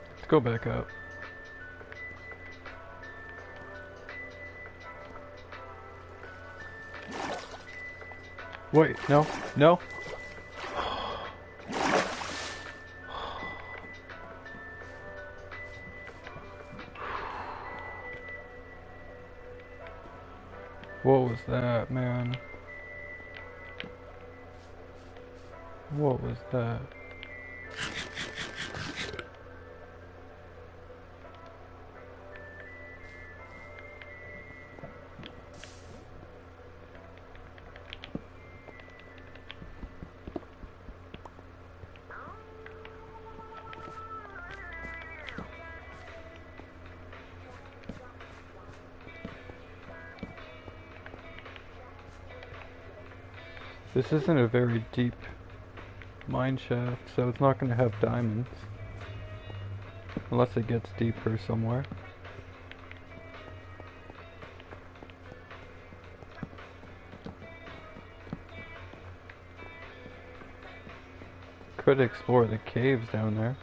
S1: Let's go back up. Wait, no, no. What was that, man? What was that? This isn't a very deep mine shaft, so it's not going to have diamonds. Unless it gets deeper somewhere. Could explore the caves down there.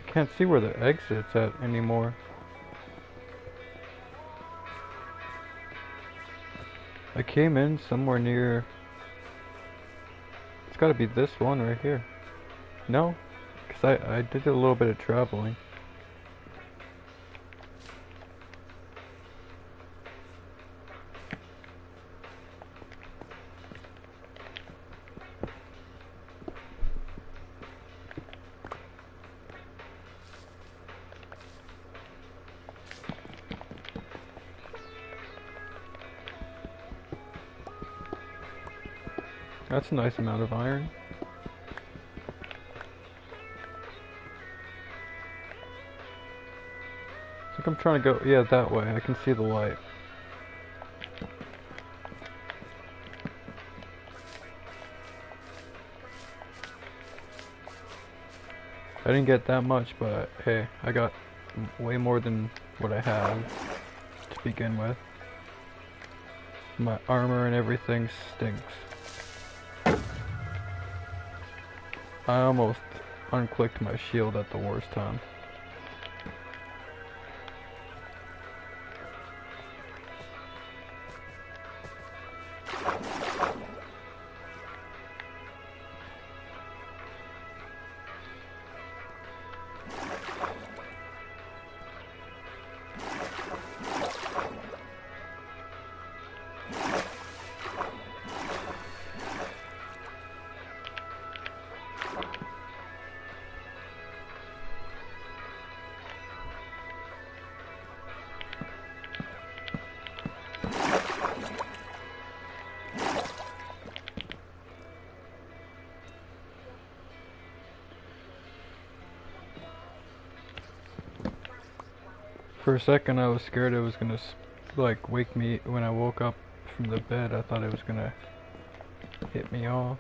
S1: Can't see where the exit's at anymore. I came in somewhere near... It's gotta be this one right here. No? Because I did a little bit of traveling. That's a nice amount of iron. I think I'm trying to go, yeah, that way. I can see the light. I didn't get that much, but hey, I got way more than what I have to begin with. My armor and everything stinks. I almost unclicked my shield at the worst time. For a second I was scared it was gonna like wake me when I woke up from the bed. I thought it was gonna hit me off.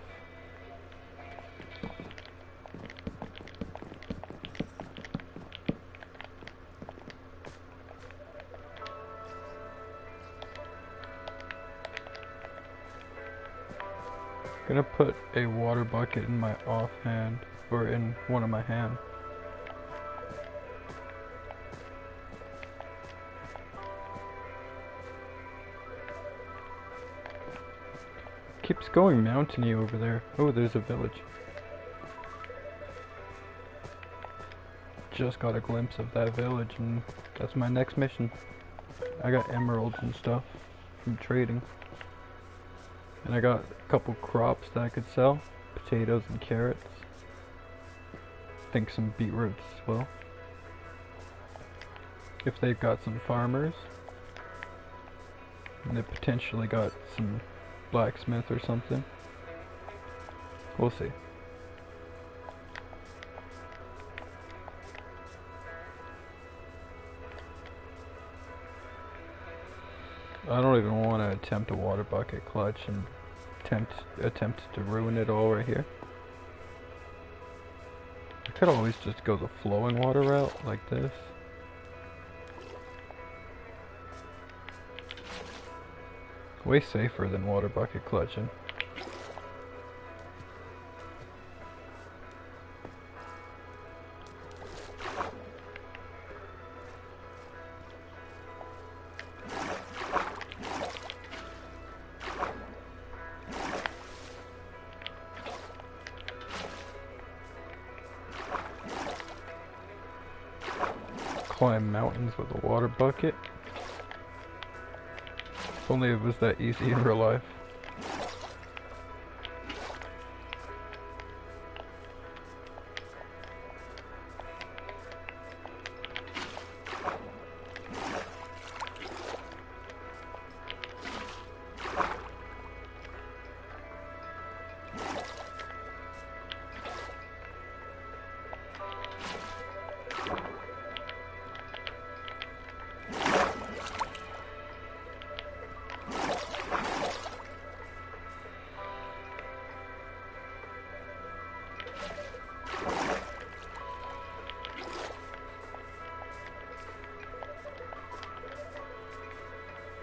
S1: Gonna put a water bucket in my offhand, or in one of my hands. Keeps going mountainy over there. Oh, there's a village. Just got a glimpse of that village, and that's my next mission. I got emeralds and stuff from trading. And I got a couple crops that I could sell. Potatoes and carrots. I think some beetroots as well. If they've got some farmers. And they potentially got some blacksmith or something. We'll see. I don't even want to attempt a water bucket clutch and attempt to ruin it all right here. I could always just go the flowing water route like this. Way safer than water bucket clutching. Climb mountains with a water bucket. If only it was that easy in real life.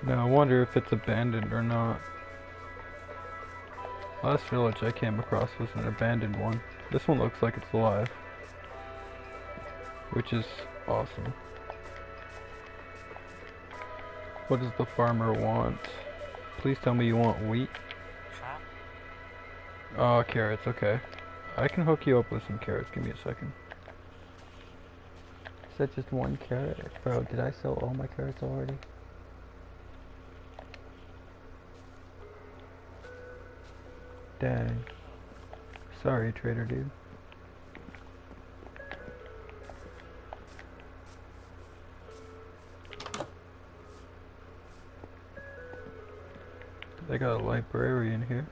S1: Now I wonder if it's abandoned or not. Last village I came across was an abandoned one. This one looks like it's alive, which is awesome. What does the farmer want? Please tell me you want wheat. Oh, carrots, okay. I can hook you up with some carrots, give me a second. Is that just one carrot? Bro, did I sell all my carrots already? Dang. Sorry, trader dude. They got a librarian here.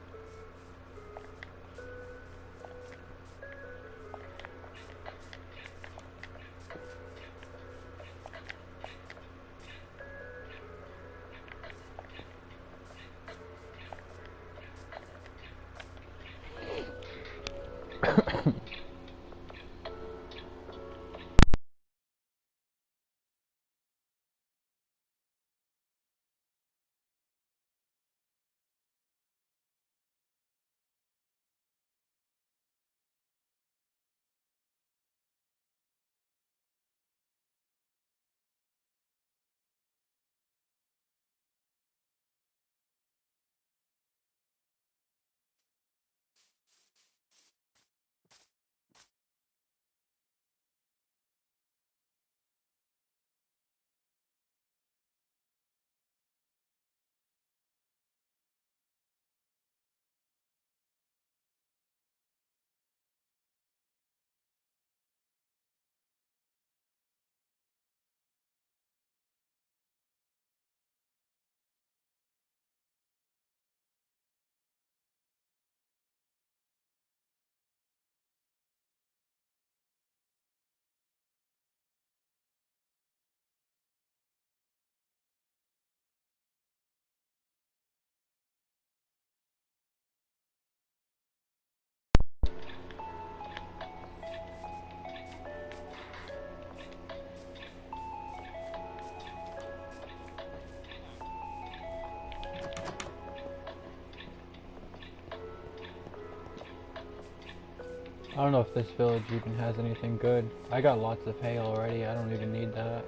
S1: I don't know if this village even has anything good. I got lots of hay already, I don't even need that.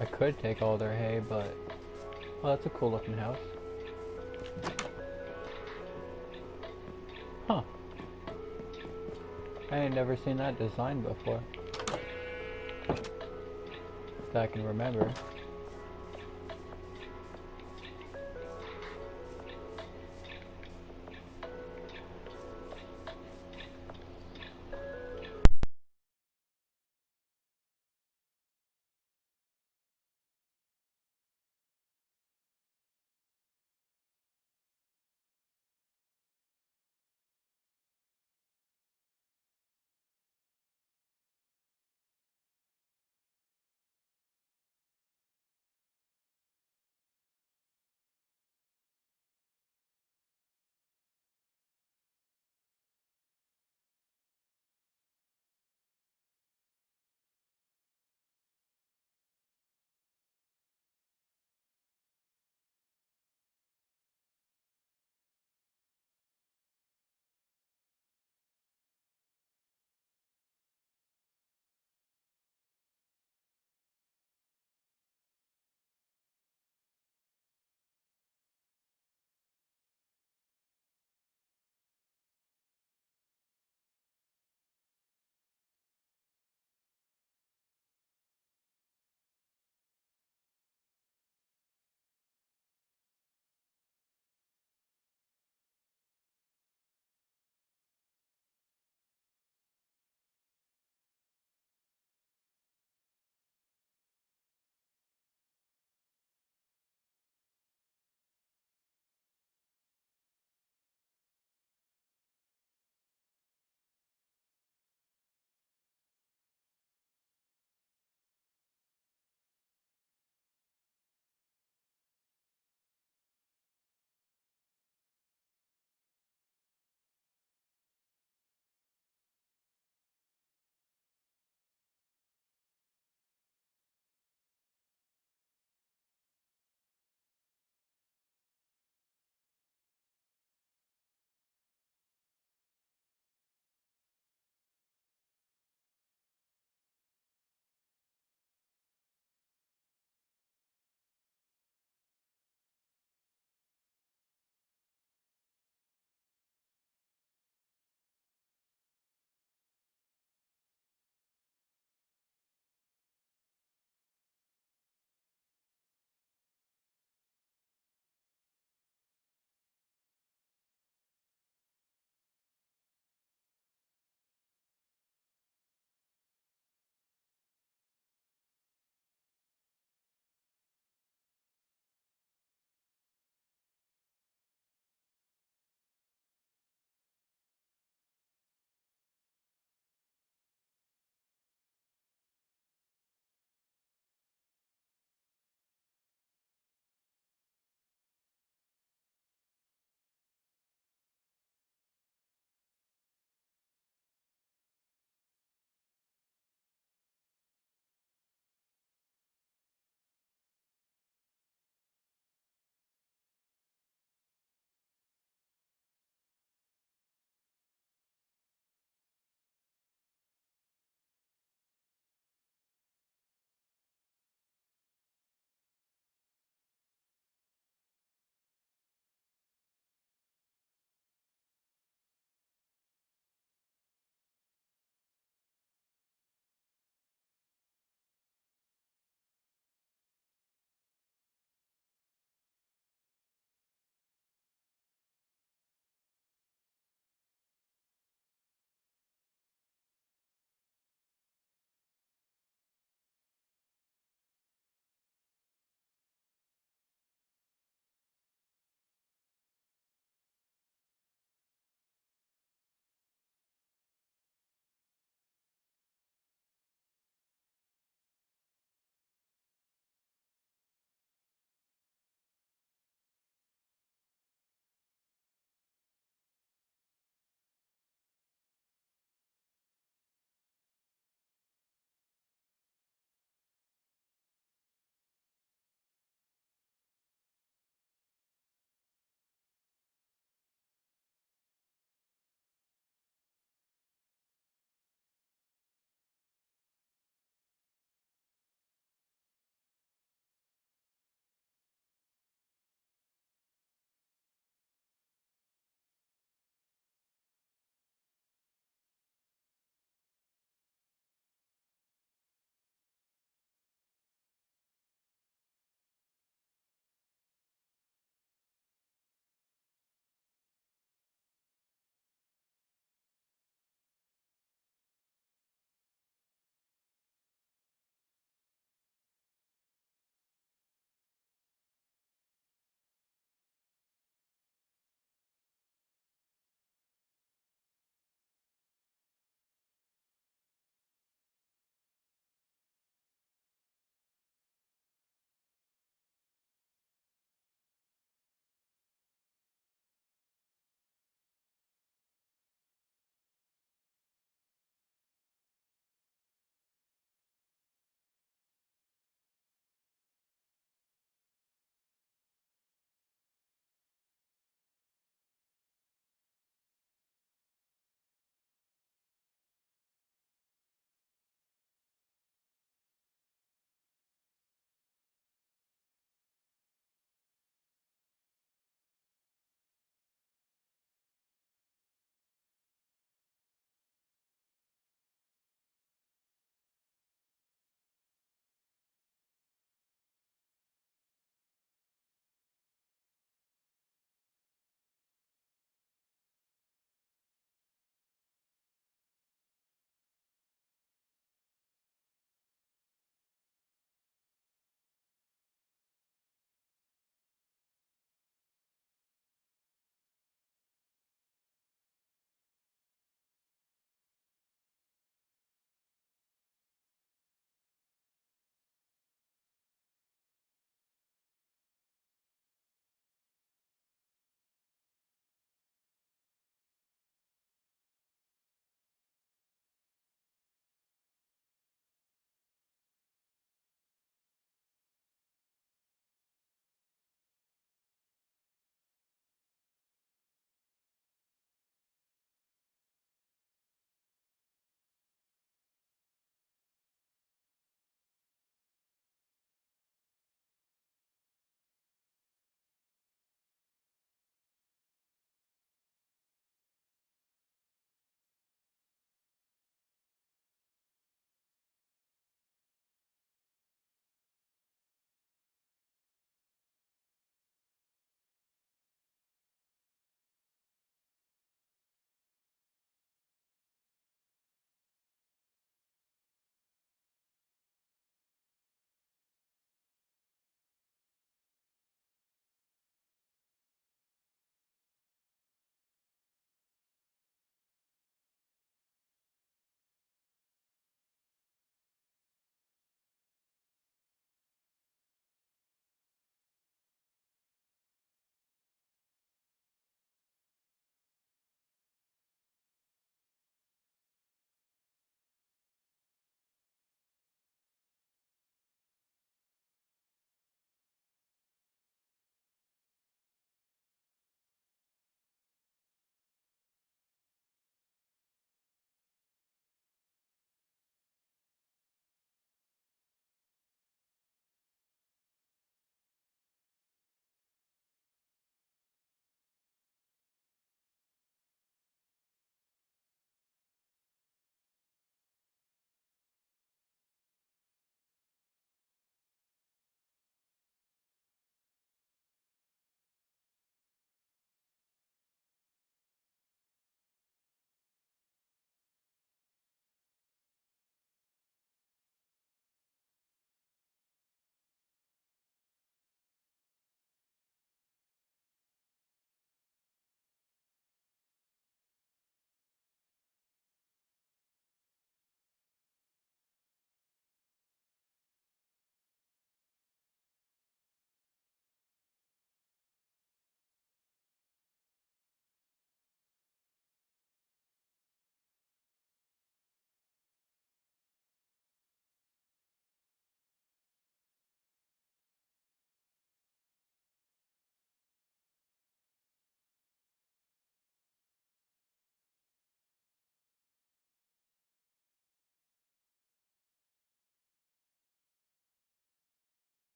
S1: I could take all their hay, but... well, that's a cool looking house. Huh. I ain't never seen that design before. That I can remember.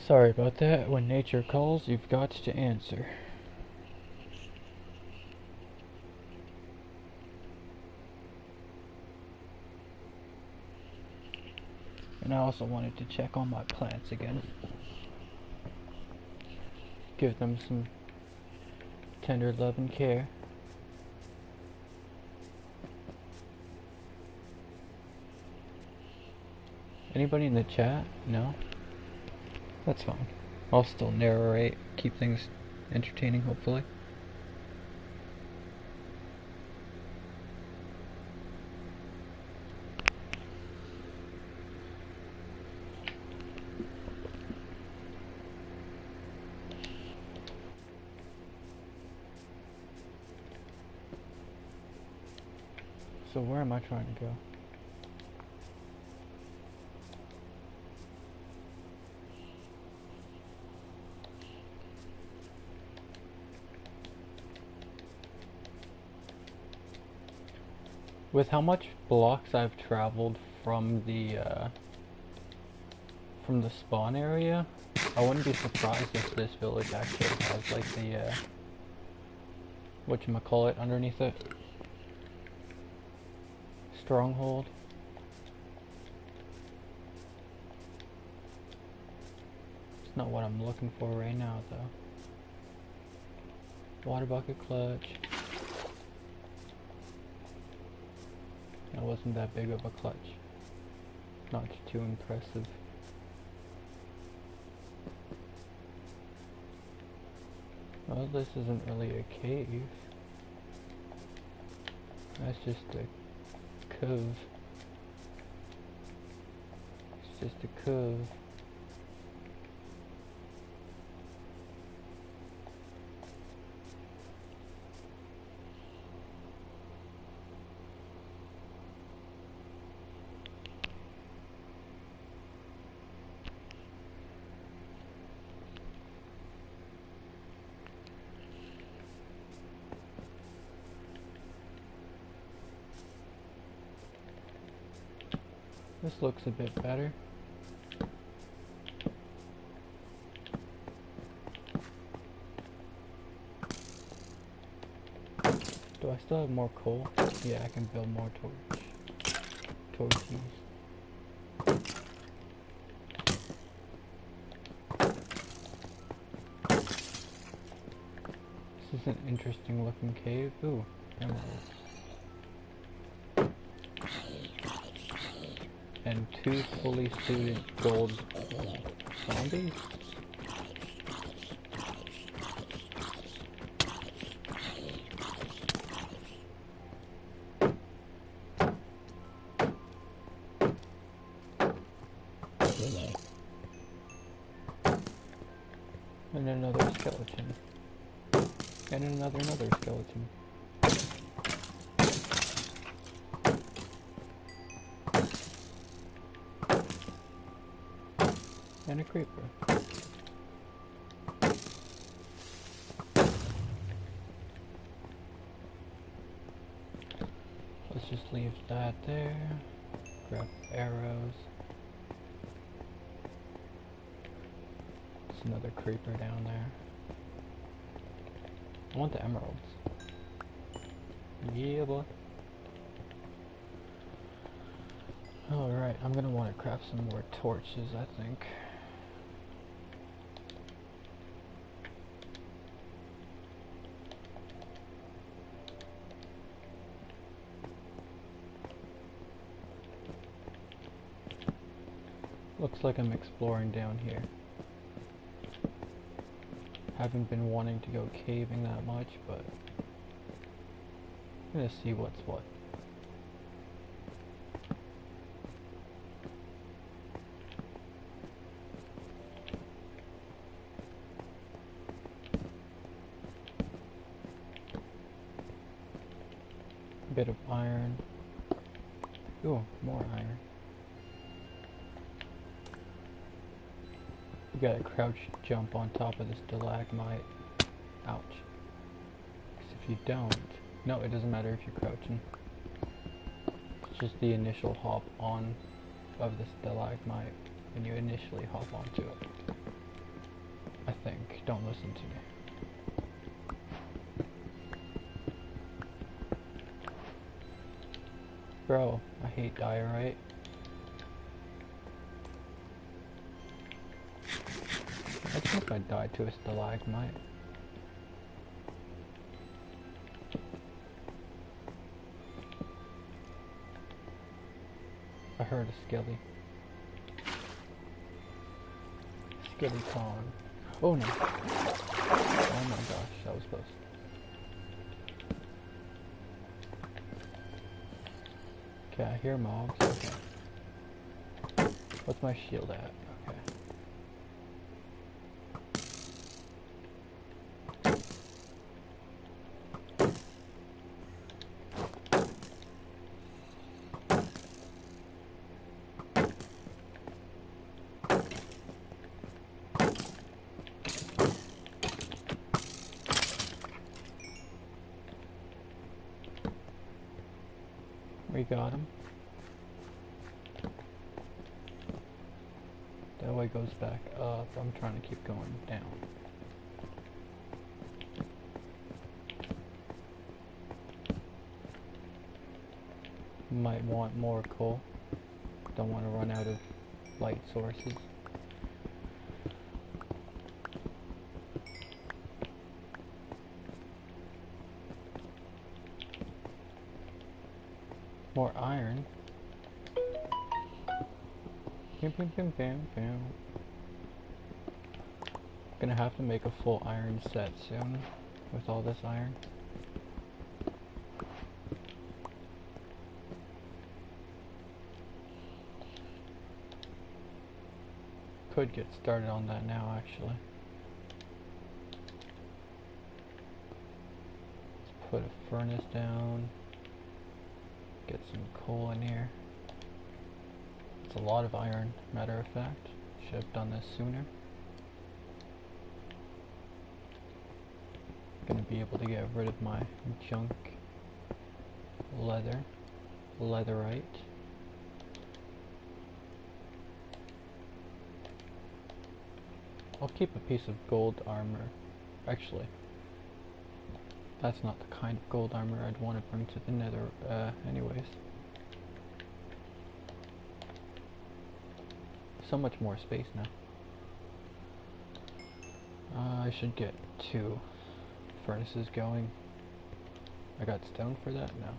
S1: Sorry about that. When nature calls, you've got to answer. And I also wanted to check on my plants again. Give them some tender love and care. Anybody in the chat? No? That's fine. I'll still narrate, keep things entertaining, hopefully. So where am I trying to go? With how much blocks I've traveled from the spawn area, I wouldn't be surprised if this village actually has like the whatchamacallit underneath it. Stronghold. It's not what I'm looking for right now though. Water bucket clutch. That wasn't that big of a clutch. Not too impressive. Well, this isn't really a cave. That's just a cove. It's just a cove. This looks a bit better. Do I still have more coal? Yeah, I can build more torches. This is an interesting looking cave. Ooh, emeralds. And 2 fully suited gold zombies? And another skeleton. And another skeleton. And a creeper. Let's just leave that there. Grab arrows. There's another creeper down there. I want the emeralds. Yeah, boy. Alright, I'm gonna want to craft some more torches, I think. Looks like I'm exploring down here. Haven't been wanting to go caving that much, but I'm gonna see what's what. A bit of iron. Ooh, more iron. You gotta crouch jump on top of this stalagmite. Ouch. Because if you don't... No, it doesn't matter if you're crouching. It's just the initial hop on of the stalagmite when you initially hop onto it. I think. Don't listen to me. Bro, I hate diorite. Imagine if I died to a stalagmite. I heard a skelly. Skeleton. Oh no. Oh my gosh, that was close. Okay, I hear mobs. Okay. What's my shield at? Okay. We got him. That way goes back up. I'm trying to keep going down. Might want more coal. Don't want to run out of light sources. More iron. Bam, bam, bam, bam, bam. Gonna have to make a full iron set soon with all this iron. Could get started on that now, actually. Let's put a furnace down. Get some coal in here. It's a lot of iron, matter of fact. Should have done this sooner. Gonna be able to get rid of my junk leather, leatherite. I'll keep a piece of gold armor. Actually, that's not the kind of gold armor I'd want to bring to the nether, anyways. So much more space now. I should get 2 furnaces going. I got stone for that? No.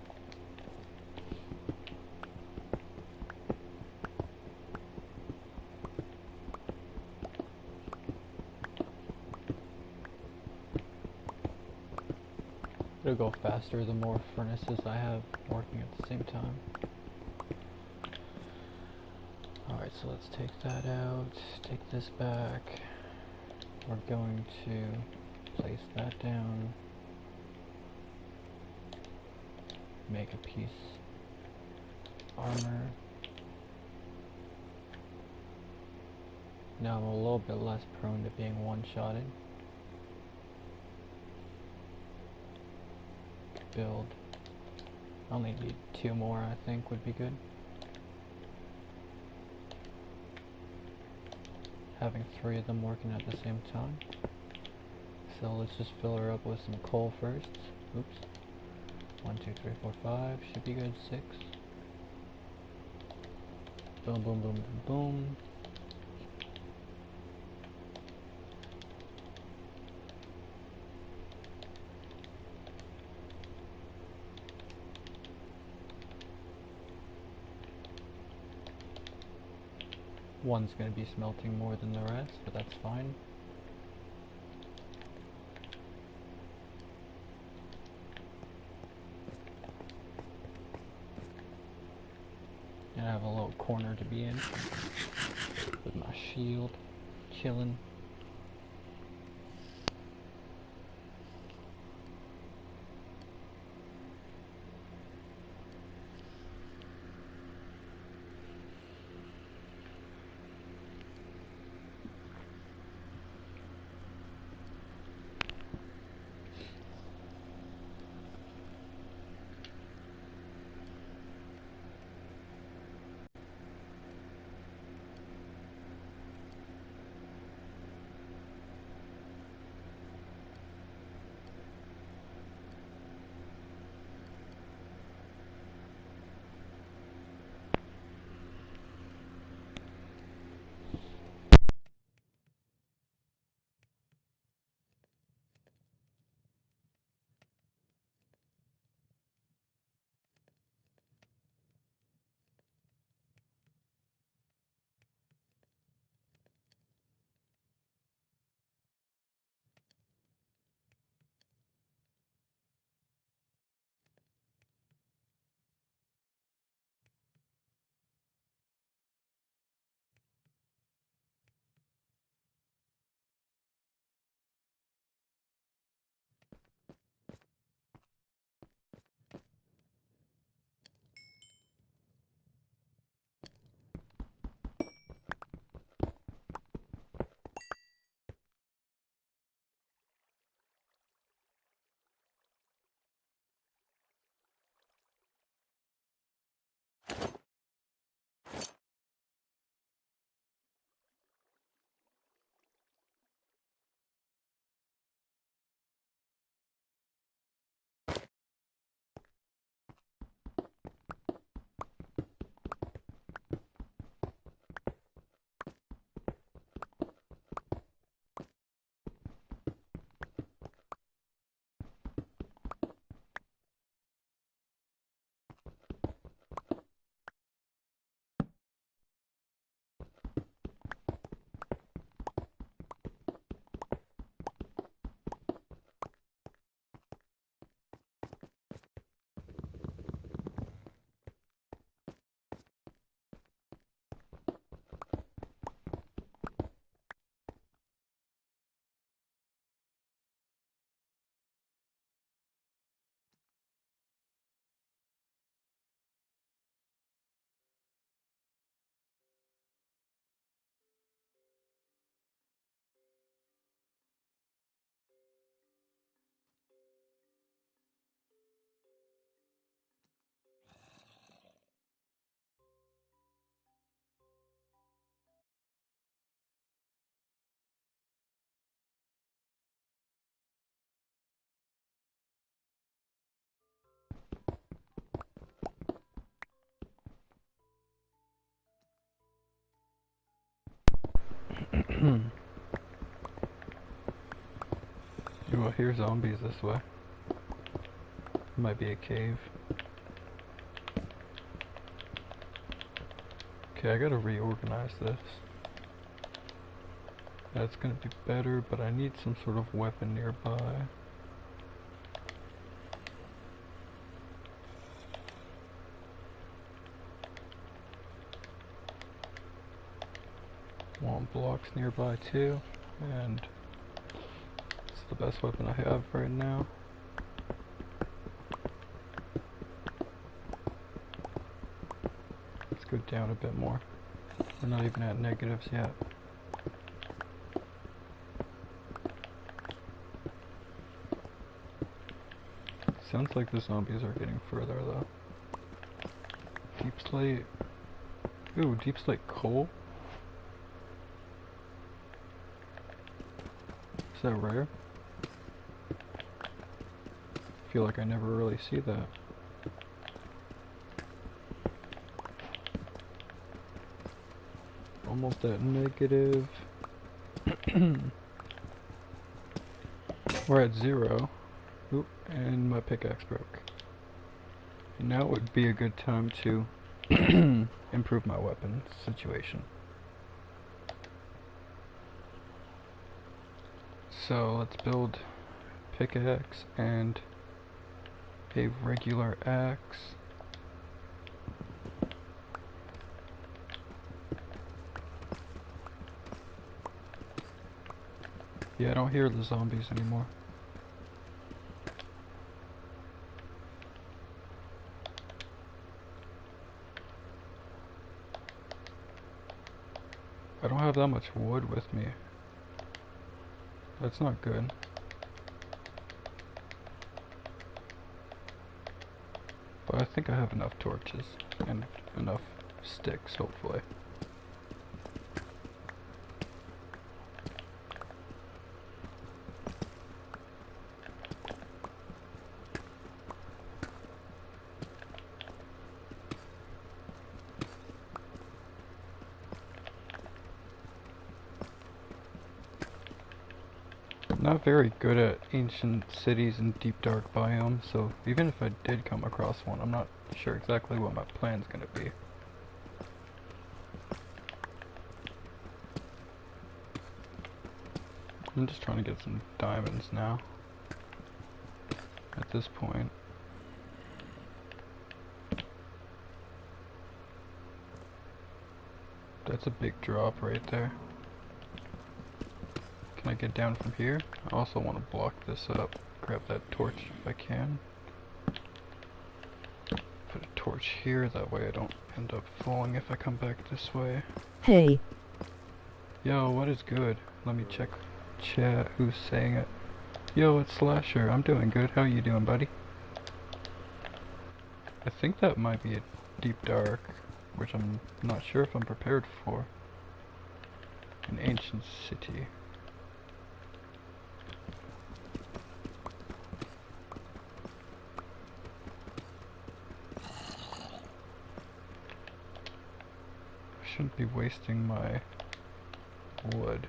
S1: It'll go faster the more furnaces I have working at the same time. Alright, so let's take that out, take this back. We're going to place that down. Make a piece armor. Now I'm a little bit less prone to being one-shotted. Build. I only need 2 more, I think would be good. Having 3 of them working at the same time. So let's just fill her up with some coal first. Oops. 1, 2, 3, 4, 5. Should be good. 6. Boom, boom, boom, boom, boom. One's going to be smelting more than the rest, but that's fine. And I have a little corner to be in with my shield, chilling. Well, here's zombies this way. Might be a cave. Okay, I gotta reorganize this. That's gonna be better, but I need some sort of weapon nearby. Want blocks nearby too, and it's the best weapon I have right now. Let's go down a bit more. We're not even at negatives yet. Sounds like the zombies are getting further though. Deep slate. Ooh, deep slate coal? Is that rare? I feel like I never really see that. Almost at negative. We're at 0. Oop, and my pickaxe broke. And now would be a good time to improve my weapon situation. So let's build pickaxe and a regular axe. Yeah, I don't hear the zombies anymore. I don't have that much wood with me. That's not good. But I think I have enough torches and enough sticks, hopefully. Not very good at ancient cities and deep dark biomes, so even if I did come across one, I'm not sure exactly what my plan's gonna be. I'm just trying to get some diamonds now. At this point. That's a big drop right there. Can I get down from here? I also want to block this up. Grab that torch if I can. Put a torch here, that way I don't end up falling if I come back this way.
S2: Hey.
S1: Yo, what is good? Let me check chat, who's saying it. Yo, it's Slasher. I'm doing good. How you doing, buddy? I think that might be a deep dark, which I'm not sure if I'm prepared for. An ancient city. Shouldn't be wasting my wood.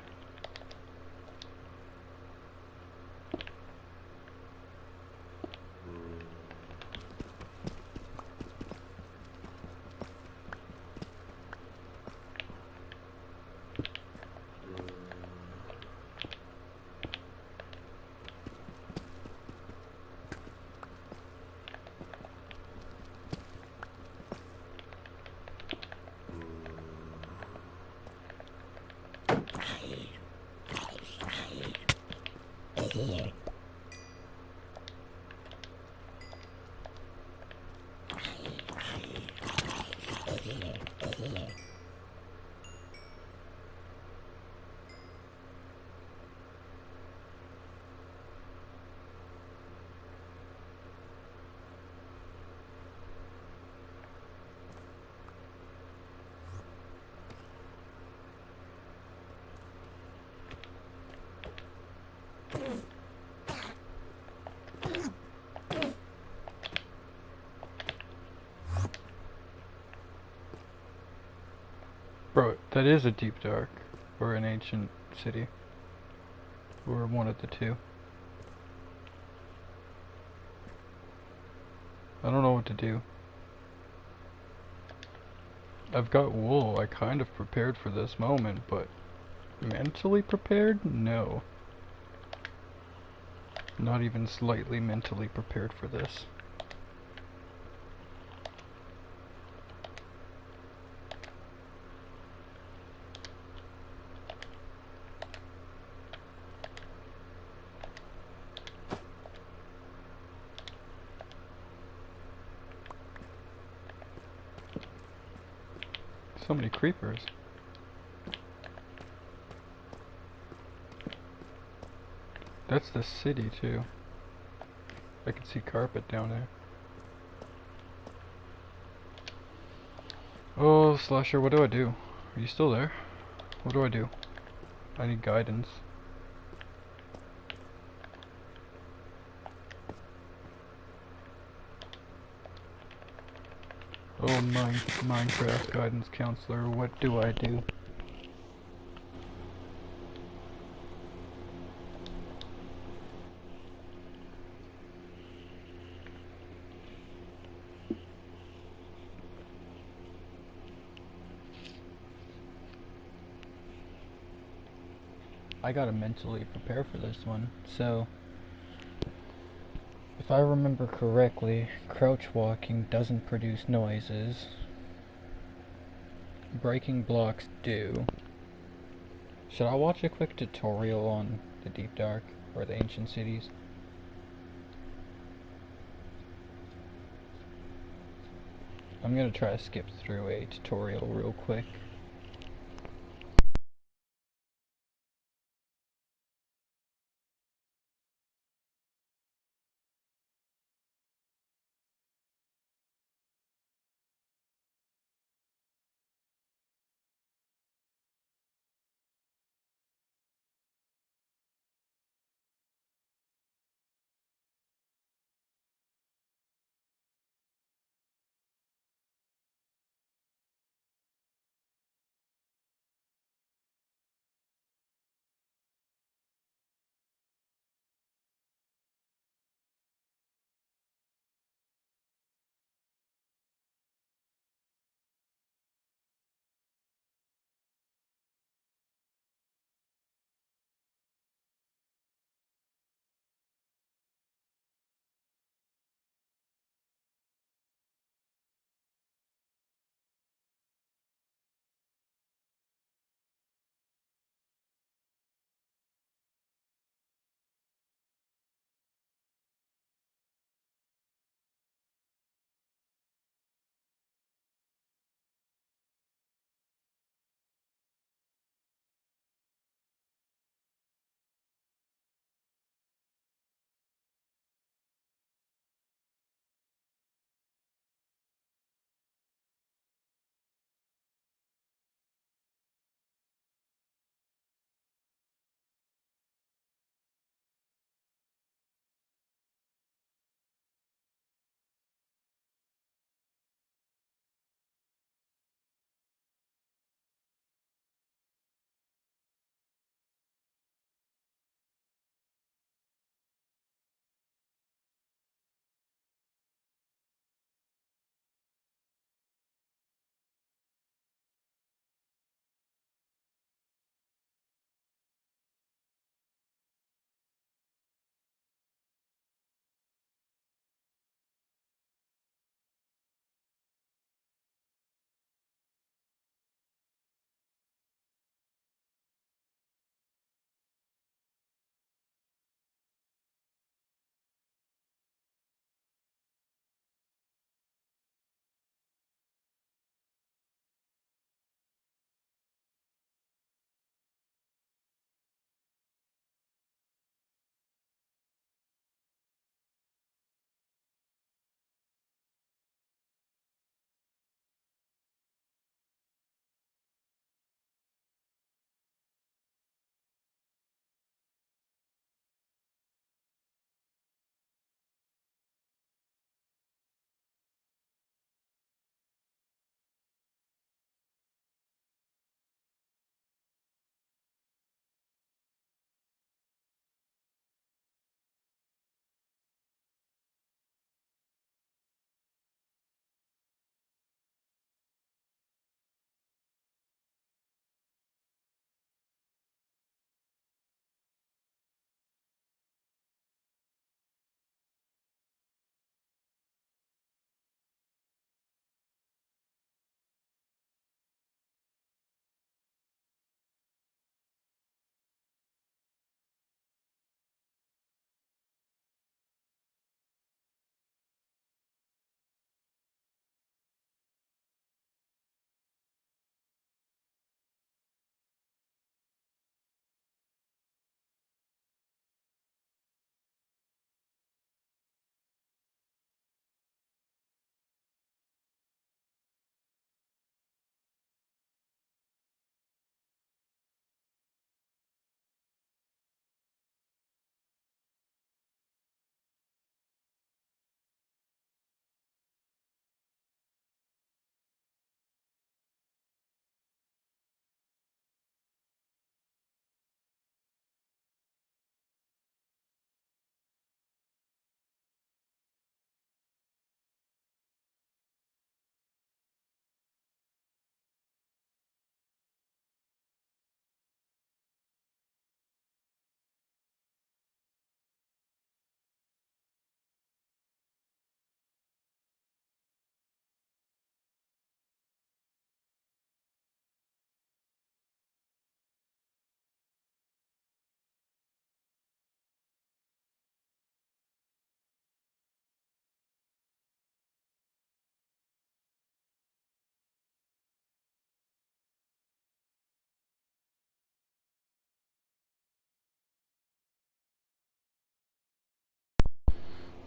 S1: Bro, that is a deep dark, or an ancient city. Or one of the two. I don't know what to do. I've got wool. I kind of prepared for this moment, but mentally prepared? No. Not even slightly mentally prepared for this. So many creepers. That's the city too. I can see carpet down there. Oh, Slasher, what do I do? Are you still there? What do I do? I need guidance. Oh, Minecraft guidance counselor, what do I do? I gotta mentally prepare for this one, so if I remember correctly, crouch walking doesn't produce noises. Breaking blocks do. Should I watch a quick tutorial on the Deep Dark or the Ancient Cities? I'm gonna try to skip through a tutorial real quick.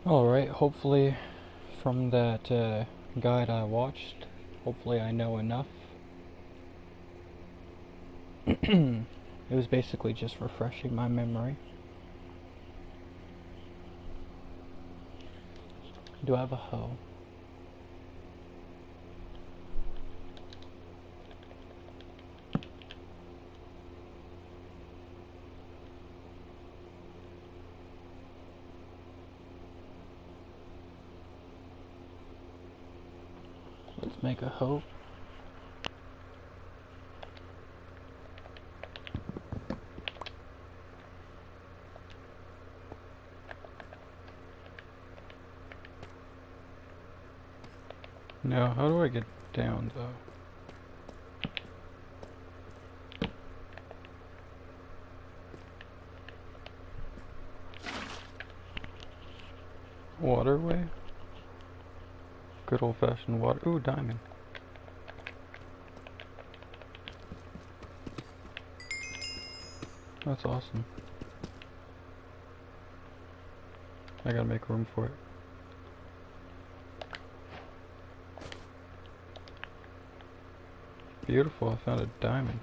S1: Alright, hopefully from that guide I watched, hopefully I know enough. It was basically just refreshing my memory. Do I have a hoe? Let's make a hoe. Now, how do I get down though? Waterway? Good old-fashioned water. Ooh, diamond. That's awesome. I gotta make room for it. Beautiful, I found a diamond.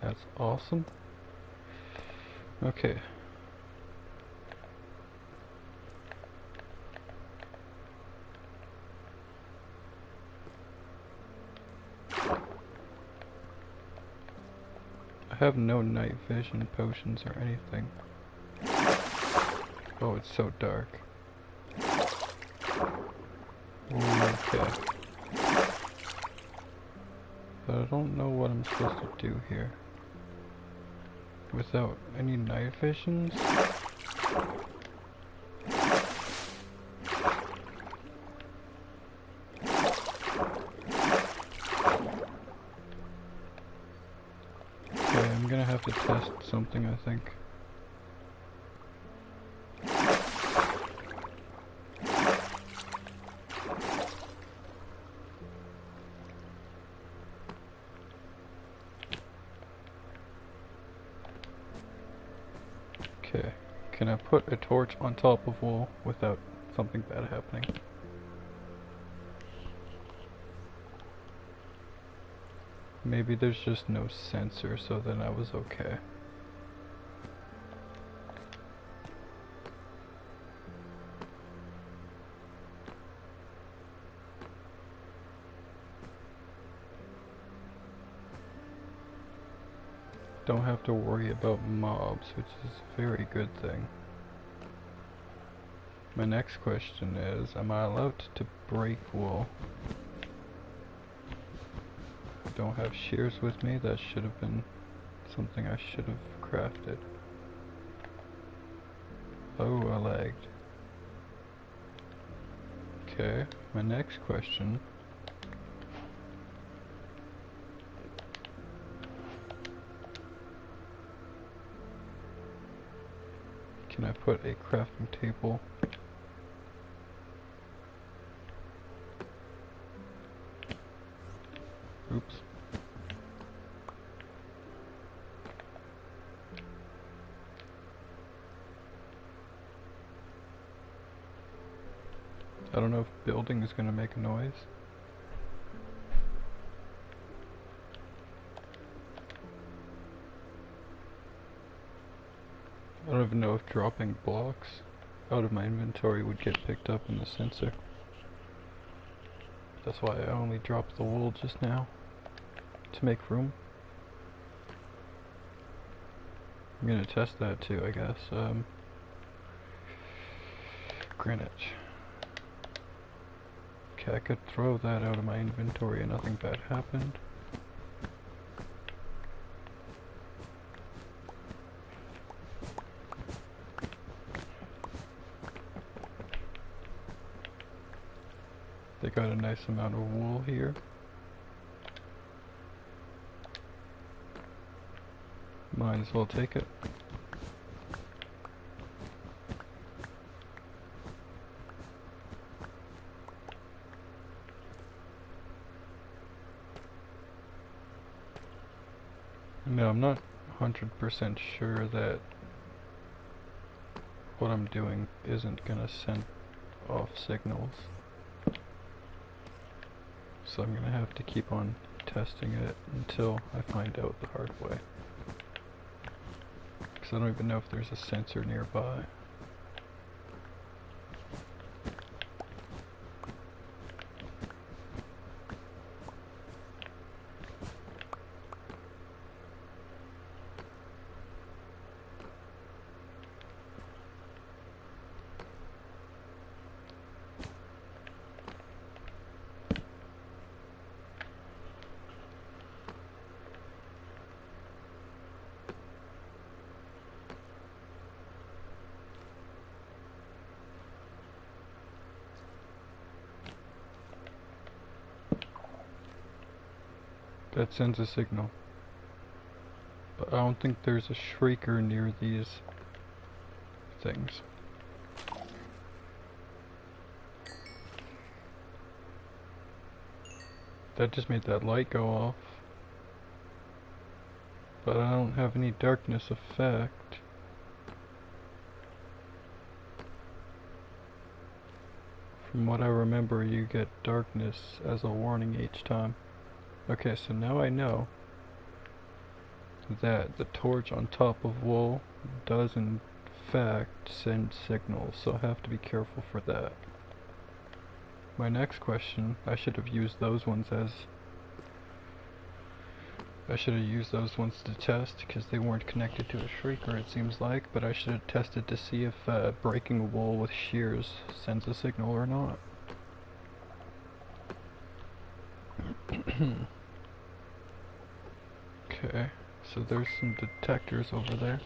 S1: That's awesome. Okay. I have no night vision potions or anything. Oh, it's so dark. Okay. But I don't know what I'm supposed to do here. Without any night visions? Okay, I'm gonna have to test something, I think. Okay, can I put a torch on top of wall without something bad happening? Maybe there's just no sensor, so then I was okay. Don't have to worry about mobs, which is a very good thing. My next question is, am I allowed to break wool? I don't have shears with me. That should have been something I should have crafted. Oh, I lagged. Okay, my next question. Can I put a crafting table? Oops. I don't know if building is gonna make a noise. I don't even know if dropping blocks out of my inventory would get picked up in the sensor. That's why I only dropped the wool just now, to make room. I'm gonna test that too, I guess. Granite. Okay, I could throw that out of my inventory and nothing bad happened. They got a nice amount of wool here. Might as well take it. No, I'm not 100% sure that what I'm doing isn't gonna send off signals. So I'm gonna have to keep on testing it until I find out the hard way. Because I don't even know if there's a sensor nearby. That sends a signal. But I don't think there's a shrieker near these things. That just made that light go off. But I don't have any darkness effect. From what I remember, you get darkness as a warning each time. Okay, so now I know that the torch on top of wool does in fact send signals, so I have to be careful for that. My next question, I should have used those ones to test, because they weren't connected to a shrieker it seems like, but I should have tested to see if breaking wool with shears sends a signal or not. Okay, so there's some detectors over there.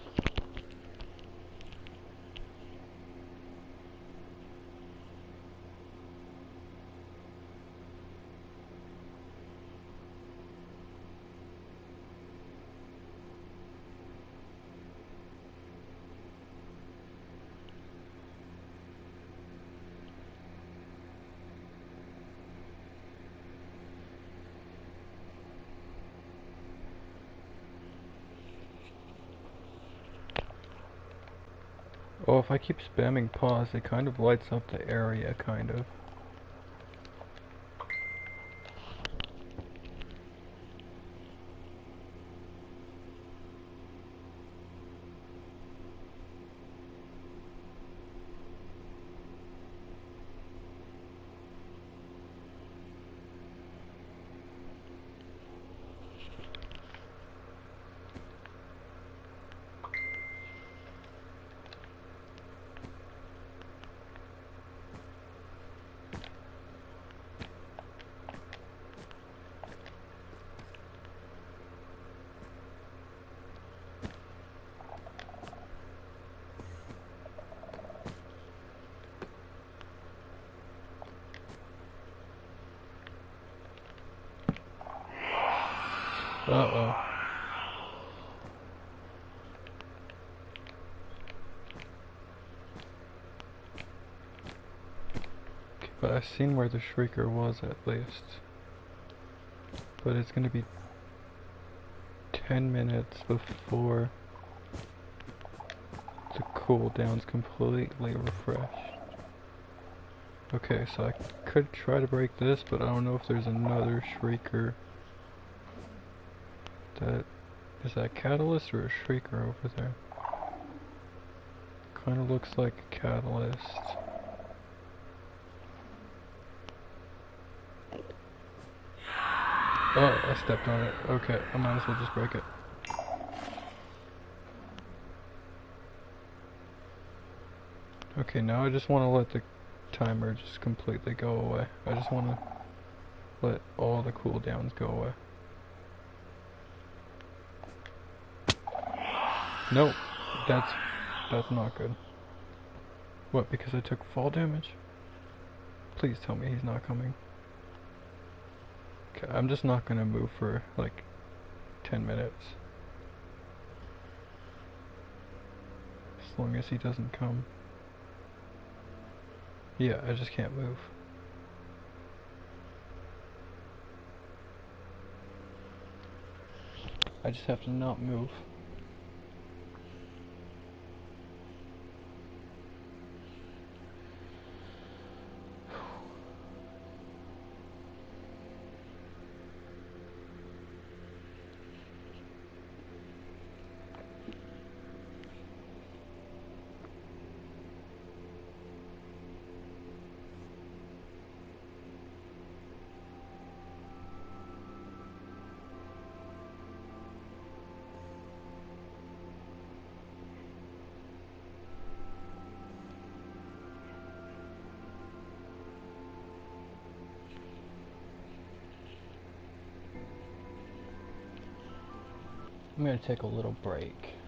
S1: Oh, if I keep spamming pause, it kind of lights up the area, kind of. Uh-oh. Okay, but I've seen where the shrieker was at least. But it's gonna be 10 minutes before the cooldown's completely refreshed. Okay, so I could try to break this, but I don't know if there's another shrieker. Is that catalyst or a shrieker over there? Kinda looks like a catalyst. Oh, I stepped on it. Okay, I might as well just break it. Okay, now I just want to let the timer just completely go away. I just want to let all the cooldowns go away. Nope, that's not good. What, because I took fall damage? Please tell me he's not coming. Okay, I'm just not gonna move for like 10 minutes. As long as he doesn't come. Yeah, I just can't move. I just have to not move. I'm gonna take a little break.